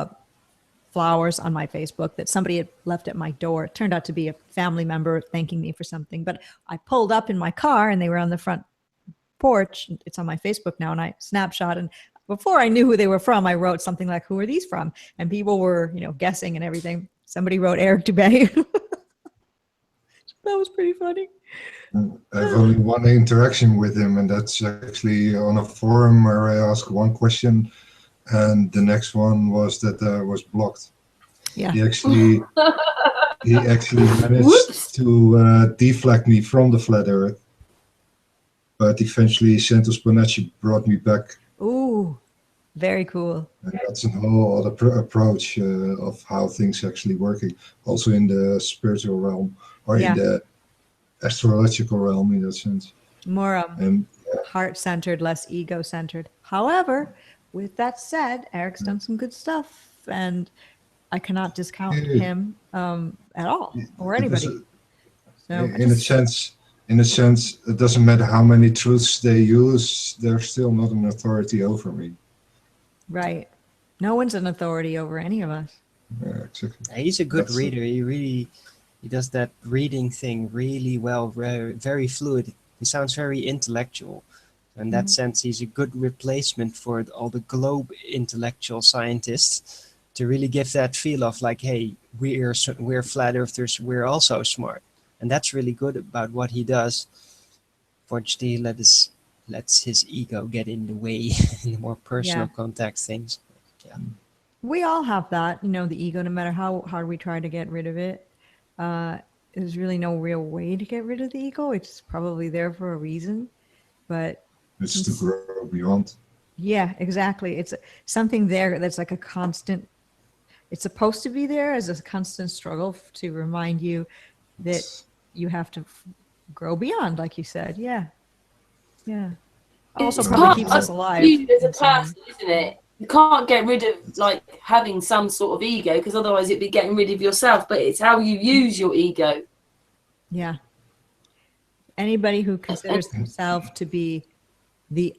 flowers on my Facebook that somebody had left at my door. It turned out to be a family member thanking me for something. But I pulled up in my car and they were on the front porch. It's on my Facebook now, and I snapshot. And before I knew who they were from, I wrote something like, "Who are these from?" And people were, guessing and everything. Somebody wrote Eric Dubé. That was pretty funny. I've only one interaction with him, and that's actually on a forum where I asked one question, and the next one was that I was blocked. Yeah. He actually managed to deflect me from the flat Earth, but eventually Santos Bonacci brought me back. Ooh, very cool. And that's a whole other approach of how things actually working, also in the spiritual realm or in the astrological realm in that sense. More heart-centered, less ego-centered. However, with that said, Eric's done some good stuff, and I cannot discount him at all, or anybody. In a sense, it doesn't matter how many truths they use, they're still not an authority over me. Right. No one's an authority over any of us. Yeah, exactly. He's a good reader. He does that reading thing really well, very, very fluid. He sounds very intellectual. In that sense, he's a good replacement for all the globe intellectual scientists to really give that feel of like, hey, we're flat earthers, we're also smart. And that's really good about what he does. Fortunately, lets his ego get in the way in the more personal contact things. Yeah. We all have that, the ego, no matter how hard we try to get rid of it. There's really no real way to get rid of the ego. It's probably there for a reason, but it's to grow beyond. Yeah, exactly. It's something there that's like a constant. It's supposed to be there as a constant struggle to remind you that you have to grow beyond, like you said. Yeah. Also, probably keeps us alive. As a person, isn't it? You can't get rid of having some sort of ego, because otherwise it'd be getting rid of yourself. But it's how you use your ego. Yeah. Anybody who considers themselves to be the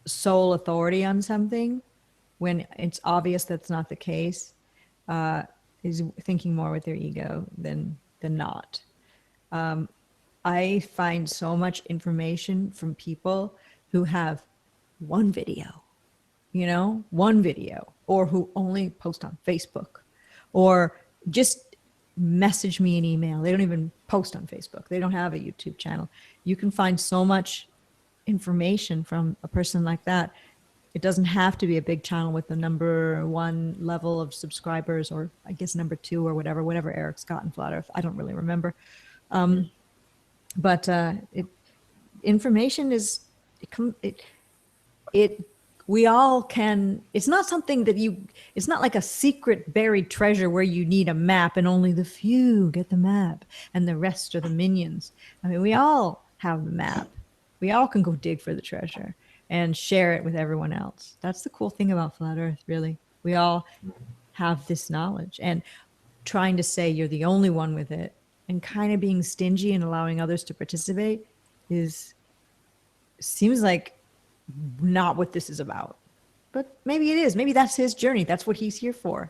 sole authority on something, when it's obvious that's not the case, is thinking more with their ego than not. I find so much information from people who have one video, or who only post on Facebook, or just message me an email. They don't even post on Facebook. They don't have a YouTube channel. You can find so much information from a person like that. It doesn't have to be a big channel with the #1 level of subscribers, or I guess #2 or whatever Eric's got in Flat Earth. I don't really remember. But information is, we all can, it's not something that it's not like a secret buried treasure where you need a map and only the few get the map and the rest are the minions. I mean, we all have the map. We all can go dig for the treasure and share it with everyone else. That's the cool thing about Flat Earth, really. We all have this knowledge, and trying to say you're the only one with it and kind of being stingy and allowing others to participate seems like not what this is about. But maybe it is. Maybe that's his journey. That's what he's here for.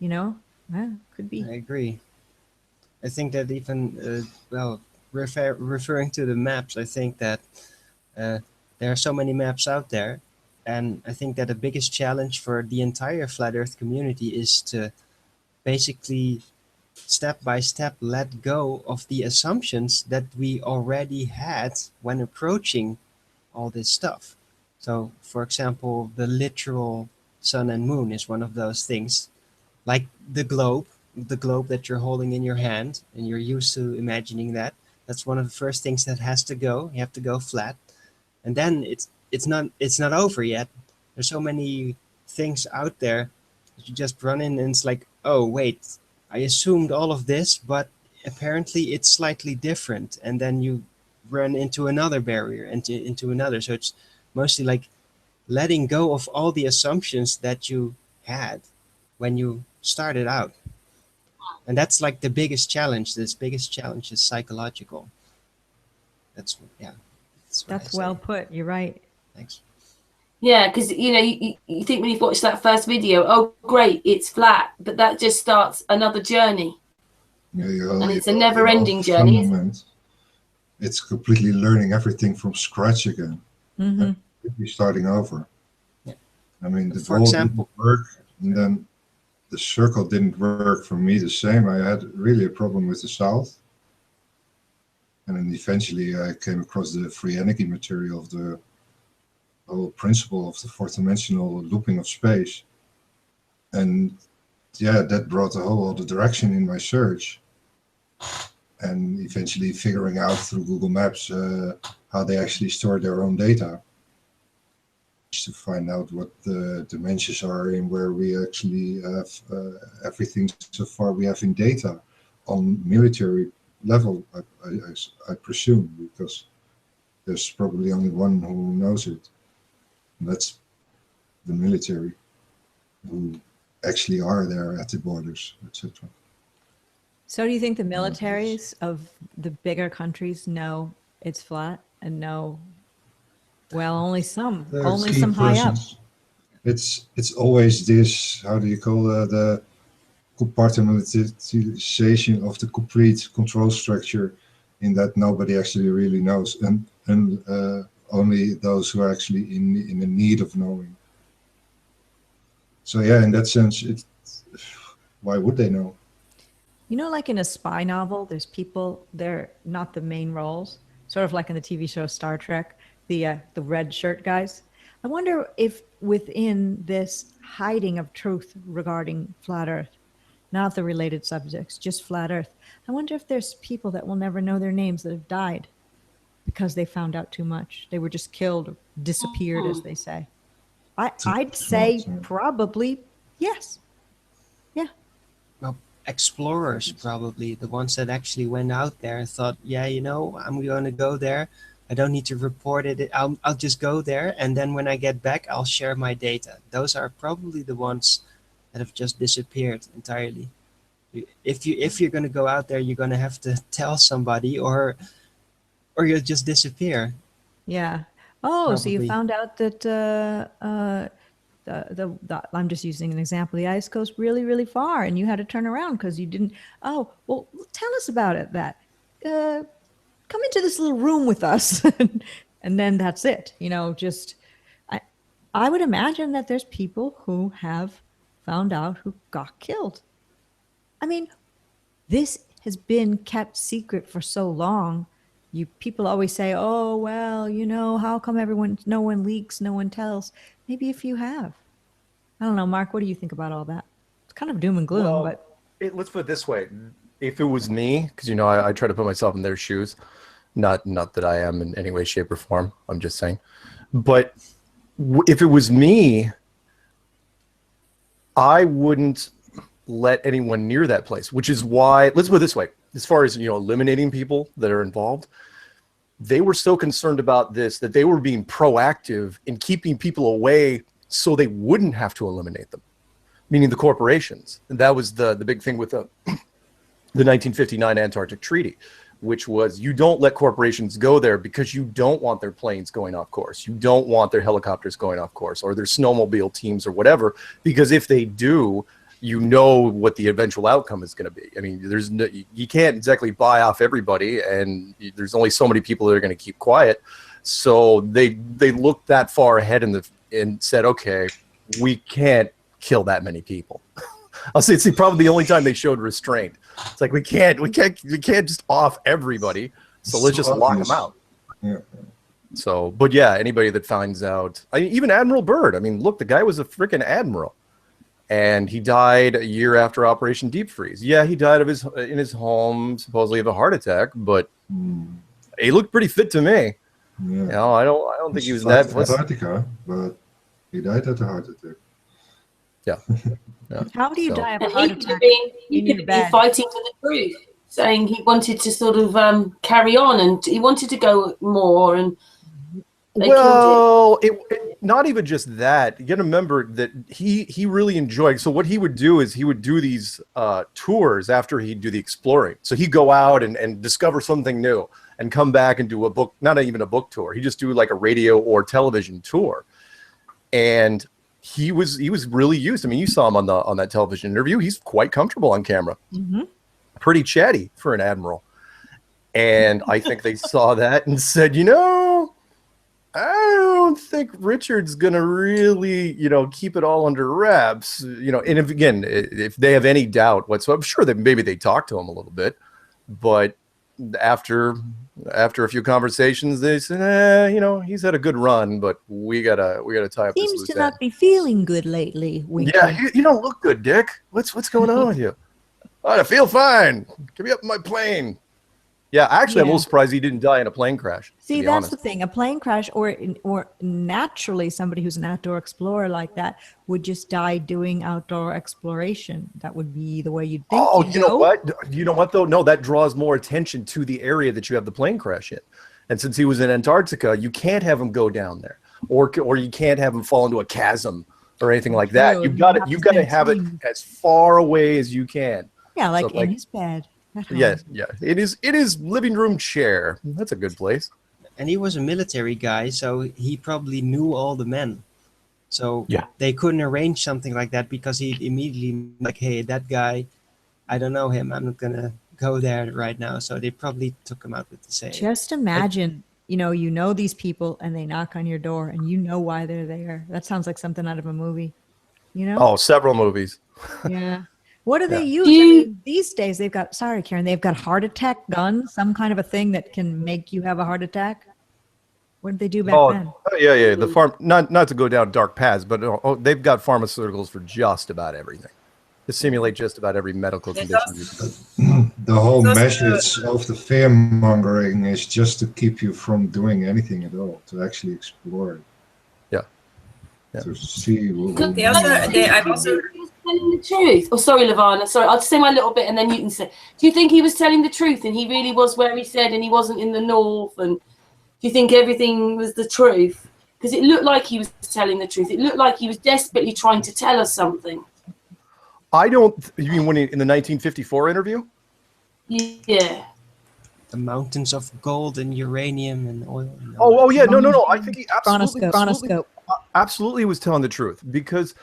Could be. I agree. I think that even referring to the maps, I think that there are so many maps out there, and I think that the biggest challenge for the entire flat Earth community is to basically step by step let go of the assumptions that we already had when approaching all this stuff. So, for example, the literal sun and moon is one of those things, like the globe that you're holding in your hand, and you're used to imagining that. That's one of the first things that has to go. You have to go flat, and then it's not over yet. There's so many things out there that you just run in, and it's like, oh wait, I assumed all of this, but apparently it's slightly different, and then you run into another barrier and into another. So it's mostly like letting go of all the assumptions that you had when you started out. And that's like the biggest challenge. This biggest challenge is psychological. That's well put. You're right. Thanks. Yeah, because you think when you've watched that first video, oh great, it's flat, but that just starts another journey. And it's a never-ending journey. It's completely learning everything from scratch again. Mm-hmm. Completely starting over. Yeah. I mean, the ball didn't work, and then the circle didn't work for me the same. I had really a problem with the south. And then eventually I came across the free energy material of the whole principle of the fourth-dimensional looping of space. And yeah, that brought a whole other direction in my search. And eventually figuring out through Google Maps how they actually store their own data, to find out what the dimensions are and where we actually have everything so far we have in data on military level, I presume, because there's probably only one who knows it. And that's the military, who actually are there at the borders, etc. So do you think the militaries of the bigger countries know it's flat and know, well, only some high up? It's always this, how do you call the compartmentalization of the complete control structure, in that nobody actually really knows, and only those who are actually in the need of knowing. So yeah, in that sense, why would they know? Like in a spy novel, there's people, they're not the main roles, sort of like in the TV show Star Trek, the red shirt guys. I wonder if within this hiding of truth regarding flat Earth, not the related subjects, just flat Earth, I wonder if there's people that will never know their names that have died because they found out too much. They were just killed or disappeared, as they say. I'd say probably yes. Yeah. Well, explorers, probably the ones that actually went out there and thought, yeah, I'm going to go there. I don't need to report it. I'll just go there, and then when I get back, I'll share my data. Those are probably the ones that have just disappeared entirely. If you're going to go out there, you're going to have to tell somebody, or you'll just disappear. Yeah. Oh, probably. So you found out that I'm just using an example. The ice goes really, really far, and you had to turn around because you didn't. Oh, well, tell us about it. Come into this little room with us, and then that's it. I would imagine that there's people who have found out who got killed. I mean, this has been kept secret for so long. People always say, oh, well, how come no one leaks, no one tells? Maybe if you have. I don't know, Mark, what do you think about all that? It's kind of doom and gloom, but... Let's put it this way. If it was me, because, I try to put myself in their shoes, not that I am in any way, shape, or form, I'm just saying. But if it was me, I wouldn't let anyone near that place, which is why, let's put it this way, as far as, eliminating people that are involved, they were so concerned about this that they were being proactive in keeping people away so they wouldn't have to eliminate them, meaning the corporations. And that was the big thing with the 1959 Antarctic Treaty, which was you don't let corporations go there because you don't want their planes going off course. You don't want their helicopters going off course or their snowmobile teams or whatever, because if they do, you know what the eventual outcome is going to be. I mean, you can't exactly buy off everybody, and there's only so many people that are going to keep quiet. So they looked that far ahead and said, okay, we can't kill that many people. I'll say it's probably the only time they showed restraint. It's like we can't just off everybody. So let's just lock them out. Yeah. So, but yeah, anybody that finds out, even Admiral Byrd. I mean, look, the guy was a freaking admiral, and he died a year after Operation Deep Freeze. Yeah, he died in his home, supposedly of a heart attack, but he looked pretty fit to me. Yeah. You know, I don't think he was that. Antarctica, but he died of a heart attack. Yeah. Yeah. How do you die of a And heart he could attack? have been fighting for the truth, saying he wanted to sort of carry on, and he wanted to go more, and they killed him. Not even just that. You got to remember that he really enjoyed. So what he would do is he would do these tours after he'd do the exploring. So he'd go out and discover something new and come back and do a book, not even a book tour. He'd just do like a radio or television tour. And he was really used. I mean, you saw him on that television interview. He's quite comfortable on camera. Mm-hmm. Pretty chatty for an admiral. And I think they saw that and said, you know, I don't think Richard's gonna really, keep it all under wraps. And if they have any doubt whatsoever, I'm sure that maybe they talked to him a little bit, but after a few conversations, they said, he's had a good run, but we gotta tie up this Seems loose to end. not be feeling good lately. Winky. Yeah, you don't look good, Dick. What's going on with you? I feel fine. Get me up in my plane. Yeah, actually, I'm a little surprised he didn't die in a plane crash. See, that's the thing. A plane crash, or naturally somebody who's an outdoor explorer like that would just die doing outdoor exploration. That would be the way you'd think. Oh, you know what? You know what though? No, that draws more attention to the area that you have the plane crash in. And since he was in Antarctica, you can't have him go down there, or you can't have him fall into a chasm or anything like that. You've got to have it as far away as you can. Yeah, like in his bed. Yes, yeah. It is living room chair. That's a good place. And he was a military guy, so he probably knew all the men. So they couldn't arrange something like that because he immediately like, hey, that guy, I don't know him. I'm not gonna go there right now. So they probably took him out with the same. Just imagine, you know these people and they knock on your door and you know why they're there. That sounds like something out of a movie. Oh, several movies. Yeah. What do they use? I mean, these days they've got, sorry, Karen, they've got heart attack guns, some kind of a thing that can make you have a heart attack. What did they do back then? Oh, yeah. The not to go down dark paths, but they've got pharmaceuticals for just about everything. To simulate just about every medical condition. The whole message of the fear mongering is just to keep you from doing anything at all, to actually explore. Yeah. To see. I've also telling the truth. Oh, sorry, Lavana. Sorry, I'll just say my little bit and then you can say. Do you think he was telling the truth and he really was where he said and he wasn't in the north? And do you think everything was the truth? Because it looked like he was telling the truth. It looked like he was desperately trying to tell us something. You mean when in the 1954 interview? Yeah. The mountains of gold and uranium and oil. And Yeah. No. I think he absolutely was telling the truth because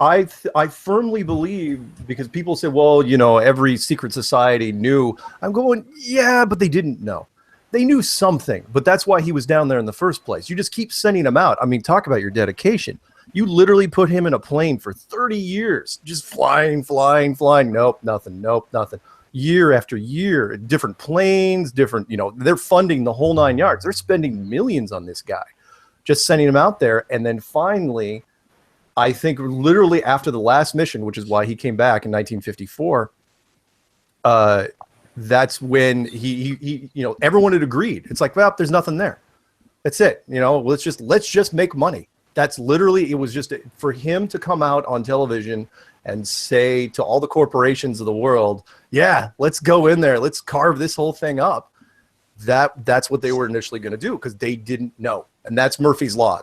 I firmly believe, because people say, well, every secret society knew. I'm going, yeah, but they didn't know. They knew something, but that's why he was down there in the first place. You just keep sending him out. I mean, talk about your dedication. You literally put him in a plane for 30 years, just flying. Nope, nothing. Year after year, different planes, they're funding the whole 9 yards. They're spending millions on this guy, just sending him out there. And then finally, I think literally after the last mission, which is why he came back in 1954, that's when he everyone had agreed. It's like, well, there's nothing there. That's it. Let's just make money. That's literally, it was just for him to come out on television and say to all the corporations of the world, yeah, let's go in there. Let's carve this whole thing up. That's what they were initially going to do because they didn't know. And that's Murphy's Law.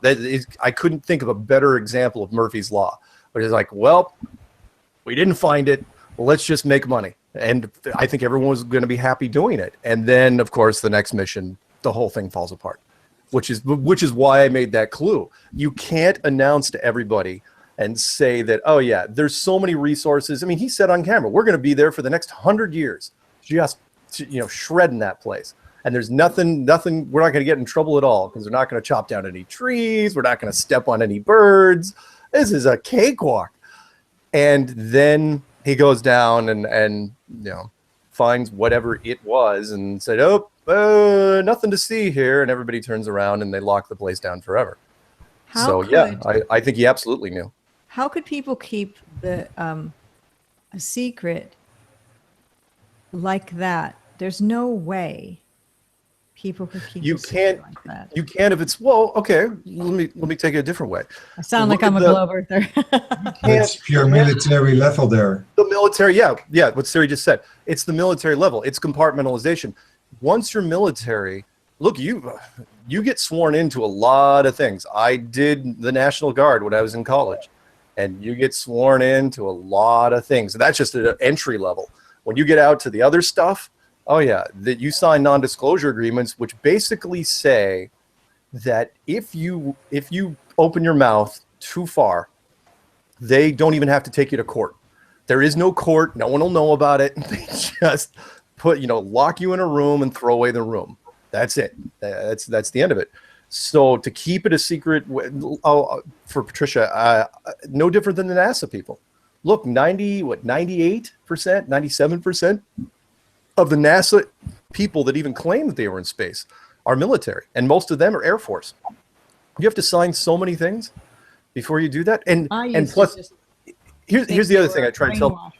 I couldn't think of a better example of Murphy's Law. But it's like, well, we didn't find it. Well, let's just make money. And I think everyone was going to be happy doing it. And then, of course, the next mission, the whole thing falls apart, which is why I made that clue. You can't announce to everybody and say that, oh yeah, there's so many resources. I mean, he said on camera, we're going to be there for the next 100 years, just shredding that place. And there's nothing, we're not going to get in trouble at all because we're not going to chop down any trees. We're not going to step on any birds. This is a cakewalk. And then he goes down and finds whatever it was and said, nothing to see here. And everybody turns around and they lock the place down forever. I think he absolutely knew. How could people keep a secret like that? There's no way people could keep you a secret can't like that. You can if it's okay. Let me take it a different way. I sound like I'm a globe earther. It's pure military level there. The military, yeah. What Siri just said. It's the military level. It's compartmentalization. Once you're military, look, you get sworn into a lot of things. I did the National Guard when I was in college, and you get sworn into a lot of things. That's just an entry level. When you get out to the other stuff, that you sign non-disclosure agreements, which basically say that if you open your mouth too far, they don't even have to take you to court. There is no court. No one will know about it. They just lock you in a room and throw away the room. That's it. That's the end of it. So to keep it a secret, for Patricia, no different than the NASA people. Look, 98%, 97% of the NASA people that even claim that they were in space are military, and most of them are Air Force. You have to sign so many things before you do that, and plus, here's the other thing I try to tell.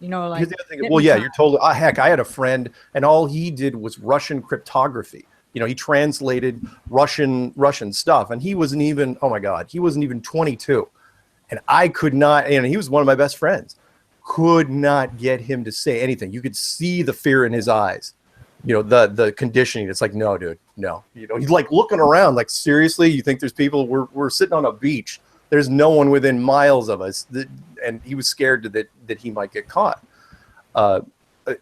Here's the other thing. Well, yeah, you're totally. Heck, I had a friend, and all he did was Russian cryptography. He translated Russian stuff, and he wasn't even. Oh my God, he wasn't even 22. And I could not, he was one of my best friends, could not get him to say anything. You could see the fear in his eyes, the conditioning. It's like, no, dude, no. He's like looking around like, seriously, you think there's people, we're sitting on a beach. There's no one within miles of us. And he was scared that he might get caught.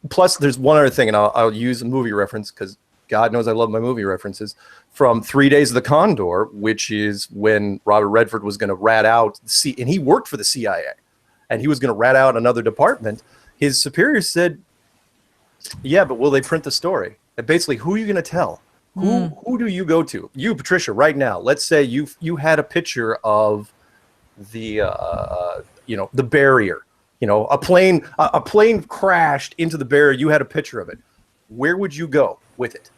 Plus, there's one other thing, and I'll use a movie reference because God knows I love my movie references, from 3 Days of the Condor, which is when Robert Redford was going to rat out, and he worked for the CIA, and he was going to rat out another department. His superiors said, yeah, but will they print the story? And basically, who are you going to tell? Who do you go to? You, Patricia, right now, let's say you had a picture of the barrier. A plane crashed into the barrier. You had a picture of it. Where would you go with it?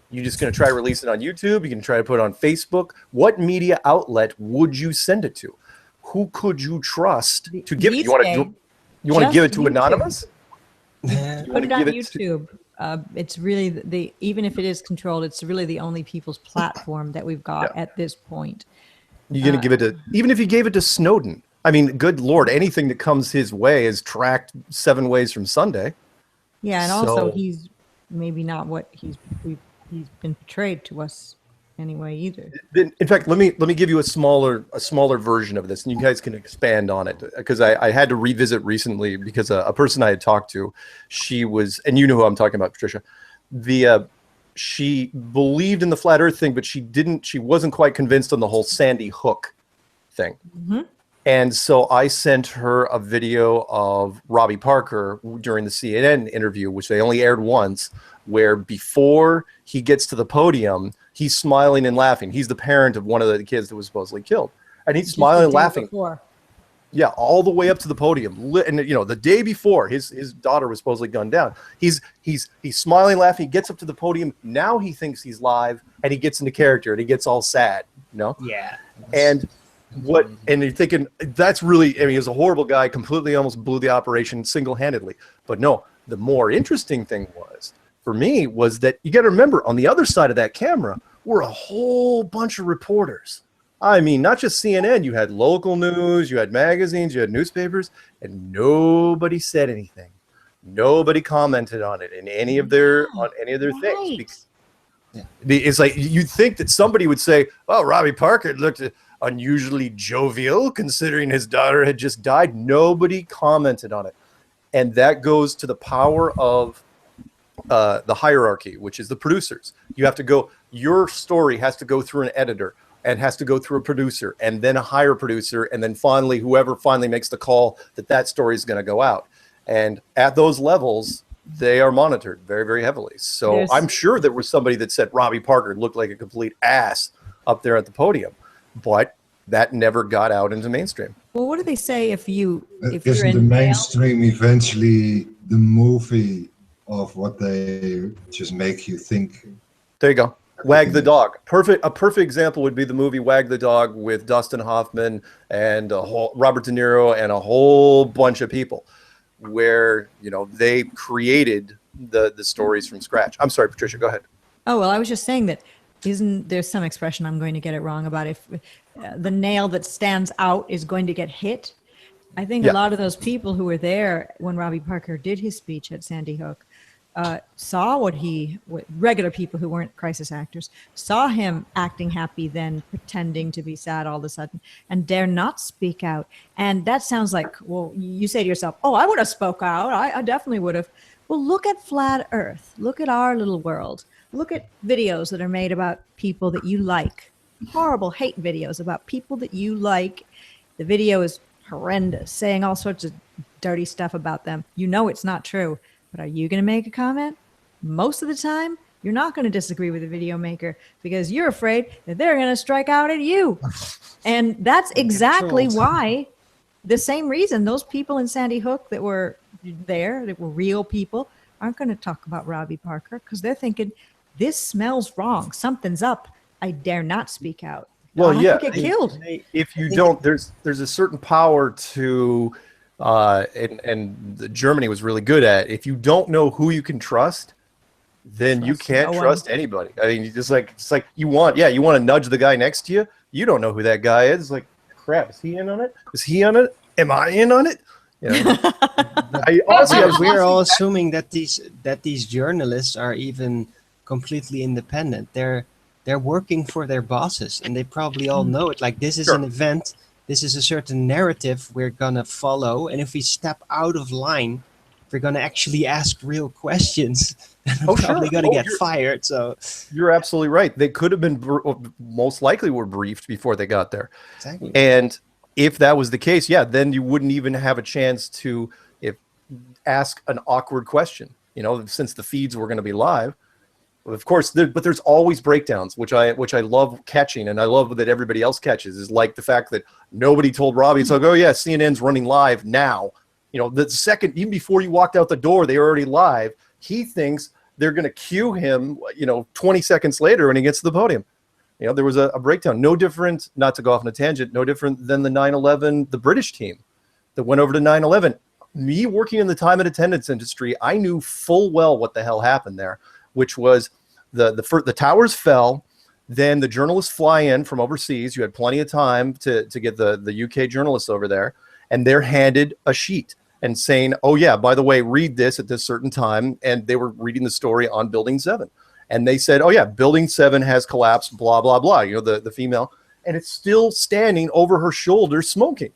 You just going to try to release it on YouTube? You can try to put it on Facebook? What media outlet would you send it to? Who could you trust to give it? You want to give it to anonymous? Put it on YouTube. It's really even if it is controlled, it's really the only people's platform that we've got at this point. You're going to give it to, even if you gave it to Snowden. I mean, good Lord, anything that comes his way is tracked 7 ways from Sunday. Yeah, and also he's maybe not what he's been portrayed to us anyway either. In fact, let me give you a smaller version of this, and you guys can expand on it, because I had to revisit recently because a person I had talked to, she was, and you know who I'm talking about, Patricia. She believed in the flat Earth thing, but she wasn't quite convinced on the whole Sandy Hook thing. Mm-hmm. And so I sent her a video of Robbie Parker during the CNN interview, which they only aired once, where before he gets to the podium, he's smiling and laughing. He's the parent of one of the kids that was supposedly killed. And he's smiling and laughing. Before. Yeah, all the way up to the podium. And the day before, his daughter was supposedly gunned down. He's smiling, laughing. He gets up to the podium. Now he thinks he's live, and he gets into character, and he gets all sad. Yeah. And you're thinking, that's really, he was a horrible guy, completely almost blew the operation single-handedly. But no, the more interesting thing for me was that you got to remember, on the other side of that camera were a whole bunch of reporters. I mean, not just CNN. You had local news, you had magazines, you had newspapers, and nobody said anything. Nobody commented on it in any of their things. It's like you'd think that somebody would say, "Oh, Robbie Parker looked unusually jovial considering his daughter had just died." Nobody commented on it, and that goes to the power of the hierarchy, which is the producers. You have to go. Your story has to go through an editor. and has to go through a producer and then a higher producer. And then finally, whoever finally makes the call that story is going to go out. And at those levels, they are monitored very, very heavily. So I'm sure there was somebody that said Robbie Parker looked like a complete ass up there at the podium, but that never got out into mainstream. Well, what do they say if you're Isn't the mainstream eventually the movie of what they just make you think? There you go. Wag the Dog. A perfect example would be the movie Wag the Dog with Dustin Hoffman and Robert De Niro and a whole bunch of people, where they created the stories from scratch. I'm sorry, Patricia, go ahead. Oh, well, I was just saying that there's some expression, I'm going to get it wrong, about if the nail that stands out is going to get hit. I think a lot of those people who were there when Robbie Parker did his speech at Sandy Hook saw what regular people who weren't crisis actors, saw him acting happy, then pretending to be sad all of a sudden, and dare not speak out. And that sounds like, well, you say to yourself, oh, I would have spoke out. I definitely would have. Well, look at Flat Earth. Look at our little world. Look at videos that are made about people that you like. Horrible hate videos about people that you like. The video is horrendous, saying all sorts of dirty stuff about them. You know it's not true. But are you going to make a comment? Most of the time, you're not going to disagree with the video maker because you're afraid that they're going to strike out at you. And that's exactly why, the same reason, those people in Sandy Hook that were there, that were real people, aren't going to talk about Robbie Parker because they're thinking, this smells wrong. Something's up. I dare not speak out. Well, I'll get killed. If you don't, there's a certain power to... and Germany was really good at, if you don't know who you can trust, then you can't trust anybody. I mean, it's like you want to nudge the guy next to you. You don't know who that guy is. It's like, crap, is he in on it? Is he on it? Am I in on it? We're all assuming that these journalists are even completely independent. They're working for their bosses, and they probably all know it. Like, this is an event. This is a certain narrative we're going to follow. And if we step out of line, if we're going to actually ask real questions, then we're probably going to get fired. So you're absolutely right. They could have been, most likely were briefed before they got there. Exactly. And if that was the case, then you wouldn't even have a chance to ask an awkward question, since the feeds were going to be live. Of course, but there's always breakdowns, which I love catching, and I love that everybody else catches, is like the fact that nobody told Robbie. It's like, oh yeah, CNN's running live now. The second, even before you walked out the door, they were already live. He thinks they're going to cue him, 20 seconds later when he gets to the podium. There was a breakdown. No different, not to go off on a tangent, no different than the 9/11, the British team that went over to 9/11. Me working in the time and attendance industry, I knew full well what the hell happened there, which was the towers fell, then the journalists fly in from overseas. You had plenty of time to get the UK journalists over there, and they're handed a sheet and saying, oh yeah, by the way, read this at this certain time. And they were reading the story on Building 7. And they said, oh yeah, Building 7 has collapsed, blah, blah, blah, the female, and it's still standing over her shoulder smoking.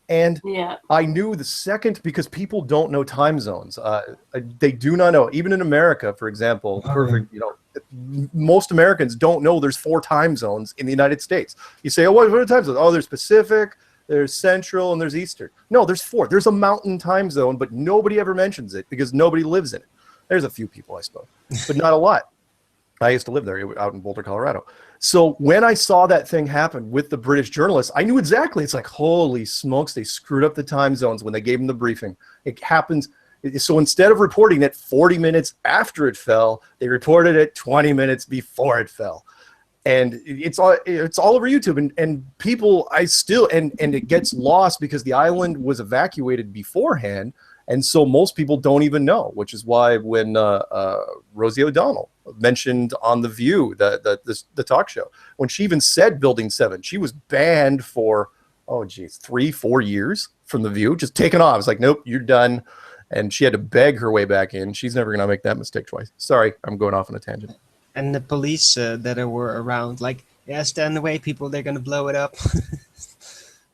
And I knew the second, because people don't know time zones. They do not know. Even in America, for example, most Americans don't know there's 4 time zones in the United States. You say, oh, what are the time zones? Oh, there's Pacific, there's Central, and there's Eastern. No, there's 4. There's a mountain time zone, but nobody ever mentions it because nobody lives in it. There's a few people, I suppose, but not a lot. I used to live there out in Boulder, Colorado. So when I saw that thing happen with the British journalists, I knew exactly. It's like, holy smokes, they screwed up the time zones when they gave them the briefing. It happens. So instead of reporting it 40 minutes after it fell, they reported it 20 minutes before it fell. And it's all over YouTube. And people, and it gets lost because the island was evacuated beforehand. And so most people don't even know, which is why when Rosie O'Donnell mentioned on The View, the talk show, when she even said Building 7, she was banned for, 3-4 years from The View, just taken off. It's like, nope, you're done. And she had to beg her way back in. She's never going to make that mistake twice. Sorry, I'm going off on a tangent. And the police that were around, like, stand away, people, they're going to blow it up.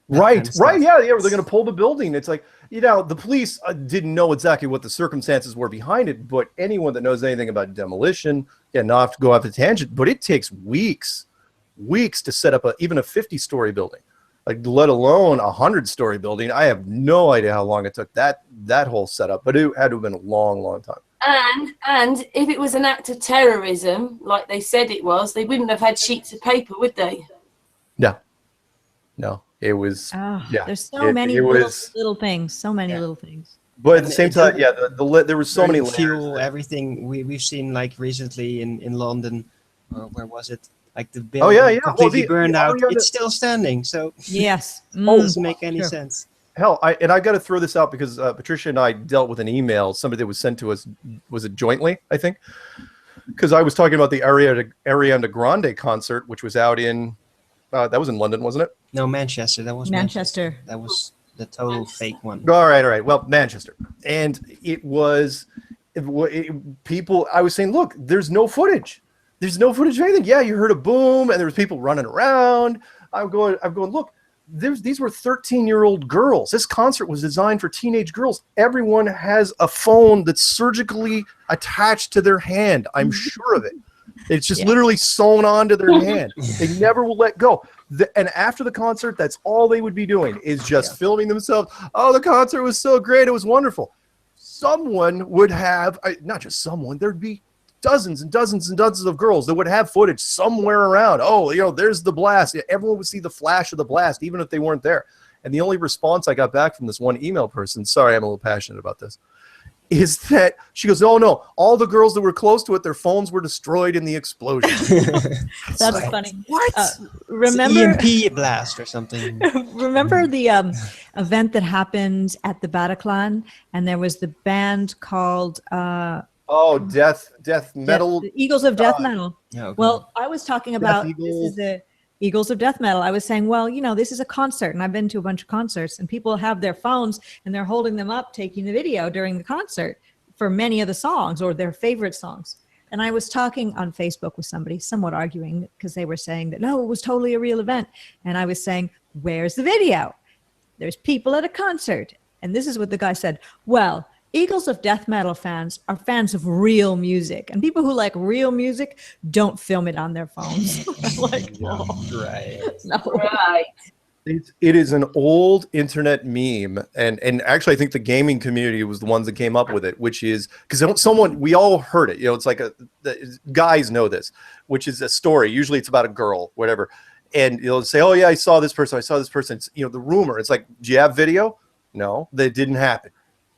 Right, yeah, they're going to pull the building. It's like, the police didn't know exactly what the circumstances were behind it, but anyone that knows anything about demolition, not to go off the tangent, but it takes weeks weeks to set up even a 50-story building, like let alone a 100-story building. I have no idea how long it took that whole setup, but it had to have been a long, long time. And if it was an act of terrorism, like they said it was, they wouldn't have had sheets of paper, would they? No, it was. There's so many little things, so many little things. But at the same time, there were so many fuel, everything we've seen like recently in London, or where was it? Like the building completely burned out. It's still standing, so yes, doesn't make any sense. Hell, I got to throw this out because Patricia and I dealt with an email, somebody that was sent to us, was it jointly, I think? Because I was talking about the Ariana Grande concert, which was out in, that was in London, wasn't it? No, Manchester. That was Manchester. That was the total fake one. All right. Well, Manchester. And people, I was saying, look, there's no footage. There's no footage of anything. Yeah, you heard a boom and there was people running around. I'm going, look, these were 13-year-old girls. This concert was designed for teenage girls. Everyone has a phone that's surgically attached to their hand. I'm sure of it. It's just literally sewn onto their hand. They never will let go. And after the concert, that's all they would be doing is just filming themselves. Oh, the concert was so great. It was wonderful. Someone would have, not just someone, there'd be dozens and dozens and dozens of girls that would have footage somewhere around. Oh, there's the blast. Everyone would see the flash of the blast, even if they weren't there. And the only response I got back from this one email person, sorry, I'm a little passionate about this, is that she goes, oh no, all the girls that were close to it, their phones were destroyed in the explosion. That's funny. What? Remember EMP blast or something. Remember the event that happened at the Bataclan, and there was the band called death metal. The Eagles of Death Metal. Okay. Well, I was talking about this is the Eagles of Death Metal. I was saying, well, this is a concert, and I've been to a bunch of concerts, and people have their phones and they're holding them up, taking the video during the concert for many of the songs or their favorite songs. And I was talking on Facebook with somebody, somewhat arguing, because they were saying that, no, it was totally a real event. And I was saying, where's the video? There's people at a concert. And this is what the guy said. Well, Eagles of Death Metal fans are fans of real music, and people who like real music don't film it on their phones. Like, no. Right. No. Right. It is an old internet meme, and actually I think the gaming community was the ones that came up with it, which is because we all heard it. It's like guys know this, which is a story. Usually it's about a girl, whatever, and you'll say, oh yeah, I saw this person. It's, the rumor. It's like, do you have video? No, that didn't happen.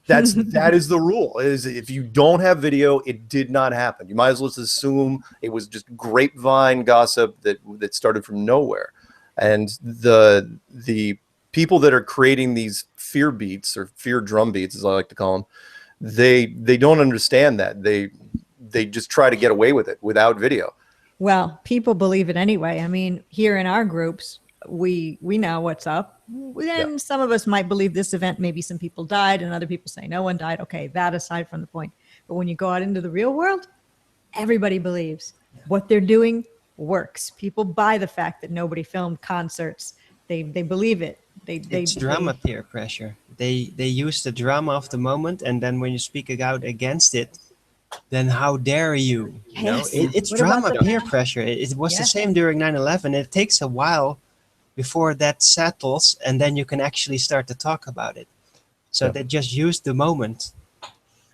That is the rule. Is if you don't have video, it did not happen. You might as well just assume it was just grapevine gossip that started from nowhere. And the people that are creating these fear beats, or fear drum beats, as I like to call them, they don't understand that. They just try to get away with it without video. Well, people believe it anyway. I mean, here in our groups, we know what's up. Then some of us might believe this event, maybe some people died, and other people say no one died. Okay, that aside from the point. But when you go out into the real world, everybody believes what they're doing works. People buy the fact that nobody filmed concerts. They believe it. It's drama peer pressure. They use the drama of the moment, and then when you speak out against it, then how dare you? It's drama peer pressure. It was the same during 9/11. It takes a while before that settles, and then you can actually start to talk about it. So they just use the moment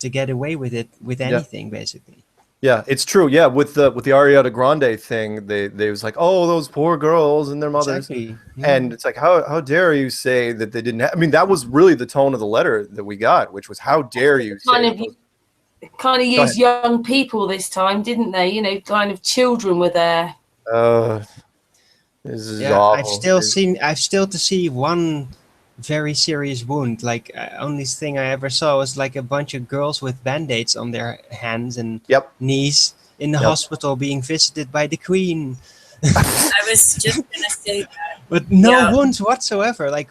to get away with it, with anything, basically. Yeah, it's true. Yeah, with the Ariana Grande thing, they was like, oh, those poor girls and their mothers. Exactly. Yeah. And it's like, how dare you say that they didn't I mean, that was really the tone of the letter that we got, which was, how dare you kind of use young people this time, didn't they? Kind of children were there. This is awful. I've still to see one very serious wound. Like, only thing I ever saw was like a bunch of girls with band-aids on their hands and knees in the hospital being visited by the Queen. I was just gonna say that. But no wounds whatsoever. Like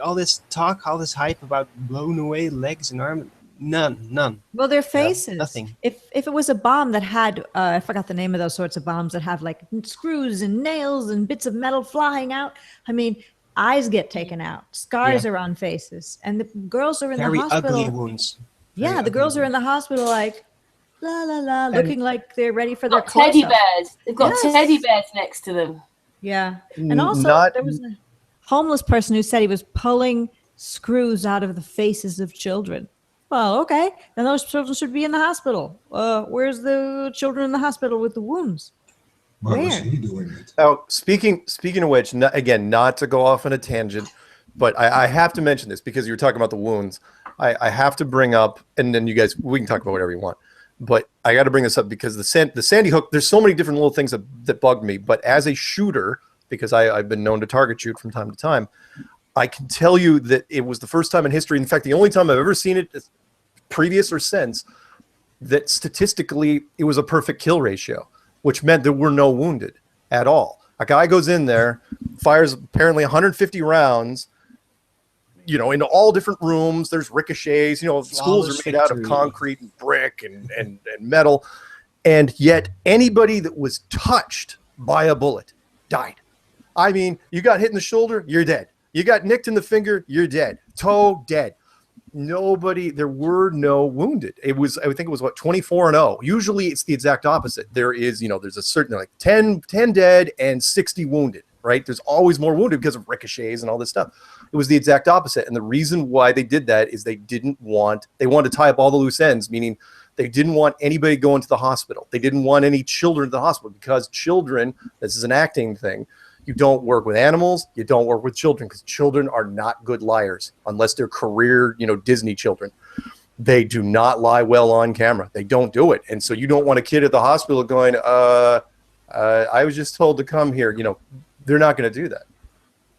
all this talk, all this hype about blown away legs and arms. None. Well, their faces. Nothing. If it was a bomb that had, I forgot the name of those sorts of bombs that have like screws and nails and bits of metal flying out. I mean, eyes get taken out, scars are on faces, and the girls are in the hospital. Very ugly wounds. Yeah, the girls are in the hospital like, La la la, looking like they're ready for their teddy close-up. bears. They've got teddy bears next to them. Yeah, and also there was a homeless person who said he was pulling screws out of the faces of children. Well, okay, then those children should be in the hospital. Where's the children in the hospital with the wounds? Why was he doing it? Oh, speaking of which, again, not to go off on a tangent, but I have to mention this because you were talking about the wounds. I have to bring up, and then you guys, we can talk about whatever you want, but I got to bring this up because the Sandy Hook, there's so many different little things that bugged me, but as a shooter, because I've been known to target shoot from time to time, I can tell you that it was the first time in history, in fact, the only time I've ever seen it, previous or since, that statistically it was a perfect kill ratio, which meant there were no wounded at all. A guy goes in there, fires apparently 150 rounds, into all different rooms. There's ricochets, schools are made out of concrete and brick and metal. And yet anybody that was touched by a bullet died. I mean, you got hit in the shoulder, you're dead. You got nicked in the finger, you're dead. Toe, dead. There were no wounded. I think it was 24-0. Usually it's the exact opposite. There is, there's a certain 10 dead and 60 wounded, right? There's always more wounded because of ricochets and all this stuff. It was the exact opposite. And the reason why they did that is they wanted to tie up all the loose ends, meaning they didn't want anybody going to the hospital. They didn't want any children to the hospital because children, this is an acting thing, you don't work with animals, you don't work with children because children are not good liars unless they're career, Disney children. They do not lie well on camera. They don't do it. And so you don't want a kid at the hospital going, I was just told to come here. They're not going to do that.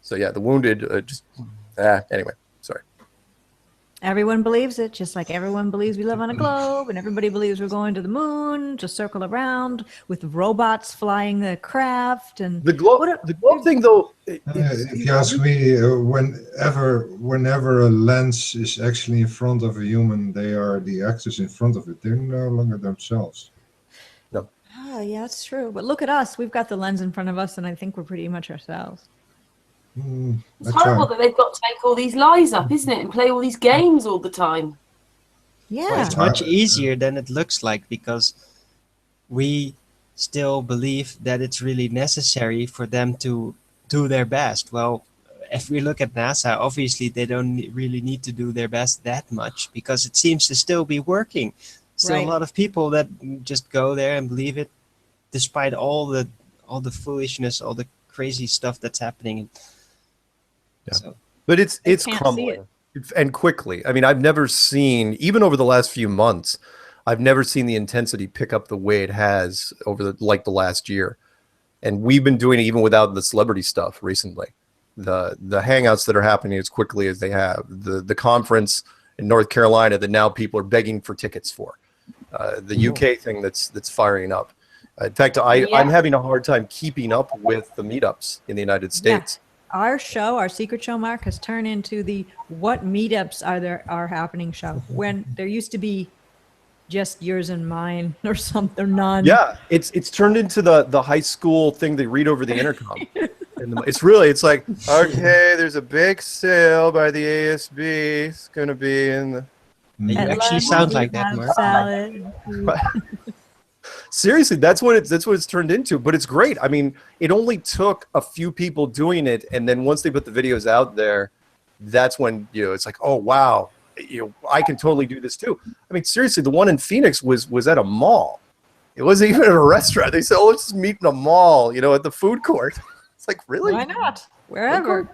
So yeah, the wounded anyway, sorry. Everyone believes it, just like everyone believes we live on a globe, and everybody believes we're going to the moon to circle around with robots flying the craft. And the globe thing, though. If you ask me, whenever a lens is actually in front of a human, they are the actors in front of it. They're no longer themselves. No. Oh, yeah, that's true. But look at us. We've got the lens in front of us, and I think we're pretty much ourselves. It's horrible that they've got to make all these lies up, isn't it? And play all these games all the time. Yeah. Well, it's much easier than it looks like because we still believe that it's really necessary for them to do their best. Well, if we look at NASA, obviously they don't really need to do their best that much because it seems to still be working. Still a lot of people that just go there and believe it despite all the foolishness, all the crazy stuff that's happening. Yeah. So, but it's crumbling and quickly. I mean, I've never seen, even over the last few months, I've never seen the intensity pick up the way it has over the last year. And we've been doing it even without the celebrity stuff recently. The hangouts that are happening as quickly as they have, the conference in North Carolina that now people are begging for tickets for, the UK thing that's firing up. In fact, I'm having a hard time keeping up with the meetups in the United States. Yeah. Our show, our secret show, Mark, has turned into the what meetups are happening show, when there used to be just yours and mine or something, none. Yeah, it's turned into the high school thing they read over the intercom. And it's like, okay, there's a big sale by the ASB. It's going to be in the... You actually sound like that, Mark. Salad. Seriously, that's what it's turned into. But it's great. I mean, it only took a few people doing it, and then once they put the videos out there, that's when it's like, oh wow, I can totally do this too. I mean, seriously, the one in Phoenix was at a mall. It wasn't even at a restaurant. They said, oh, let's just meet in a mall, at the food court. It's like, really? Why not? Wherever.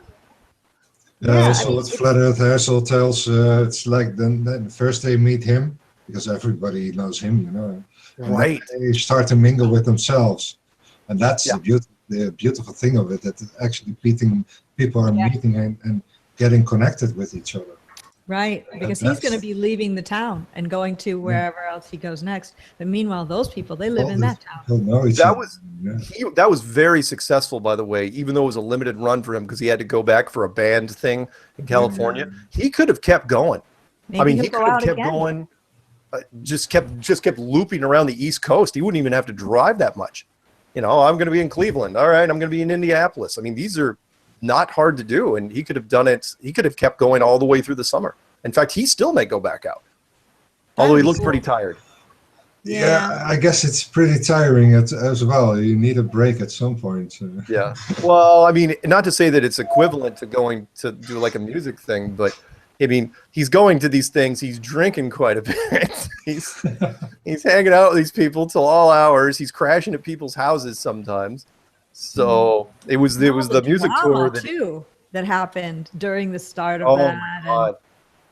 Also, with Flat Earth Hassel tells, it's like then first they meet him because everybody knows him, Right. They start to mingle with themselves, and that's the beautiful thing of it. That actually people are meeting and getting connected with each other. Right, because he's going to be leaving the town and going to wherever else he goes next. But meanwhile, those people, they live in that town. That was very successful, by the way, even though it was a limited run for him because he had to go back for a band thing in California. He could have kept going. Maybe he could have kept going. Just kept looping around the East Coast. He wouldn't even have to drive that much. I'm going to be in Cleveland. All right, I'm going to be in Indianapolis. I mean, these are not hard to do, and he could have done it. He could have kept going all the way through the summer. In fact, he still may go back out, although he looked pretty tired. Yeah, I guess it's pretty tiring as well. You need a break at some point. Yeah. Well, I mean, not to say that it's equivalent to going to do like a music thing, but I mean, he's going to these things. He's drinking quite a bit. he's hanging out with these people till all hours. He's crashing at people's houses sometimes. So it was the music tour that happened during the start of Oh that. my God.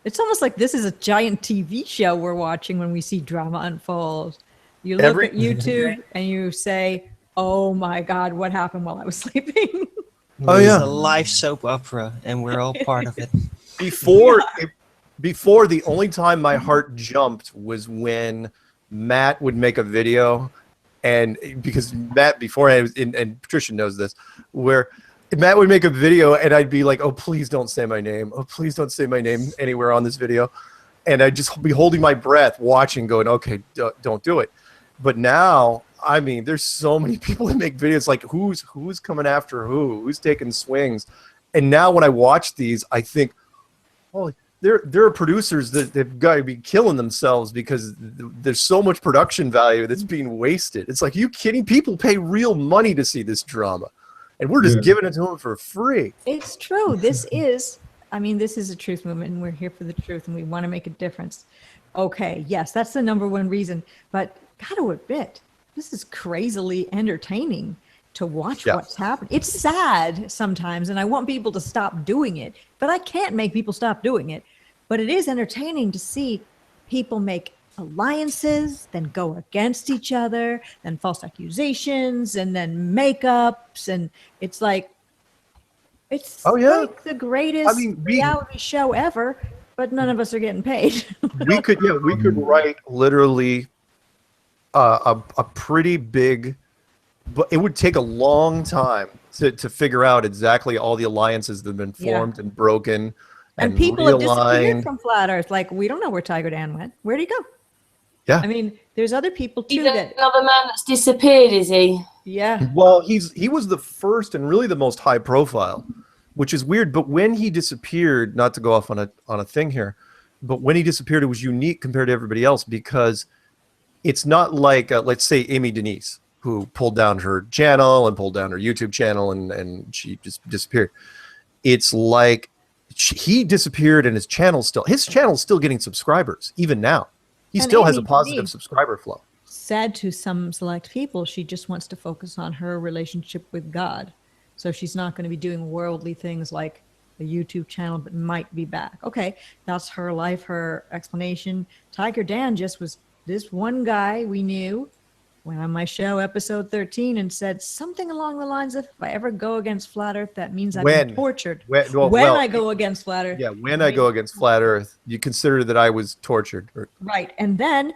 It's almost like this is a giant TV show we're watching when we see drama unfold. You look at YouTube and you say, "Oh my God, what happened while I was sleeping?" Oh yeah, it's a live soap opera, and we're all part of it. Before, the only time my heart jumped was when Matt would make a video, and because Matt beforehand, and Patricia knows this, where Matt would make a video and I'd be like, "Oh, please don't say my name. Oh, please don't say my name anywhere on this video." And I'd just be holding my breath, watching, going, "Okay, don't do it." But now, I mean, there's so many people that make videos like who's coming after who's taking swings. And now when I watch these, I think, holy, there are producers that they've got to be killing themselves because there's so much production value that's being wasted. It's like, are you kidding? People pay real money to see this drama. And we're just giving it to them for free. It's true. This is a truth movement, and we're here for the truth, and we want to make a difference. Okay, yes, that's the number one reason. But got to admit, this is crazily entertaining to watch what's happening. It's sad sometimes, and I want people to stop doing it, but I can't make people stop doing it. But it is entertaining to see people make alliances, then go against each other, then false accusations, and then makeups, and it's like like the greatest reality show ever, but none of us are getting paid. we could write literally a pretty big, but it would take a long time to figure out exactly all the alliances that have been formed and broken and people have disappeared from Flat Earth. Like, we don't know where Tiger Dan went. Where'd he go? Yeah. I mean, there's other people too. He's another man that's disappeared, is he? Yeah. Well, he was the first and really the most high profile, which is weird. But when he disappeared, not to go off on a thing here, but when he disappeared, it was unique compared to everybody else because it's not like let's say Amy Denise, who pulled down her channel and pulled down her YouTube channel and she just disappeared. It's like he disappeared and his channel's still getting subscribers even now. He still has a positive subscriber flow. Said to some select people, she just wants to focus on her relationship with God. So she's not going to be doing worldly things like a YouTube channel, but might be back. Okay, that's her life, her explanation. Tiger Dan just was this one guy we knew, went on my show, episode 13, and said something along the lines of, if I ever go against Flat Earth, that means I've been tortured. When I go against Flat Earth. Yeah, when I go against Flat Earth, you consider that I was tortured. Right, and then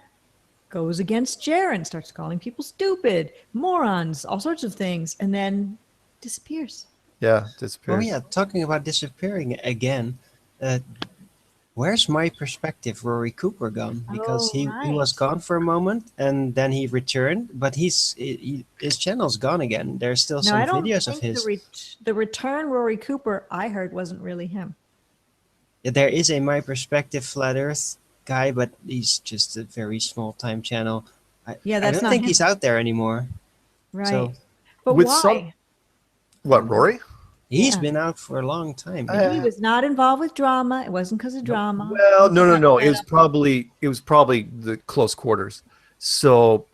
goes against Jaron, starts calling people stupid, morons, all sorts of things, and then disappears. Yeah, disappears. Oh yeah, talking about disappearing again, where's my perspective Rory Cooper gone? Because he was gone for a moment and then he returned, but his channel's gone again. There's still some videos of his. The return Rory Cooper I heard wasn't really him. Yeah, there is a My Perspective Flat Earth guy, but he's just a very small time channel. I don't think he's out there anymore. Right. So, but why? What, Rory? He's been out for a long time. He was not involved with drama. It wasn't because of drama. Well, no. It was probably the close quarters. So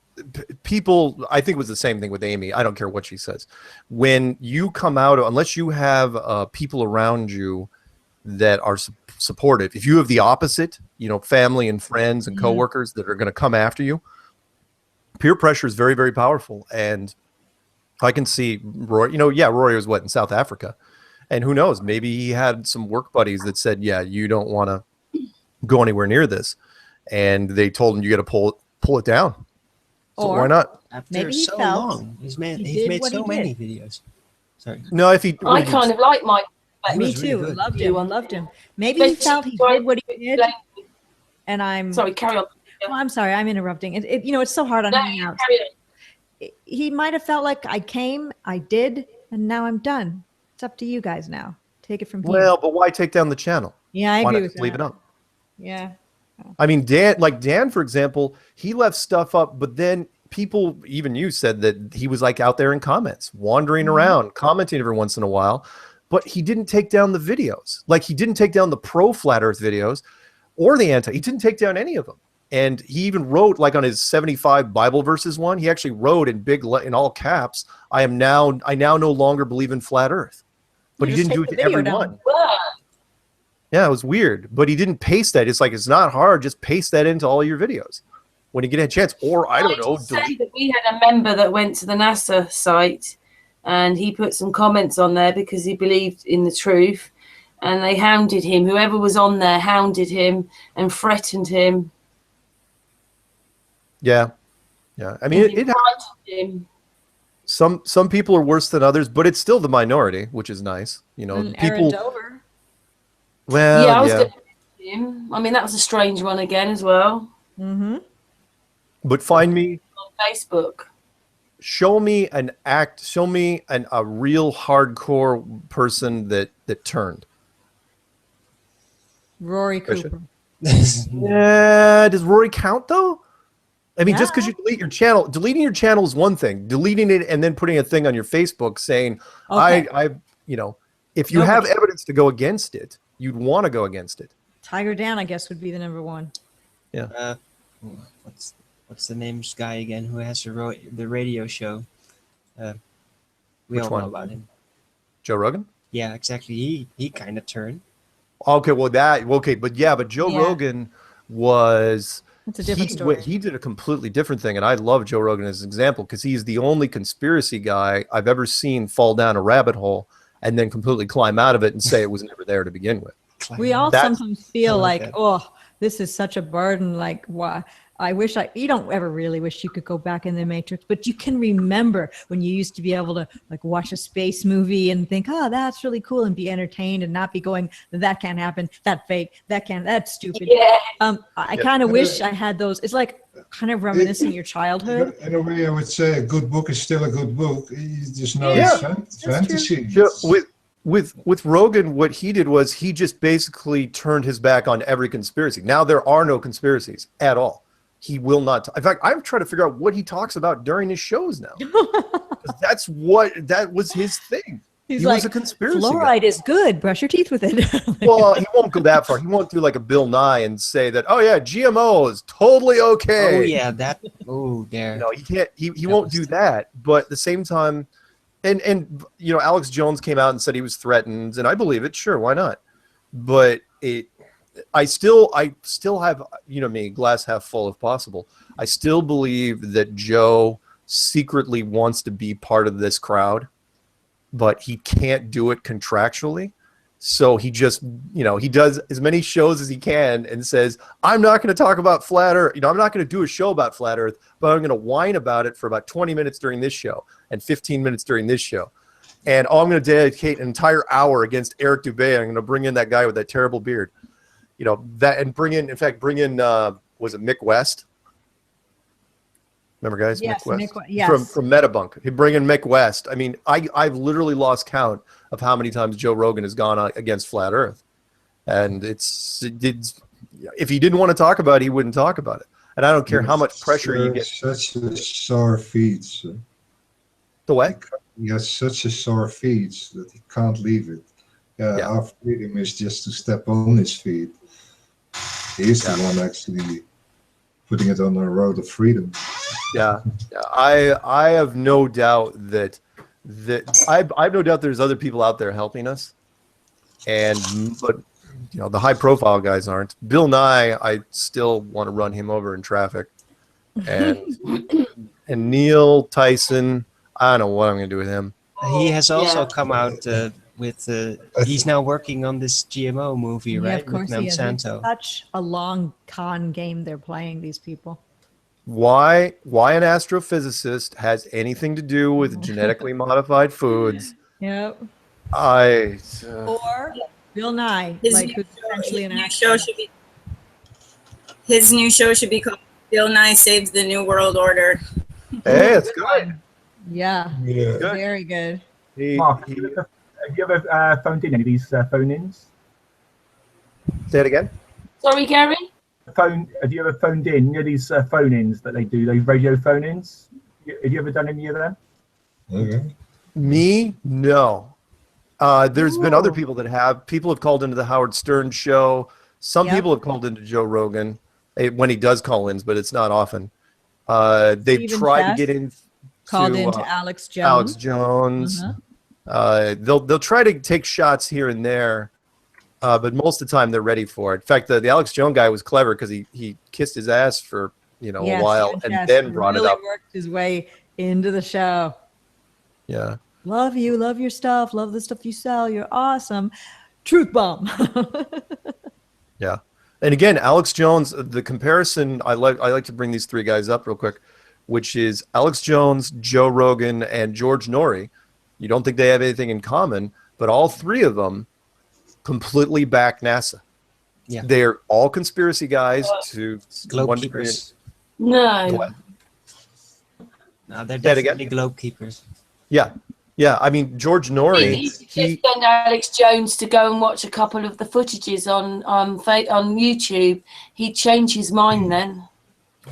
people, I think it was the same thing with Amy. I don't care what she says. When you come out, unless you have people around you that are supportive, if you have the opposite, family and friends and coworkers that are going to come after you, peer pressure is very, very powerful. And I can see Rory, Rory was in South Africa, and who knows, maybe he had some work buddies that said, yeah, you don't want to go anywhere near this. And they told him, you got to pull it down. So why not? After so long, he's made so many videos. Sorry. No, I kind of like Mike. Me too. Really loved him. I loved him. Maybe he felt he did what he did. And I'm sorry. Carry on. Oh, I'm sorry. I'm interrupting. It's so hard on Hangouts. He might have felt like I came, I did, and now I'm done. It's up to you guys now. Take it from here. Well, but why take down the channel? Yeah, I agree with that. Leave it up. Yeah. I mean, Dan, for example, he left stuff up, but then people, even you, said that he was like out there in comments, wandering around, commenting every once in a while, but he didn't take down the videos. Like, he didn't take down the pro Flat Earth videos or the anti. He didn't take down any of them. And he even wrote, like on his 75 Bible verses one, he actually wrote in all caps, I now no longer believe in flat Earth. But he didn't do it to everyone. Yeah, it was weird. But he didn't paste that. It's like, it's not hard. Just paste that into all your videos when you get a chance. Or I don't know. Say that we had a member that went to the NASA site and he put some comments on there because he believed in the truth. And they hounded him. Whoever was on there hounded him and threatened him. Yeah. I mean, some people are worse than others, but it's still the minority, which is nice. You know, and people. Aaron Dover. Well, yeah, I was going to him. I mean, that was a strange one again as well. Mm-hmm. But find me on Facebook. Show me a real hardcore person that turned. Rory Cooper. Yeah, does Rory count though? I mean, just because you delete your channel, deleting your channel is one thing. Deleting it and then putting a thing on your Facebook saying, okay. If you have evidence to go against it, you'd want to go against it. Tiger Dan, I guess, would be the number one. Yeah. What's the name's guy again who has the radio show? We all know about him. Joe Rogan? Yeah, exactly. He kind of turned. Okay, but Joe Rogan was. It's a different story. He did a completely different thing, and I love Joe Rogan as an example because he's the only conspiracy guy I've ever seen fall down a rabbit hole and then completely climb out of it and say it was never there to begin with. We all sometimes feel like, oh, this is such a burden. Like, why? You don't ever really wish you could go back in the Matrix, but you can remember when you used to be able to like watch a space movie and think, oh, that's really cool, and be entertained and not be going, that can't happen, that's fake, that's stupid. Yeah. I kind of wish I had those. It's like kind of reminiscing your childhood. In a way, I would say a good book is still a good book. You just know it's fantasy. With Rogan, what he did was he just basically turned his back on every conspiracy. Now there are no conspiracies at all. He will not. In fact, I'm trying to figure out what he talks about during his shows now. That was his thing. He was a conspiracy fluoride guy. Is good. Brush your teeth with it. Well, he won't go that far. He won't do like a Bill Nye and say that, oh yeah, GMO is totally okay. Oh yeah, that. Oh, there. No, he can't. He won't do that. But at the same time, and Alex Jones came out and said he was threatened, and I believe it. Sure, why not? But I still have, me, glass half full if possible. I still believe that Joe secretly wants to be part of this crowd, but he can't do it contractually. So he just, he does as many shows as he can and says, I'm not going to talk about flat Earth. I'm not going to do a show about flat Earth, but I'm going to whine about it for about 20 minutes during this show and 15 minutes during this show. And I'm going to dedicate an entire hour against Eric Dubé. I'm going to bring in that guy with that terrible beard. And bring in was it Mick West? Remember, guys? Yes, Mick West. Yes. From Metabunk. He'd bring in Mick West. I mean, I've literally lost count of how many times Joe Rogan has gone against Flat Earth. And it's if he didn't want to talk about it, he wouldn't talk about it. And I don't care how much pressure you get. Such a sore feed. So. The what? He has such a sore feed that he can't leave it. Our freedom is just to step on his feet. He's the one actually putting it on the road of freedom. Yeah. I have no doubt that I've no doubt there's other people out there helping us, but the high profile guys aren't. Bill Nye, I still want to run him over in traffic, and Neil Tyson, I don't know what I'm going to do with him. He has also come out with he's now working on this GMO movie, right? Of course with he is. Monsanto. It's such a long con game they're playing, these people. Why an astrophysicist has anything to do with genetically modified foods? Yep. Or Bill Nye, his new show should be called Bill Nye Saves the New World Order. Hey, it's good. Yeah. Good. Very good. Mark, have you ever phoned in any of these phone-ins? Say it again. Sorry, Gary? Have you ever phoned in? You know these phone-ins that they do, those radio phone-ins. Have you ever done any of them? Okay. Me? No. There's been other people that have. People have called into the Howard Stern show. Some people have called into Joe Rogan when he does call-ins, but it's not often. They've tried to get in. Called into Alex Jones. Alex Jones. They'll try to take shots here and there, but most of the time they're ready for it. In fact, the Alex Jones guy was clever because he kissed his ass for a while and then brought it up. Worked his way into the show. Yeah. Love you, love your stuff, love the stuff you sell. You're awesome. Truth bomb. Yeah. And again, Alex Jones, the comparison, I like to bring these three guys up real quick, which is Alex Jones, Joe Rogan, and George Norrie. You don't think they have anything in common, but all three of them completely back NASA. Yeah. They're all conspiracy guys to globe keepers. No. No, they're definitely globe keepers. Yeah. Yeah, I mean, George Norrie. He just send Alex Jones to go and watch a couple of the footages on YouTube. He'd change his mind then.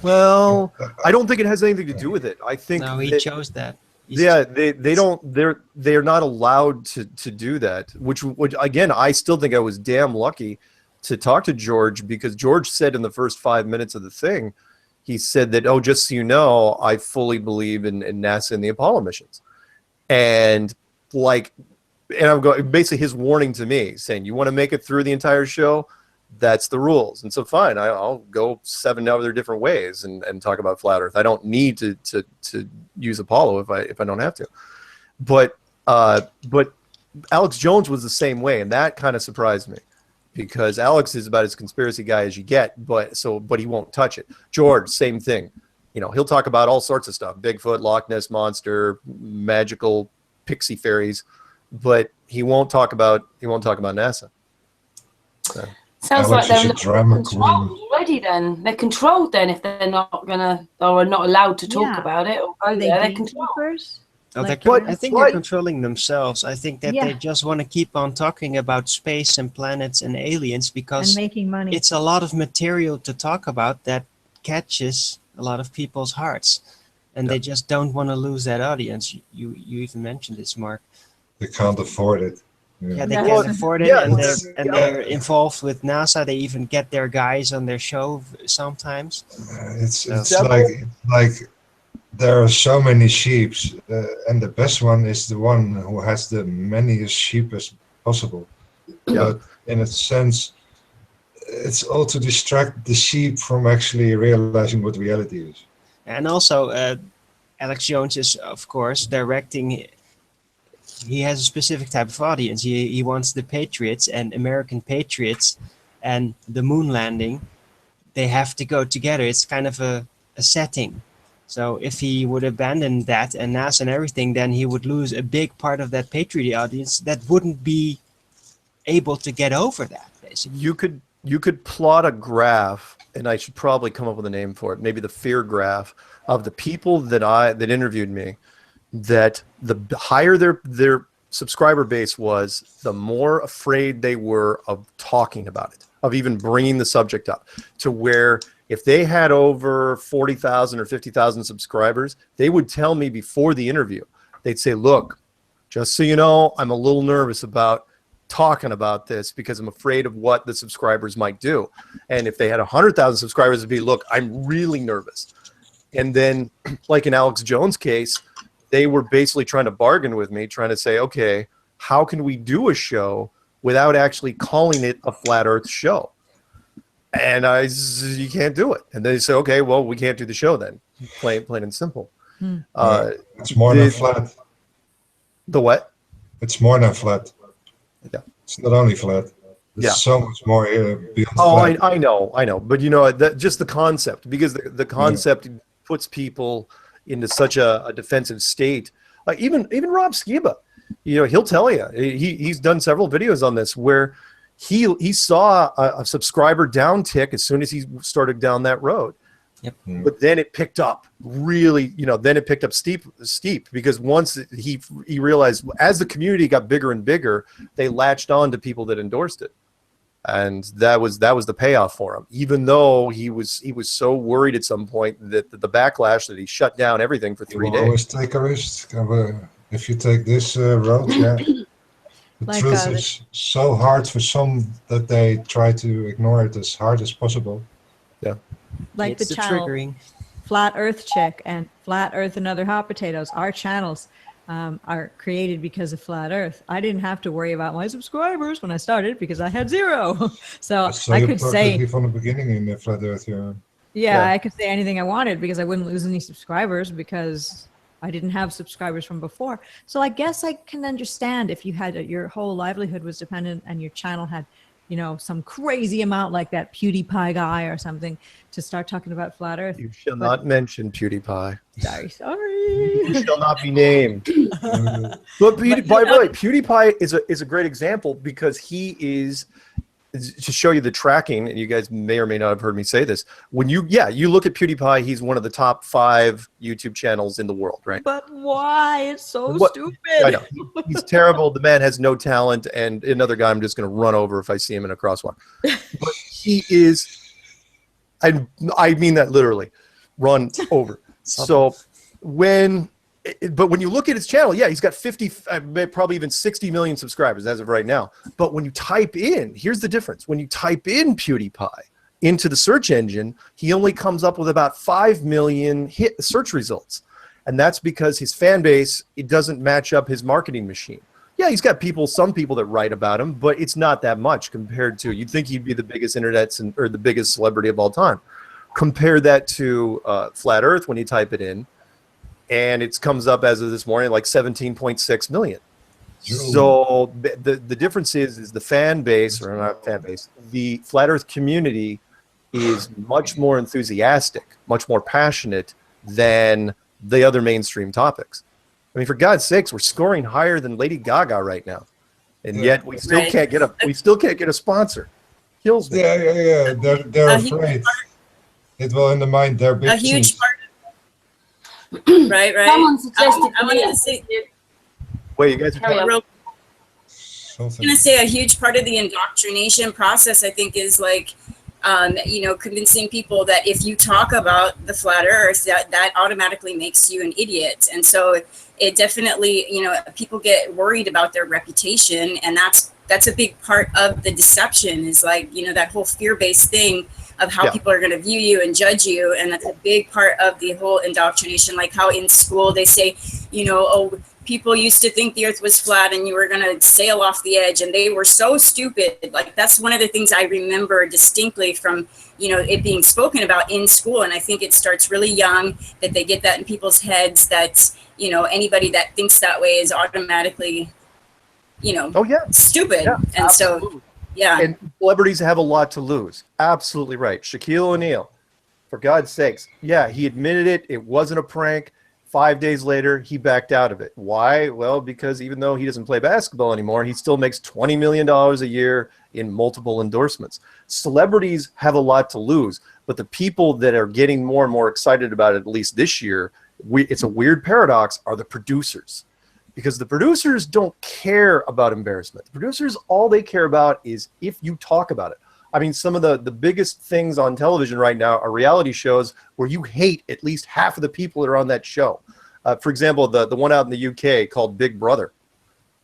Well, I don't think it has anything to do with it. I think he chose that. They're not allowed to do that. Which again, I still think I was damn lucky to talk to George, because George said in the first 5 minutes of the thing, he said that, just so you know, I fully believe in NASA and the Apollo missions. And I'm going, basically his warning to me saying, you want to make it through the entire show, that's the rules. And so fine, I'll go 7 other different ways and talk about flat Earth. I don't need to use Apollo if I don't have to. But Alex Jones was the same way, and that kind of surprised me, because Alex is about as conspiracy guy as you get, but he won't touch it. George, same thing. He'll talk about all sorts of stuff: Bigfoot, Loch Ness monster, magical pixie fairies, but he won't talk about NASA. So. Sounds like they're controlled already. Then they're controlled. Then if they're not gonna or are not allowed to talk about it, or go there, they're controlled. I think they're controlling themselves. I think that they just want to keep on talking about space and planets and aliens because making money. It's a lot of material to talk about that catches a lot of people's hearts, and they just don't want to lose that audience. You even mentioned this, Mark. They can't afford it. Yeah, they can't afford it, and they're involved with NASA. They even get their guys on their show sometimes. It's like there are so many sheep, and the best one is the one who has the many sheep as possible. But in a sense, it's all to distract the sheep from actually realizing what reality is. And also, Alex Jones is, of course, directing. He has a specific type of audience. He wants the Patriots and American Patriots and the moon landing. They have to go together. It's kind of a setting. So if he would abandon that and NASA and everything, then he would lose a big part of that Patriot audience that wouldn't be able to get over that, basically. You could plot a graph, and I should probably come up with a name for it, maybe the fear graph of the people that interviewed me, that the higher their subscriber base was, the more afraid they were of talking about it, of even bringing the subject up, to where if they had over 40,000 or 50,000 subscribers, they would tell me before the interview, they'd say, look, just so you know, I'm a little nervous about talking about this because I'm afraid of what the subscribers might do. And if they had 100,000 subscribers, it'd be, look, I'm really nervous. And then, like in Alex Jones' case, they were basically trying to bargain with me, trying to say, okay, how can we do a show without actually calling it a flat Earth show? And I said, you can't do it. And they say, okay, well, we can't do the show then. Plain and simple. It's more than flat. The what? It's more than flat. Yeah. It's not only flat. There's so much more beyond flat. I know. But just the concept, because the concept puts people into such a defensive state. Even Rob Skiba, he'll tell you, he's done several videos on this where he saw a subscriber downtick as soon as he started down that road. Yep. But then it picked up really, then it picked up steep because once he realized, as the community got bigger and bigger, they latched on to people that endorsed it. And that was the payoff for him, even though he was so worried at some point that the backlash that he shut down everything for 3 days. Always take a risk. If you take this road, yeah. The Like, truth is so hard for some that they try to ignore it as hard as possible. Yeah. Like It's the the channel triggering. Flat Earth Chick and Flat Earth and Other Hot Potatoes. Our channels are created because of Flat Earth. I didn't have to worry about my subscribers when I started because I had 0. So I you could say from the beginning in the Flat Earth, yeah. Yeah, I could say anything I wanted because I wouldn't lose any subscribers because I didn't have subscribers from before. So I guess I can understand if you had your whole livelihood was dependent and your channel had, you know, some crazy amount like that PewDiePie guy or something to start talking about Flat Earth. You shall not mention PewDiePie. Sorry. You shall not be named. But by the way, PewDiePie is a great example because he is, to show you the tracking, and you guys may or may not have heard me say this. When you look at PewDiePie, he's one of the top 5 YouTube channels in the world, right? But why? It's so stupid. I know. He's terrible. The man has no talent, and another guy I'm just going to run over if I see him in a crosswalk. But he is, I mean that literally, run over. So when you look at his channel, yeah, he's got 50, probably even 60 million subscribers as of right now. But when you type in, here's the difference. When you type in PewDiePie into the search engine, he only comes up with about 5 million hit search results. And that's because his fan base, it doesn't match up his marketing machine. Yeah, he's got some people that write about him, but it's not that much compared to, you'd think he'd be the biggest or the biggest celebrity of all time. Compare that to Flat Earth when you type it in, and it comes up as of this morning like 17.6 million. So the difference is the fan base, or not fan base, the Flat Earth community is much more enthusiastic, much more passionate than the other mainstream topics. I mean, for God's sakes, we're scoring higher than Lady Gaga right now, and yet we still can't get a sponsor. Kills me. Yeah. They're afraid it will undermine their business. A huge part. Right. Someone suggested I wanted to say. Wait, you guys. I was going to say a huge part of the indoctrination process, I think, is like, convincing people that if you talk about the flat Earth, that automatically makes you an idiot. And so it definitely, people get worried about their reputation, and that's a big part of the deception. Is like, that whole fear-based thing of how people are going to view you and judge you. And that's a big part of the whole indoctrination, like how in school they say, people used to think the earth was flat and you were going to sail off the edge, and they were so stupid. Like, that's one of the things I remember distinctly from, it being spoken about in school. And I think it starts really young, that they get that in people's heads, that, anybody that thinks that way is automatically, stupid. Yeah, and absolutely. So, yeah. And celebrities have a lot to lose. Absolutely right. Shaquille O'Neal, for God's sakes. Yeah, he admitted it. It wasn't a prank. 5 days later, he backed out of it. Why? Well, because even though he doesn't play basketball anymore, he still makes $20 million a year in multiple endorsements. Celebrities have a lot to lose, but the people that are getting more and more excited about it, at least this year, it's a weird paradox, are the producers. Because the producers don't care about embarrassment. The producers, all they care about is if you talk about it. I mean, some of the biggest things on television right now are reality shows where you hate at least half of the people that are on that show. For example, the one out in the UK called Big Brother.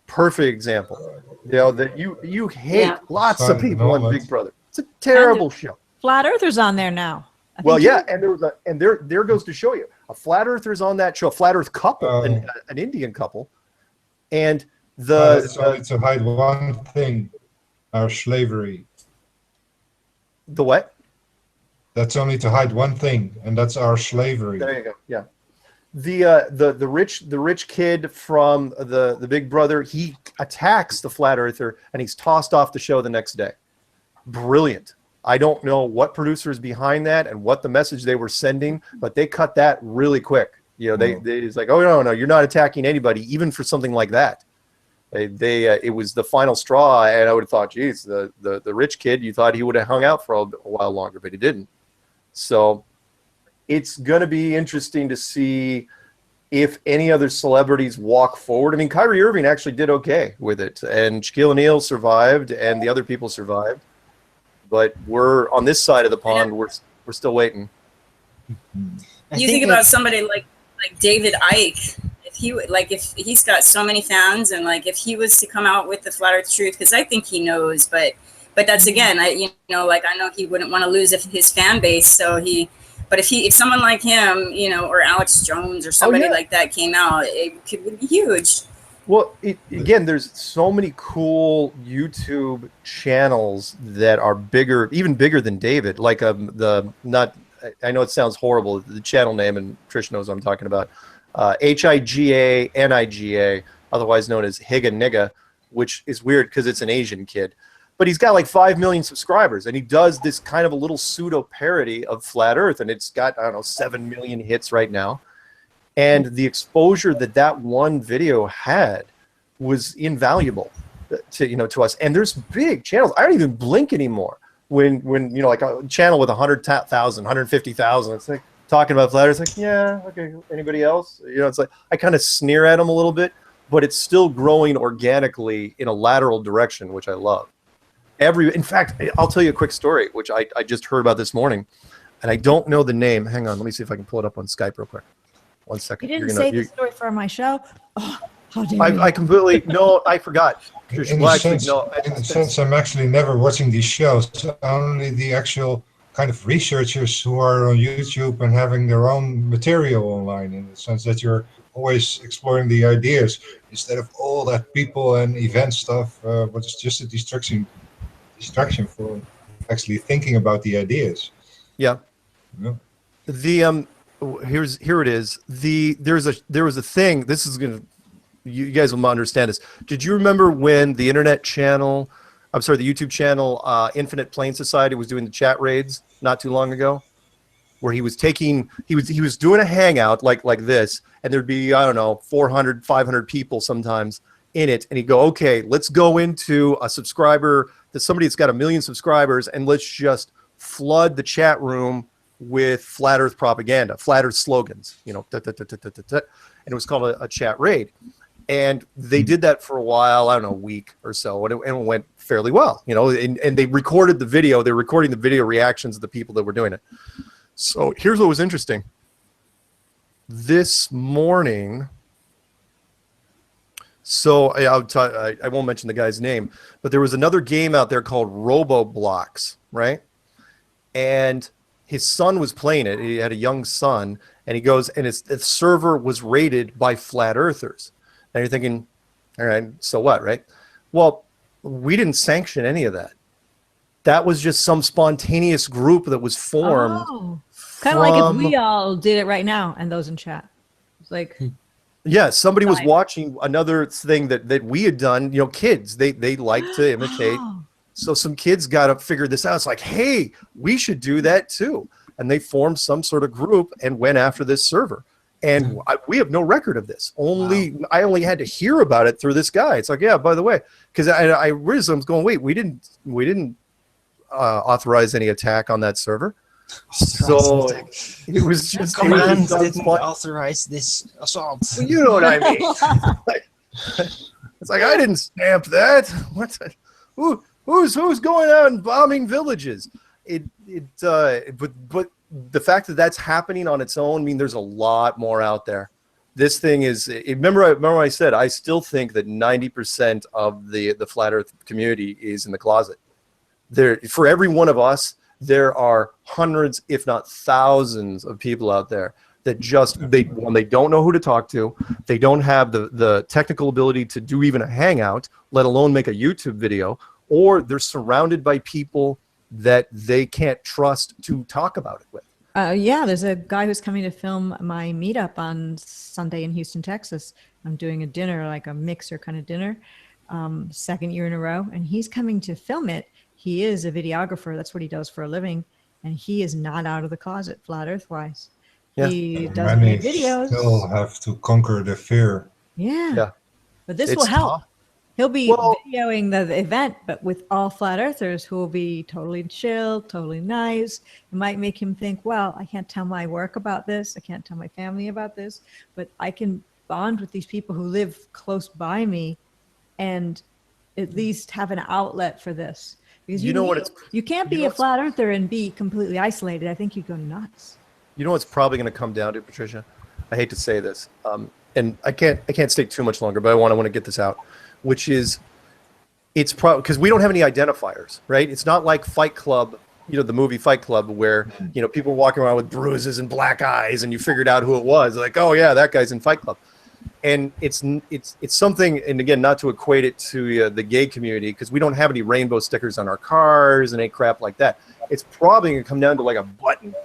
Perfect example. That you hate lots of people on Big Brother. It's a terrible show. Flat Earthers on there now. Well, yeah, and there goes to show you. A Flat Earther's on that show, a Flat Earth couple, an Indian couple. And it's only to hide one thing, our slavery. The what? That's only to hide one thing, and that's our slavery. There you go. Yeah. The rich kid from the Big Brother, he attacks the Flat Earther and he's tossed off the show the next day. Brilliant. I don't know what producer is behind that and what the message they were sending, but they cut that really quick. It's like, oh no, you're not attacking anybody, even for something like that. It was the final straw, and I would have thought, geez, the rich kid, you thought he would have hung out for a while longer, but he didn't. So it's going to be interesting to see if any other celebrities walk forward. I mean, Kyrie Irving actually did okay with it, and Shaquille O'Neal survived, and the other people survived. but we're on this side of the pond. We're still waiting. You think about somebody like David Icke. If he's got so many fans, and like if he was to come out with the flat Earth truth, because I think he knows, but that's again, I know he wouldn't want to lose his fan base. So if someone like him, or Alex Jones or somebody like that came out, it would be huge. Well, again, there's so many cool YouTube channels that are bigger, even bigger than David. Like I know it sounds horrible, the channel name, and Trish knows what I'm talking about. HIGA NIGA, otherwise known as Higa Nigga, which is weird because it's an Asian kid. But he's got like 5 million subscribers, and he does this kind of a little pseudo parody of Flat Earth, and it's got, I don't know, 7 million hits right now. And the exposure that one video had was invaluable to us. And there's big channels. I don't even blink anymore when like a channel with 100,000, 150,000. It's like talking about Flat Earth. It's like, yeah, okay. Anybody else? It's like I kind of sneer at them a little bit, but it's still growing organically in a lateral direction, which I love. In fact, I'll tell you a quick story, which I just heard about this morning, and I don't know the name. Hang on, let me see if I can pull it up on Skype real quick. 1 second. You didn't save the story for my show. Oh, how dare you! I completely I forgot. In a sense, I'm actually never watching these shows. Only the actual kind of researchers who are on YouTube and having their own material online, in the sense that you're always exploring the ideas instead of all that people and event stuff, but it's just a distraction for actually thinking about the ideas. Yeah. The here it is. There was a thing. This is gonna, you guys will understand this. Did you remember when the internet channel, the YouTube channel, Infinite Plane Society was doing the chat raids not too long ago, where he was doing a hangout like this, and there'd be, I don't know, 400, 500 people sometimes in it, and he'd go, okay, let's go into a subscriber, somebody that's got 1 million subscribers, and let's just flood the chat room with flat Earth propaganda, flat Earth slogans, and it was called a chat raid. And they did that for a while, I don't know, a week or so, and it went fairly well, and they recorded the video. They're recording the video reactions of the people that were doing it. So here's what was interesting. This morning, so I won't mention the guy's name, but there was another game out there called Robo-Blocks, right? And his son was playing it. He had a young son, and he goes, and the server was raided by flat earthers. And you're thinking, all right, so what, right? Well, we didn't sanction any of that. That was just some spontaneous group that was formed. Oh, kind of like if we all did it right now and those in chat. It's like... Yeah, somebody was watching another thing that we had done. Kids, they like to imitate. Oh. So some kids got to figure this out. It's like, hey, we should do that too. And they formed some sort of group and went after this server. And we have no record of this. I only had to hear about it through this guy. It's like, yeah, by the way, because I was going, wait, we didn't authorize any attack on that server. So it was just command didn't authorize this assault. Well, you know what I mean? It's like I didn't stamp that. What? Who's going out and bombing villages? But the fact that that's happening on its own, there's a lot more out there. This thing is. Remember I said I still think that 90% of the flat Earth community is in the closet. There, for every one of us, there are hundreds, if not thousands, of people out there that they don't know who to talk to. They don't have the technical ability to do even a hangout, let alone make a YouTube video, or they're surrounded by people that they can't trust to talk about it with. Yeah, there's a guy who's coming to film my meetup on Sunday in Houston, Texas. I'm doing a dinner, like a mixer kind of dinner, second year in a row, and he's coming to film it. He is a videographer. That's what he does for a living. And he is not out of the closet, flat Earth wise. Yeah. He does make videos. Still have to conquer the fear. Yeah. But this will help. Tough. He'll be videoing the event, but with all flat earthers who will be totally chill, totally nice. It might make him think, well, I can't tell my work about this. I can't tell my family about this, but I can bond with these people who live close by me and at least have an outlet for this. Because You know what it's you can't be a flat earther and be completely isolated. I think you'd go nuts. You know what's probably going to come down to, Patricia? I hate to say this, and I can't stay too much longer, but I want to get this out, which is it's probably because we don't have any identifiers, right? It's not like Fight Club, the movie Fight Club, where people walking around with bruises and black eyes, and you figured out who it was, like, oh yeah, that guy's in Fight Club. And it's something, and again, not to equate it to the gay community, because we don't have any rainbow stickers on our cars and any crap like that. It's probably going to come down to like a button,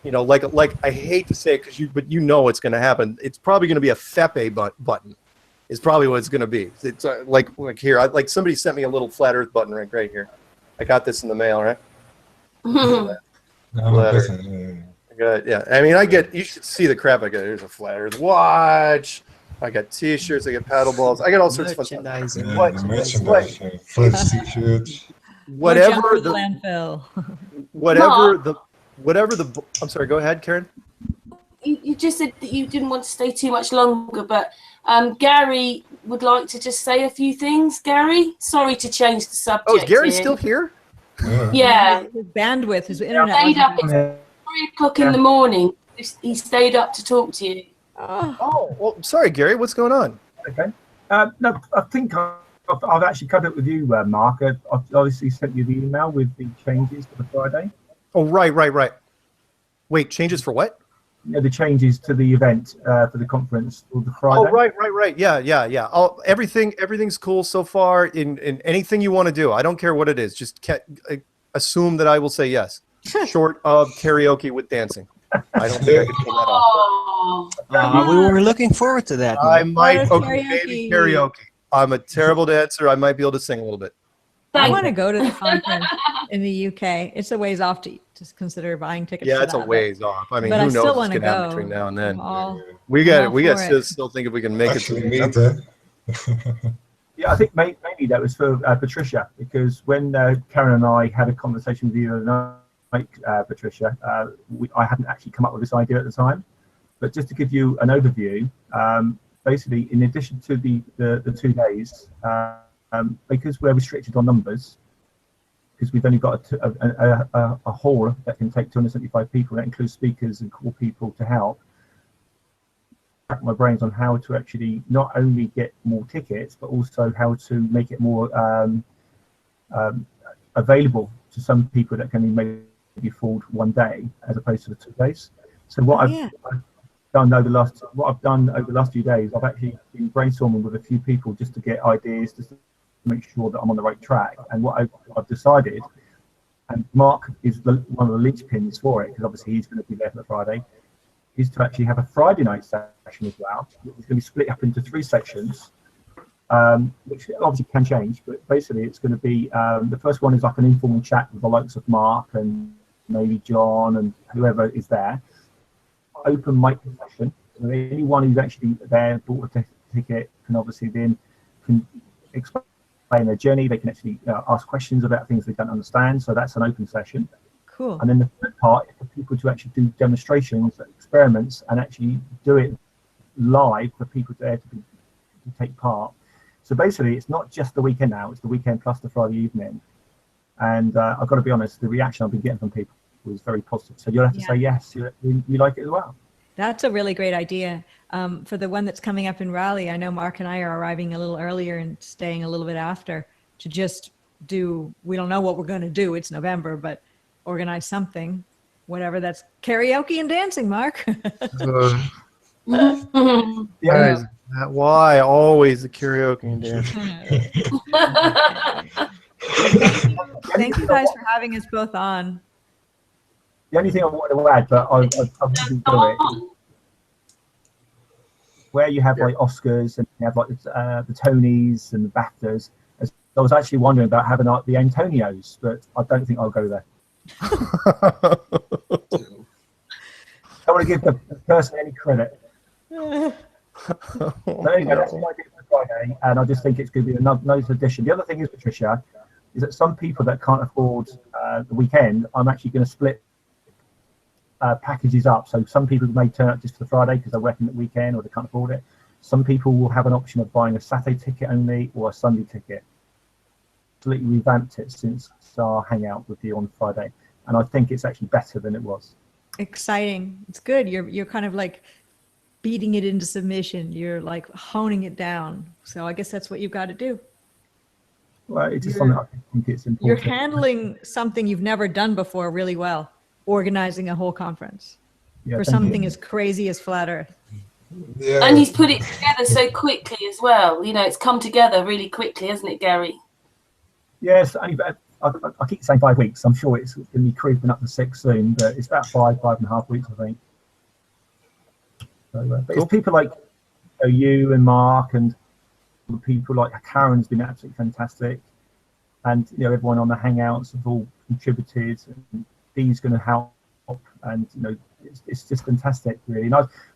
like I hate to say it, but it's going to happen. It's probably going to be a Fepe button. Is probably what it's going to be. It's like here, like somebody sent me a little flat Earth button right here. I got this in the mail, right? I got, yeah. I mean, you should see the crap I got. There's a flat Earth watch. I got T-shirts. I got paddle balls. I got all sorts of fun stuff. Merchandise, Flint's T-shirts. Whatever the landfill. Whatever the. I'm sorry. Go ahead, Karen. You just said that you didn't want to stay too much longer, but Gary would like to just say a few things. Gary, sorry to change the subject. Oh, is Gary still here? Yeah. His bandwidth, his internet. Stayed up at 3 o'clock in the morning. He stayed up to talk to you. Oh, well, sorry, Gary. What's going on? Okay. No, I think I've actually covered it with you, Mark. I've obviously sent you the email with the changes for the Friday. Oh, right. Wait, changes for what? The changes to the event for the conference for the Friday. Oh, right. Yeah. Everything's cool so far. In anything you want to do, I don't care what it is. Just assume that I will say yes, short of karaoke with dancing. I don't think I could pull that off. We were looking forward to that. I might. Okay, maybe karaoke. I'm a terrible dancer. I might be able to sing a little bit. I want to go to the conference in the UK. It's a ways off to consider buying tickets. Yeah, it's a ways off. I mean, but who I knows still what's going to happen between now and then? We got to still think if we can make it to the Yeah, I think mainly that was for Patricia, because when Karen and I had a conversation with you the other night, Patricia, I hadn't actually come up with this idea at the time. But just to give you an overview, basically, in addition to the 2 days, because we're restricted on numbers, because we've only got a hall that can take 275 people, that includes speakers and call people to help. My brains on how to actually not only get more tickets, but also how to make it more available to some people that can maybe afford 1 day as opposed to the 2 days. So what I've done over the last few days, I've actually been brainstorming with a few people just to get ideas, just to make sure that I'm on the right track. And what I've decided, and Mark is one of the linchpins for it, because obviously he's going to be there for the Friday, is to actually have a Friday night session as well. It's going to be split up into 3 sections, which obviously can change, but basically it's going to be, the first one is like an informal chat with the likes of Mark and maybe John and whoever is there. Open mic session. So anyone who's actually there, bought a ticket, can obviously then explain their journey. They can actually ask questions about things they don't understand. So that's an open session. Cool. And then the third part is for people to actually do demonstrations, experiments, and actually do it live for people to take part. So basically, it's not just the weekend now; it's the weekend plus the Friday evening. And I've got to be honest, the reaction I've been getting from people was very positive. So you'll have to say yes, you like it as well. That's a really great idea. For the one that's coming up in Raleigh, I know Mark and I are arriving a little earlier and staying a little bit after to just do, we don't know what we're going to do. It's November, but organize something, whatever that's karaoke and dancing, Mark. Yeah. Why always the karaoke and dancing? Thank you guys for having us both on. The only thing I want to add, but I wouldn't do it, where you have like Oscars and you have like the Tonys and the BAFTAs. I was actually wondering about having like the Antonios, but I don't think I'll go there. I don't want to give the person any credit. There you go, that's my idea for Friday, and I just think it's going to be a nice addition. The other thing is, Patricia, is that some people that can't afford the weekend, I'm actually going to split packages up. So some people may turn up just for the Friday because they're working at weekend or they can't afford it. Some people will have an option of buying a Saturday ticket only or a Sunday ticket. completely revamped it since our hangout with you on Friday, and I think it's actually better than it was. Exciting. It's good. You're kind of like beating it into submission. You're like honing it down. So I guess that's what you've got to do. Well, it's just something I think it's important. You're handling something you've never done before really well, organizing a whole conference for something as crazy as Flat Earth. Yeah. And he's put it together so quickly as well. You know, it's come together really quickly, hasn't it, Gary? Yes, I keep saying 5 weeks. I'm sure it's going to be creeping up to 6 soon, but it's about 5.5 weeks, I think. So, but it's people like you and Mark and people like Karen's been absolutely fantastic, and everyone on the Hangouts have all contributed, and Dee's going to help, and it's just fantastic, really. And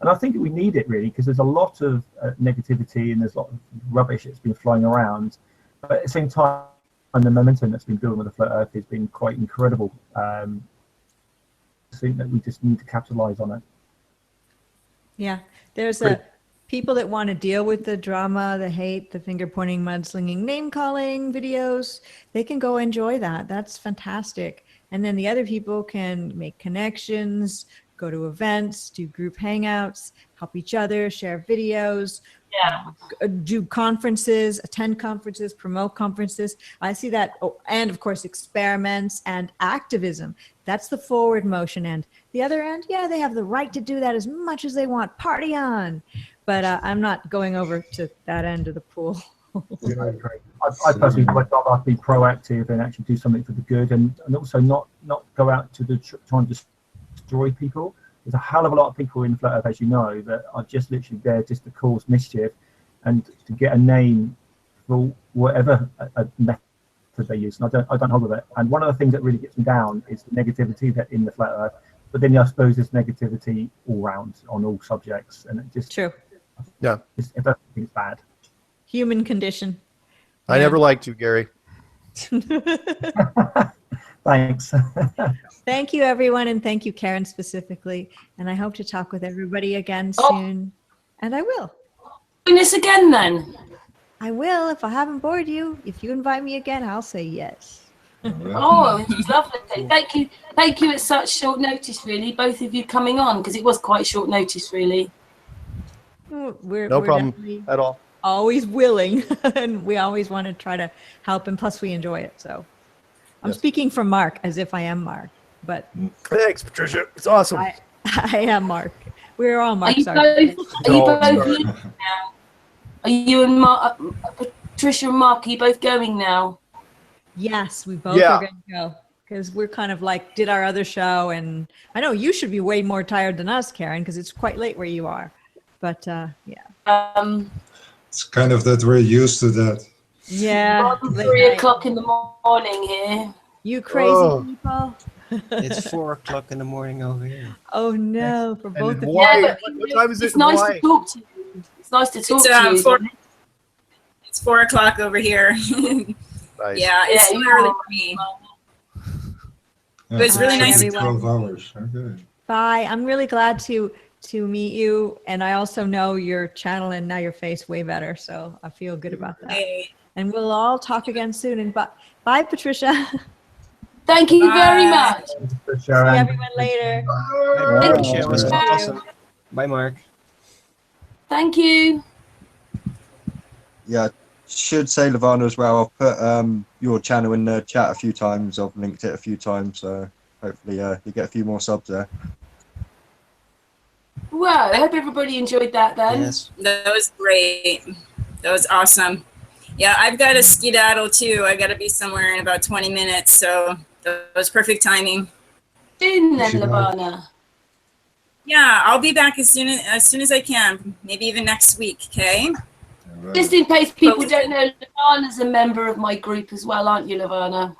I think we need it really, because there's a lot of negativity and there's a lot of rubbish that's been flying around, but at the same time, and the momentum that's been building with the Flat Earth has been quite incredible. I think that we just need to capitalize on it. Yeah, there's people that want to deal with the drama, the hate, the finger pointing, mudslinging, name calling videos. They can go enjoy that. That's fantastic. And then the other people can make connections, go to events, do group hangouts, help each other, share videos, do conferences, attend conferences, promote conferences. I see that. Oh, and of course, experiments and activism. That's the forward motion end. The other end, yeah, they have the right to do that as much as they want. Party on. But I'm not going over to that end of the pool. I personally would rather be proactive and actually do something for the good, and also not go out to try and destroy people. There's a hell of a lot of people in Flat Earth, as you know, that are just literally there just to cause mischief and to get a name for whatever method they use. And I don't hold with it. And one of the things that really gets me down is the negativity that in the Flat Earth. But then I suppose there's negativity all round on all subjects, and it just true. Yeah, it's bad. Human condition. I never liked you, Gary. Thanks. Thank you, everyone, and thank you, Karen, specifically. And I hope to talk with everybody again soon. And I will. Join us again, then. I will. If I haven't bored you, if you invite me again, I'll say yes. Oh, it was lovely. Thank you. Thank you at such short notice, really, both of you coming on, because it was quite short notice, really. We're problem at all. Always willing, and we always want to try to help, and plus we enjoy it. So I'm speaking from Mark as if I am Mark, but thanks, Patricia. It's awesome. I am Mark. We're all Mark. Are you both now? Are you and Mark, Patricia and Mark, are you both going now? Yes, we both are going to go, because we're kind of like did our other show, and I know you should be way more tired than us, Karen, because it's quite late where you are. But yeah. It's kind of that we're used to that. Yeah. 3 o'clock in the morning here. You crazy people. It's 4 o'clock in the morning over here. Oh no, for both of you. Yeah, what time is it? It's nice to talk to you. It's nice to talk to you. It's 4 o'clock over here. Nice. Yeah, it's too early for me. But it's really nice to 12 hours. Okay. Bye. I'm really glad to meet you, and I also know your channel and now your face way better, so I feel good about that. Hey. And we'll all talk again soon. And bye, Patricia. Thank you very much. See everyone later. Bye, Patricia. It was awesome. Bye, Mark. Thank you. Yeah, should say, Lavana, as well, I've put your channel in the chat a few times. I've linked it a few times, so hopefully you get a few more subs there. Well, I hope everybody enjoyed that then. Yes. That was great. That was awesome. Yeah, I've got a skedaddle too. I got to be somewhere in about 20 minutes, so that was perfect timing. Soon then, Lavana. Yeah, I'll be back as soon as I can. Maybe even next week. Okay. Just in case people don't know, Lavana's a member of my group as well, aren't you, Lavana?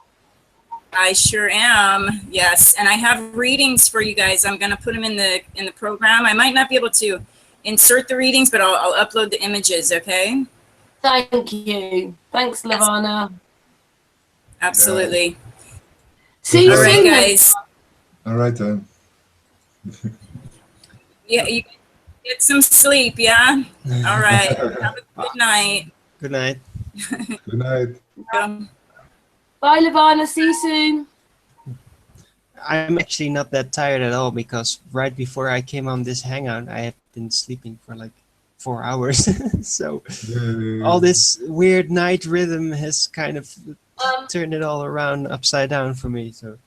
I sure am. Yes, and I have readings for you guys. I'm going to put them in the program. I might not be able to insert the readings, but I'll upload the images. Okay. Thank you. Thanks, Lavana. Absolutely. Yeah. See you soon, guys. All right then. Yeah, you get some sleep. Yeah. All right. Have a good night. Good night. Good night. Bye, Lavana. See you soon. I'm actually not that tired at all because right before I came on this hangout, I have been sleeping for like 4 hours. So all this weird night rhythm has kind of turned it all around upside down for me. So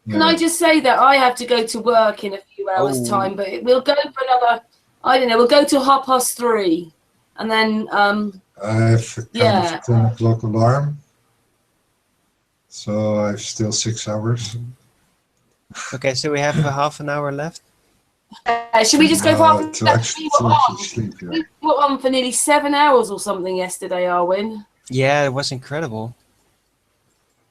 can I just say that I have to go to work in a few hours' time, but we'll go for another, I don't know, we'll go till 3:30. And then, I have a kind of 10 o'clock alarm. So I have still 6 hours. okay, so we have a half an hour left. Should we just go for half an to hour? actually sleep, yeah. We were on for nearly 7 hours or something yesterday, Arwin. Yeah, it was incredible.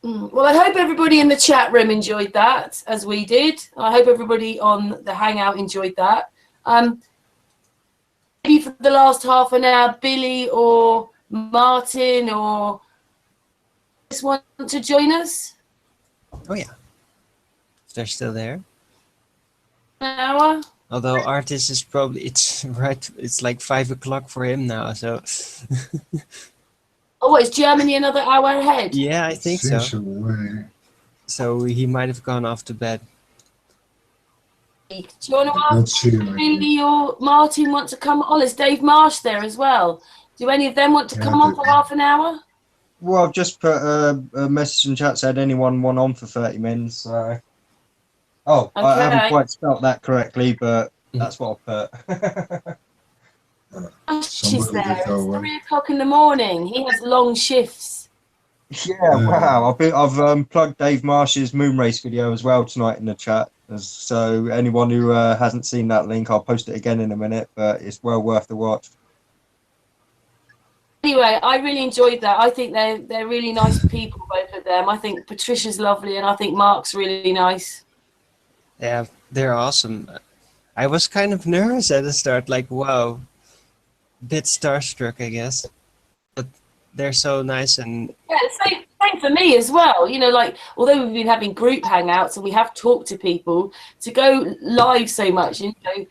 Well, I hope everybody in the chat room enjoyed that, as we did. I hope everybody on the Hangout enjoyed that. Maybe for the last half an hour, Billy or Martin or just want to join us? Oh, yeah. If they're still there. An hour? Although Artis is probably, it's right, it's like 5 o'clock for him now, so. Oh, is Germany another hour ahead? Yeah, I think so. So he might have gone off to bed. Do you want to ask Billy or Martin want to come on? Is Dave Marsh there as well? Do any of them want to come on for half an hour? Well, I've just put a message in chat said anyone want on for 30 minutes. So. Oh, okay. I haven't quite spelt that correctly, but that's what I'll put. She's there. It's 3 o'clock in the morning. He has long shifts. Yeah, wow. I've plugged Dave Marsh's moon race video as well tonight in the chat. So anyone who hasn't seen that link, I'll post it again in a minute, but it's well worth the watch. Anyway, I really enjoyed that. I think they're really nice people, both of them. I think Patricia's lovely, and I think Mark's really nice. Yeah, they're awesome. I was kind of nervous at the start, like, wow, bit starstruck, I guess. But they're so nice and... Yeah, same for me as well. You know, like, although we've been having group hangouts and we have talked to people, to go live so much, you know,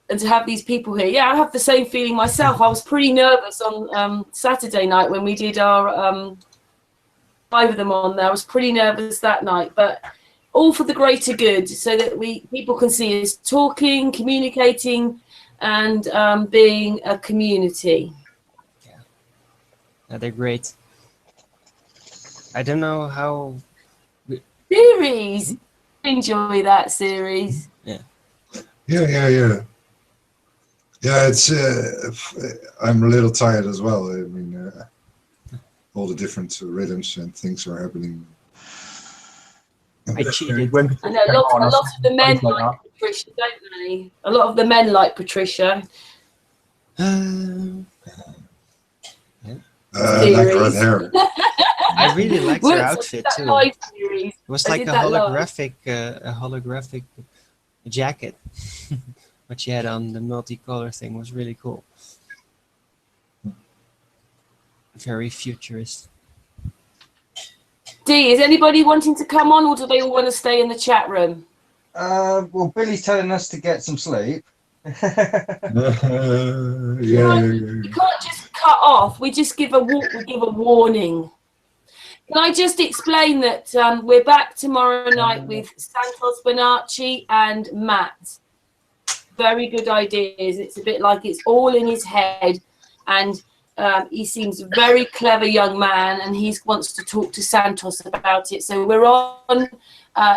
and to have these people here. Yeah, I have the same feeling myself. I was pretty nervous on Saturday night when we did our 5 of them on there. I was pretty nervous that night, but all for the greater good, so that people can see us talking, communicating, and being a community. Yeah, they're great. I don't know how... Series! Enjoy that series. Yeah. Yeah, it's... I'm a little tired as well. I mean, all the different rhythms and things are happening. I cheated. I know a lot of the men like Patricia, don't they? A lot of the men like Patricia. Like red hair. I really liked her outfit too. It was like a holographic jacket. What she had on the multicolor thing was really cool. Very futurist. D, is anybody wanting to come on, or do they all want to stay in the chat room? Well, Billy's telling us to get some sleep. You can't just cut off. We just give a warning. Can I just explain that we're back tomorrow night with Santos Bonacci and Matt. Very good ideas. It's a bit like it's all in his head, and he seems a very clever young man, and he wants to talk to Santos about it. So we're on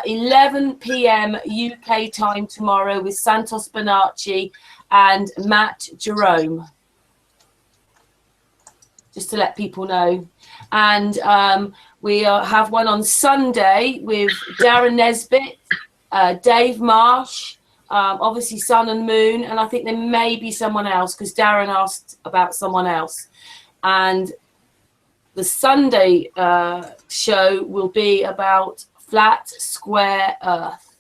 11 p.m. UK time tomorrow with Santos Bonacci and Matt Jerome. Just to let people know. And we have one on Sunday with Darren Nesbitt, Dave Marsh, obviously Sun and Moon, and I think there may be someone else because Darren asked about someone else. And the Sunday show will be about flat, square Earth.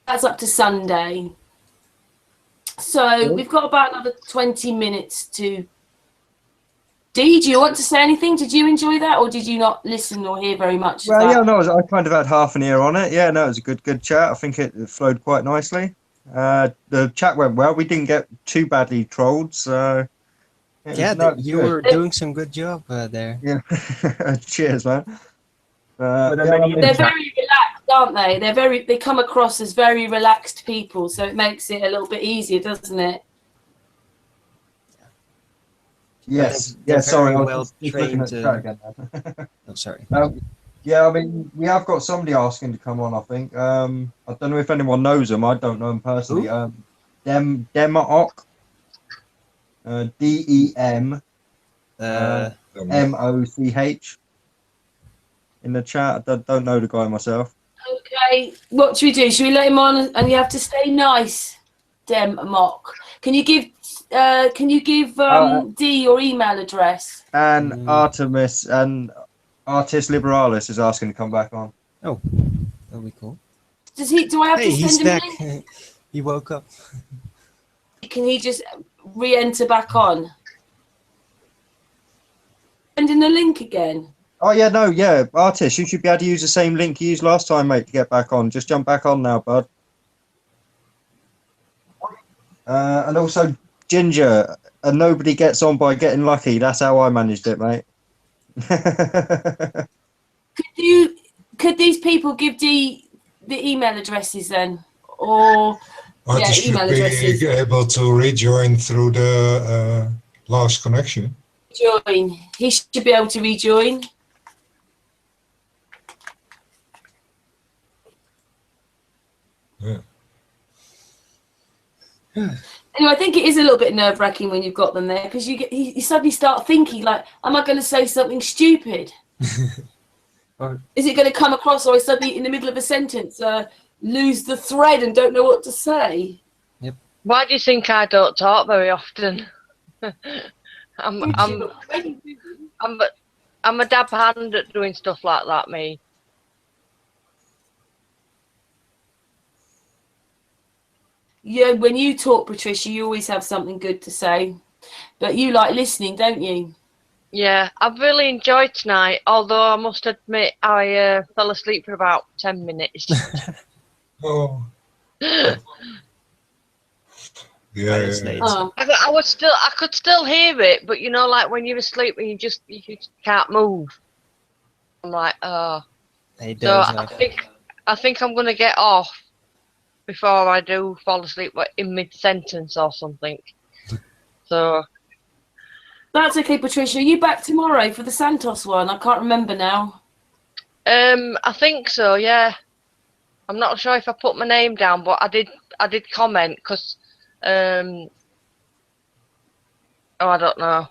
That's up to Sunday. So we've got about another 20 minutes to... Dee, do you want to say anything? Did you enjoy that, or did you not listen or hear very much? Well, yeah, no, I kind of had half an ear on it. Yeah, no, it was a good chat. I think it flowed quite nicely. The chat went well. We didn't get too badly trolled, so Yeah, you were doing some good job there. Yeah. Cheers, man. Were there yeah, many in They're the chat? very relaxed, aren't they? They come across as very relaxed people, so it makes it a little bit easier, doesn't it? Yes. They're Yeah. Sorry, I very was well just looking at trained. the chat again. Oh, sorry. Yeah, I mean, we have got somebody asking to come on. I think. I don't know if anyone knows them. I don't know them personally. Who? Democ. DEM. MOCH. In the chat, I don't know the guy myself. Okay, what should we do? Should we let him on? And you have to stay nice, Mock. Can you give D your email address? And Artemis and Artis Liberalis is asking to come back on. Oh, that'll be cool. Do I have to Hey, he's send him back. a link? He woke up. Can he just re-enter back on? Sending the link again. Oh yeah, no, yeah, Artis, you should be able to use the same link you used last time, mate, to get back on. Just jump back on now, bud. And also Ginger, and nobody gets on by getting lucky. That's how I managed it, mate. Could these people give D the email addresses then, or Artist email should addresses? be able to rejoin through the last connection. Join. He should be able to rejoin. Yeah. Anyway, I think it is a little bit nerve-wracking when you've got them there, because you suddenly start thinking like, am I going to say something stupid? Is it going to come across, or I suddenly in the middle of a sentence lose the thread and don't know what to say? Yep. Why do you think I don't talk very often? I'm a dab hand at doing stuff like that, me. Yeah, when you talk, Patricia, you always have something good to say, but you like listening, don't you? Yeah, I've really enjoyed tonight, although I must admit I fell asleep for about 10 minutes. Oh. Yeah. Oh. I could still hear it, but you know, like when you're asleep and you just can't move. I'm like, oh. So I think I'm gonna get off before I do fall asleep in mid-sentence or something. So That's okay, Patricia. Are you back tomorrow for the Santos one? I can't remember now. I think so, yeah. I'm not sure if I put my name down, but I did comment because oh, I don't know.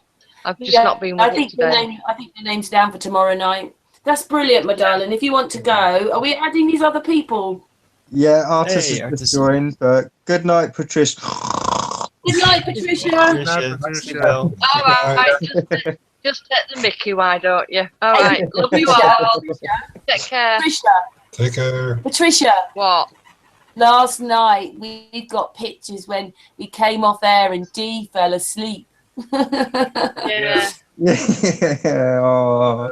I've just not been with it today. I think the name's down for tomorrow night. That's brilliant, my darling. If you want to go, are we adding these other people? Yeah, Artis has just joined, but good night, Patricia. Good night, Patricia. Good night, Patricia. All right, just take the Mickey, why don't you? All right, love you all. Take care. Patricia. Take care. Patricia. What? Last night we got pictures when we came off air and Dee fell asleep. Yeah. Oh,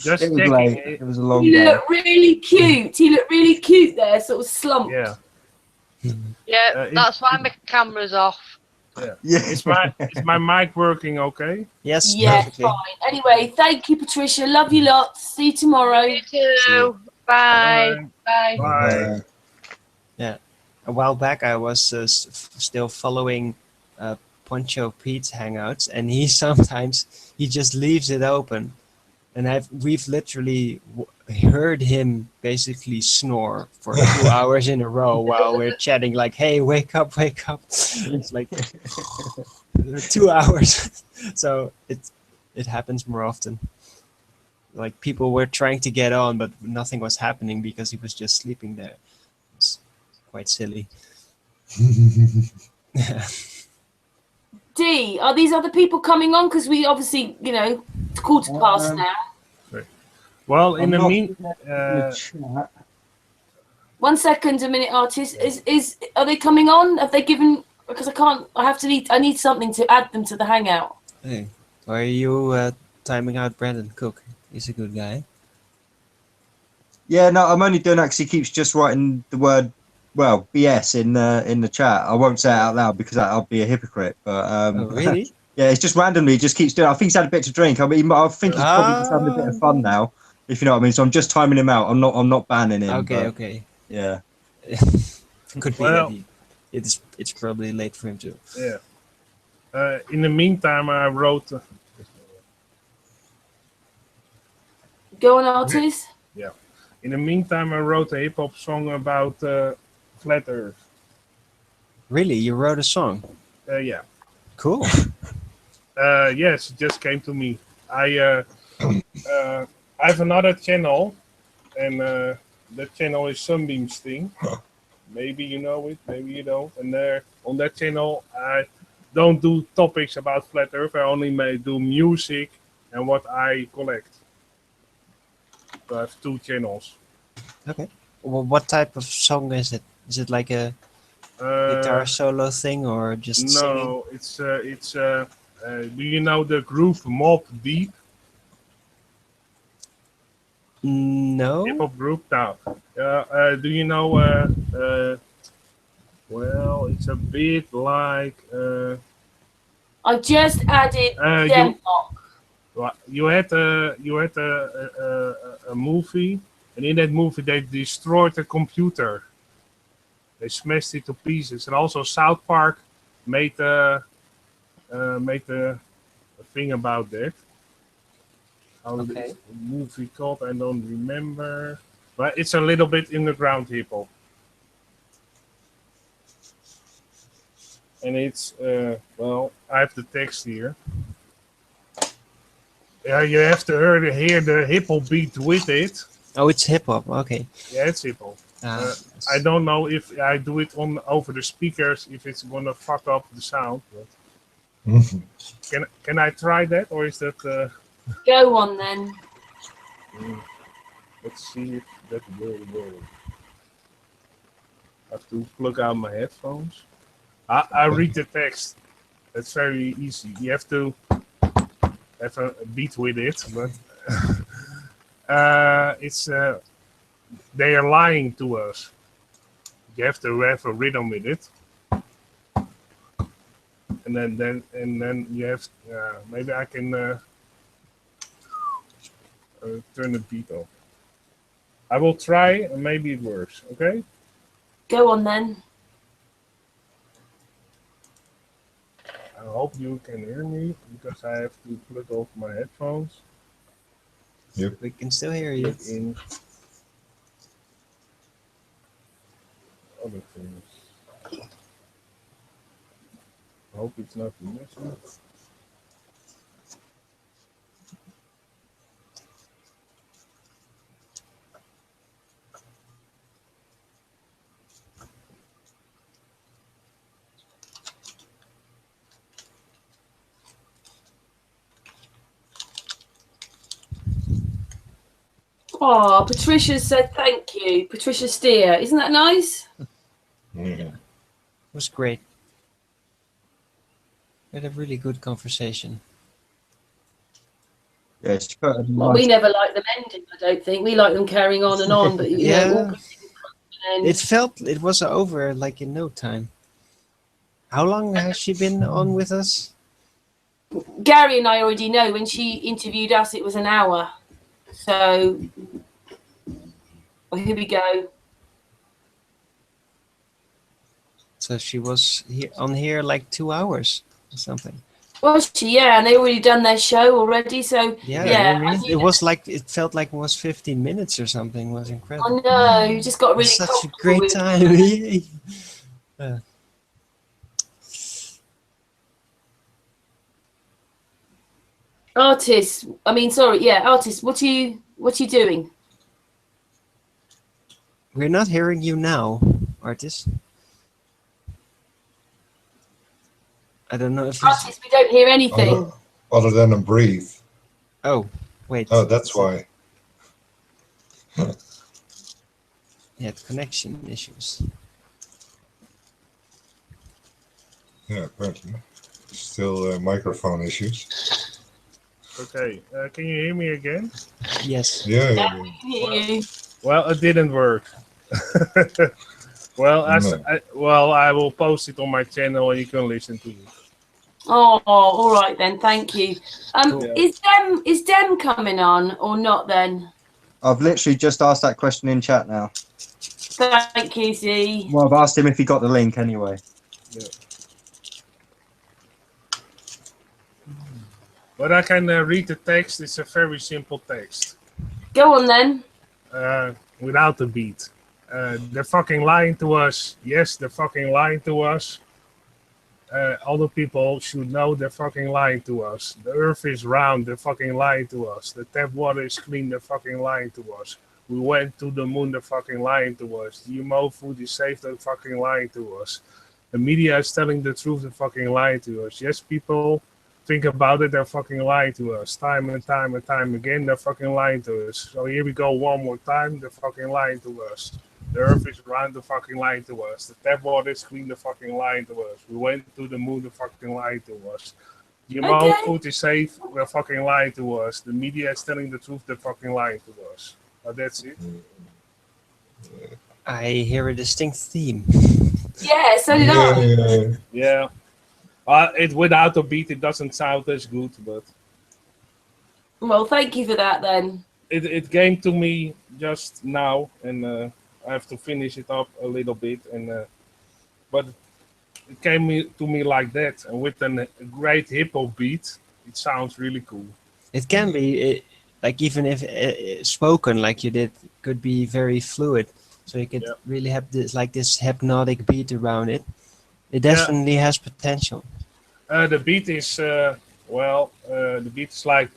Just it was checking. late. It was a long He day. looked really cute. He looked really cute there, sort of slumped. Yeah. Yeah, that's why my camera's off. Yeah. Is my mic working okay? Yes. Yeah, perfectly. fine. Anyway, thank you, Patricia. Love you lots. See you tomorrow. You too. Bye. Bye. Bye. Yeah. A while back, I was still following Poncho Pete's Hangouts, and he sometimes just leaves it open, and we've literally heard him basically snore for 2 hours in a row while we're chatting. Like, hey, wake up, wake up! It's like 2 hours. So it happens more often. Like people were trying to get on, but nothing was happening because he was just sleeping there. It's quite silly. Dee, are these other people coming on? Because we obviously, it's 1:15 now. Well, in the chat. 1 second, a minute, Artist. Are they coming on? Have they given? Because I need something to add them to the hangout. Hey, why are you timing out Brandon Cook? He's a good guy. Yeah, no, I'm only doing that because he keeps just writing the word, BS in the chat. I won't say it out loud because I'll be a hypocrite. But Oh, really? Yeah, it's just randomly, just keeps doing. I think he's had a bit to drink. I mean, I think he's probably just having a bit of fun now, if you know what I mean. So I'm just timing him out. I'm not banning him. Okay, but, okay. Yeah. Could be that it's probably late for him too. Yeah. In the meantime, I wrote. Go on, artist. Yeah. In the meantime, I wrote a hip hop song about flat Earth. Really, you wrote a song? Yeah. Cool. Yes, it just came to me. I have another channel, and that channel is Sunbeam's thing. Maybe you know it, maybe you don't. And on that channel, I don't do topics about flat Earth. I only do music and what I collect. So I have 2 channels. Okay. Well, what type of song is it? Is it like a guitar solo thing or just singing? No, it's do you know the group Mob Deep? No. Hip hop group now. Do you know? Well, it's a bit like. I just added Denmark. You had a movie, and in that movie they destroyed the computer. They smashed it to pieces, and also South Park made a thing about that. How the movie called, I don't remember, but it's a little bit underground hip hop, and it's well, I have the text here. Yeah, you have to hear the hip hop beat with it. Oh, it's hip hop. Okay. Yeah, it's hip hop. I don't know if I do it over the speakers if it's gonna fuck up the sound. But can I try that, or is that? Go on then. Let's see if that will work. I have to plug out my headphones. I read the text. That's very easy. You have to have a beat with it, but it's they are lying to us. You have to have a rhythm with it, and then you have maybe I can turn the beat off. I will try, and maybe it works. Okay. Go on then. I hope you can hear me because I have to plug off my headphones. Yep. We can still hear you. In other things. I hope it's not messy. Oh, Patricia said thank you. Patricia Steere. Isn't that nice? Yeah. It was great. We had a really good conversation. Yes. Well, we never like them ending, I don't think. We like them carrying on and on, but you know, it felt it was over like in no time. How long has she been on with us? Gary and I already know when she interviewed us, it was an hour. So, well, here we go. So she was here like 2 hours or something. Was she? Yeah, and they already done their show already. So yeah, it was like it felt like it was 15 minutes or something. It was incredible. I know. You just got really such a great time. Artists. Artists. What are you doing? We're not hearing you now, artist. I don't know if artists. We don't hear anything. Other than a breathe. Oh, wait. Oh, that's why. Yeah, connection issues. Yeah, apparently. Still microphone issues. Okay, can you hear me again? Yes. Yeah. Well, it didn't work. Well, I will post it on my channel and you can listen to it. Oh, all right then. Thank you. Cool. Is Dem coming on or not then? I've literally just asked that question in chat now. Thank you, Z. Well, I've asked him if he got the link anyway. Yeah. But I can read the text. It's a very simple text. Go on then. Without the beat. They're fucking lying to us. Yes, they're fucking lying to us. Other people should know they're fucking lying to us. The earth is round. They're fucking lying to us. The tap water is clean. They're fucking lying to us. We went to the moon. They're fucking lying to us. GMO food is safe. They're fucking lying to us. The media is telling the truth. They're fucking lying to us. Yes, people think about it. They're fucking lying to us. Time and time and time again. They're fucking lying to us. So here we go one more time. They're fucking lying to us. The earth is round, the fucking lying to us. The tap water is clean, the fucking lying to us. We went to the moon, the fucking lying to us. GMO food is safe, they're fucking lying to us. The media is telling the truth, they're fucking lying to us. That's it. I hear a distinct theme. Yeah, so did I. Yeah. It without a beat, it doesn't sound as good, but. Well, thank you for that then. It came to me just now, and I have to finish it up a little bit, and but it came to me like that, and with a great hip hop beat, it sounds really cool. It can be like even if spoken like you did, could be very fluid. So you could really have this hypnotic beat around it. It definitely has potential. The beat is the beat is like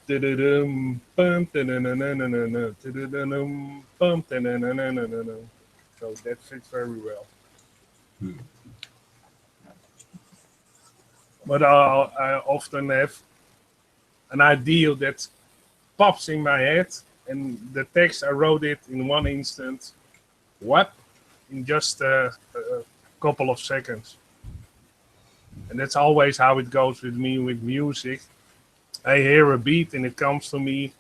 so that fits very well. But I often have an idea that pops in my head, and the text I wrote it in one instant, in just a couple of seconds. And that's always how it goes with me with music. I hear a beat and it comes to me,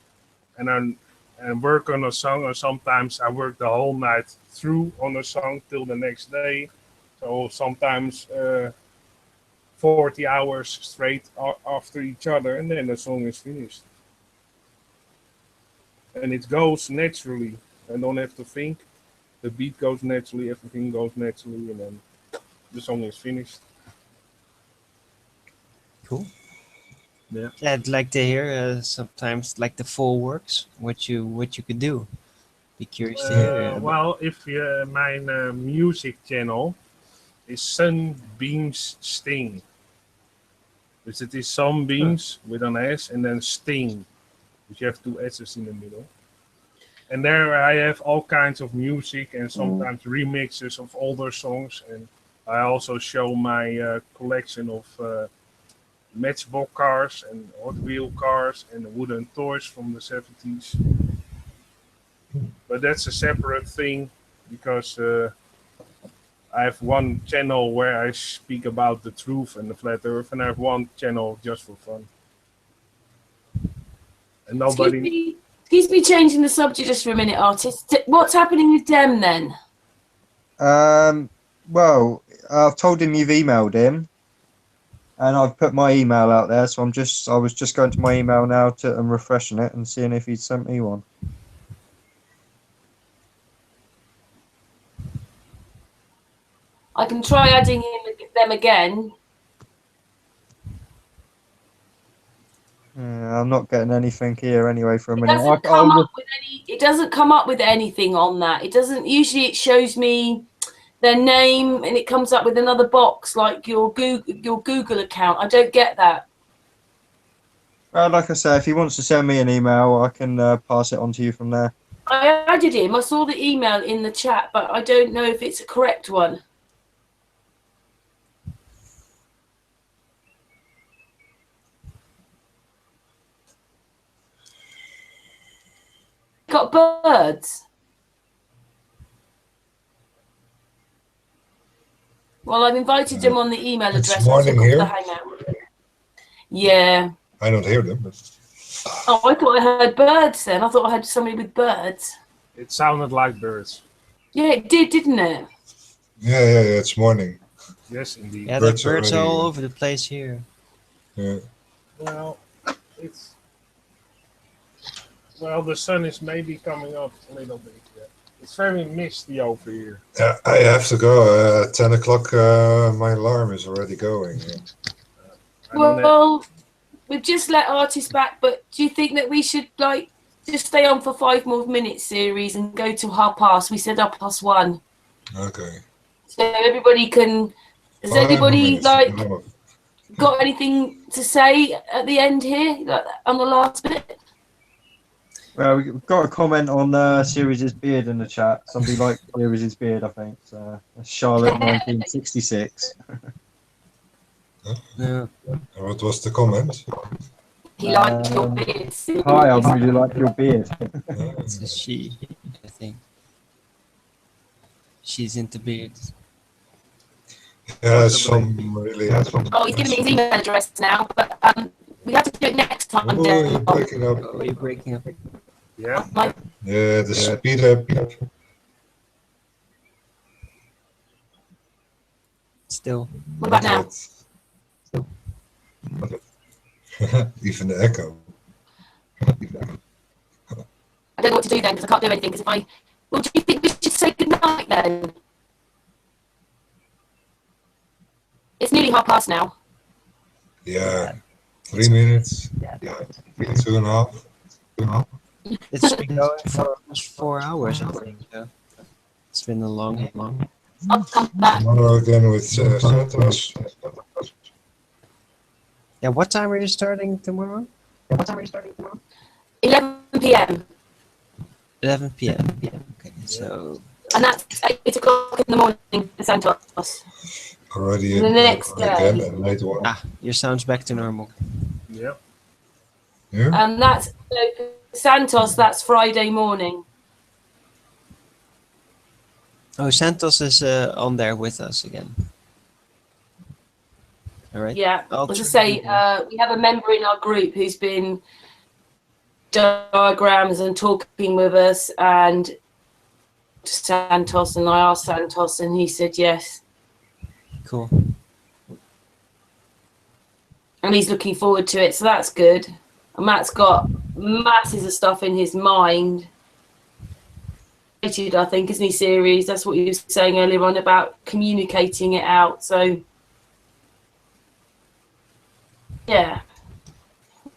and I work on a song, or sometimes I work the whole night through on a song till the next day. So sometimes 40 hours straight after each other, and then the song is finished. And it goes naturally. I don't have to think. The beat goes naturally, everything goes naturally, and then the song is finished. Cool. Yeah. I'd like to hear sometimes like the full works, what you could do. Be curious to hear. Well, if my music channel is Sunbeams Sting. Dus it is Sunbeams with an S and then Sting. Dus you have two S's in the middle. And there I have all kinds of music and sometimes remixes of older songs. And I also show my collection of Matchbox cars and Hot Wheel cars and wooden toys from the 70s. But that's a separate thing because I have one channel where I speak about the truth and the flat earth, and I have one channel just for fun. And nobody... Excuse me changing the subject just for a minute, artist. What's happening with Dem then? Well, I've told him you've emailed him. And I've put my email out there, so I was just going to my email now and refreshing it and seeing if he'd sent me one. I can try adding them again. I'm not getting anything here anyway for a minute. It doesn't come up with anything on that. It doesn't. Usually, it shows me their name and it comes up with another box like your Google account. I don't get that. Like I say, if he wants to send me an email, I can pass it on to you from there. I added him. I saw the email in the chat, but I don't know if it's a correct one. Got birds. Well, I've invited them on the email address. Morning here. The hangout. Yeah. I don't hear them. But... Oh, I thought I heard birds then. I thought I heard somebody with birds. It sounded like birds. Yeah, it did, didn't it? Yeah, it's morning. Yes, indeed. Yeah, the birds are all over the place here. Yeah. Well, the sun is maybe coming up a little bit. Yeah. It's very misty over here. Yeah, I have to go. 10 o'clock, my alarm is already going. Yeah. Well, we've just let artists back, but do you think that we should just stay on for 5 more minutes series and go to 1:30? We said 1:30. Okay. So everybody can. Has anybody got anything to say at the end here, on the last bit? Well, we've got a comment on Series' beard in the chat. Somebody liked Series' beard, I think. So Charlotte, 1966. Yeah. What was the comment? He liked your beard. Hi, I really like your beard. It's a she, I think. She's into beards. Yeah, some really. Oh, he's giving me his email address now, but we have to do it next time. Oh, you're breaking up. Oh, you're breaking up. Yeah. Yeah, the speed up. Still. What about now? Even the echo. I don't know what to do then because I can't do anything. Because well, do you think we should say goodnight then? It's nearly 1:30 now. Yeah, 3 minutes. Yeah, 2.5. It's been going for almost 4 hours, I think. So it's been a long. I'll come back. Tomorrow again with Santos. Yeah, what time are you starting tomorrow? 11 p.m. 11 p.m. Okay, so. And that's 8 o'clock in the morning for Santos. Already the next again day. and late one. Your sound's back to normal. Yeah. Yeah. And that's Santos. That's Friday morning. Oh, Santos is on there with us again. All right. Yeah. As I say, we have a member in our group who's been diagrams and talking with us, and Santos, and I asked Santos, and he said yes. Cool. And he's looking forward to it, so that's good. And Matt's got masses of stuff in his mind. I think, isn't he, series? That's what he was saying earlier on about communicating it out. So, yeah.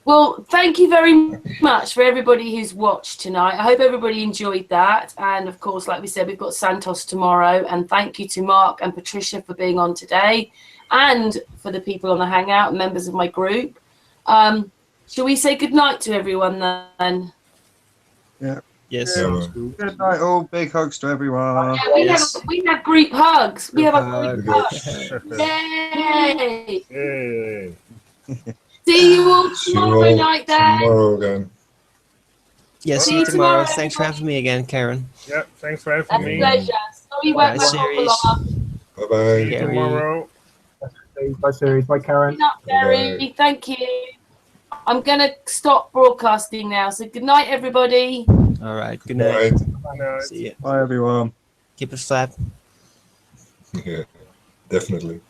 Well, thank you very much for everybody who's watched tonight. I hope everybody enjoyed that. And of course, like we said, we've got Santos tomorrow. And thank you to Mark and Patricia for being on today, and for the people on the Hangout, members of my group. Shall we say goodnight to everyone then? Yeah. Yes. Good night, all. Big hugs to everyone. Yeah, we have group hugs. We have a group hug. Yay! Yay! See you all tomorrow night then. Tomorrow again. Yeah, see you tomorrow. Thanks for having me again, Karen. Yeah, thanks for having me. Pleasure. Sorry, won't series. Bye bye. See you tomorrow. Bye, series. Bye, Karen. Good night, Gary. Thank you. I'm going to stop broadcasting now. So good night, everybody. All right. Good night. Good night. See you. Bye, everyone. Keep it flat. Yeah, definitely.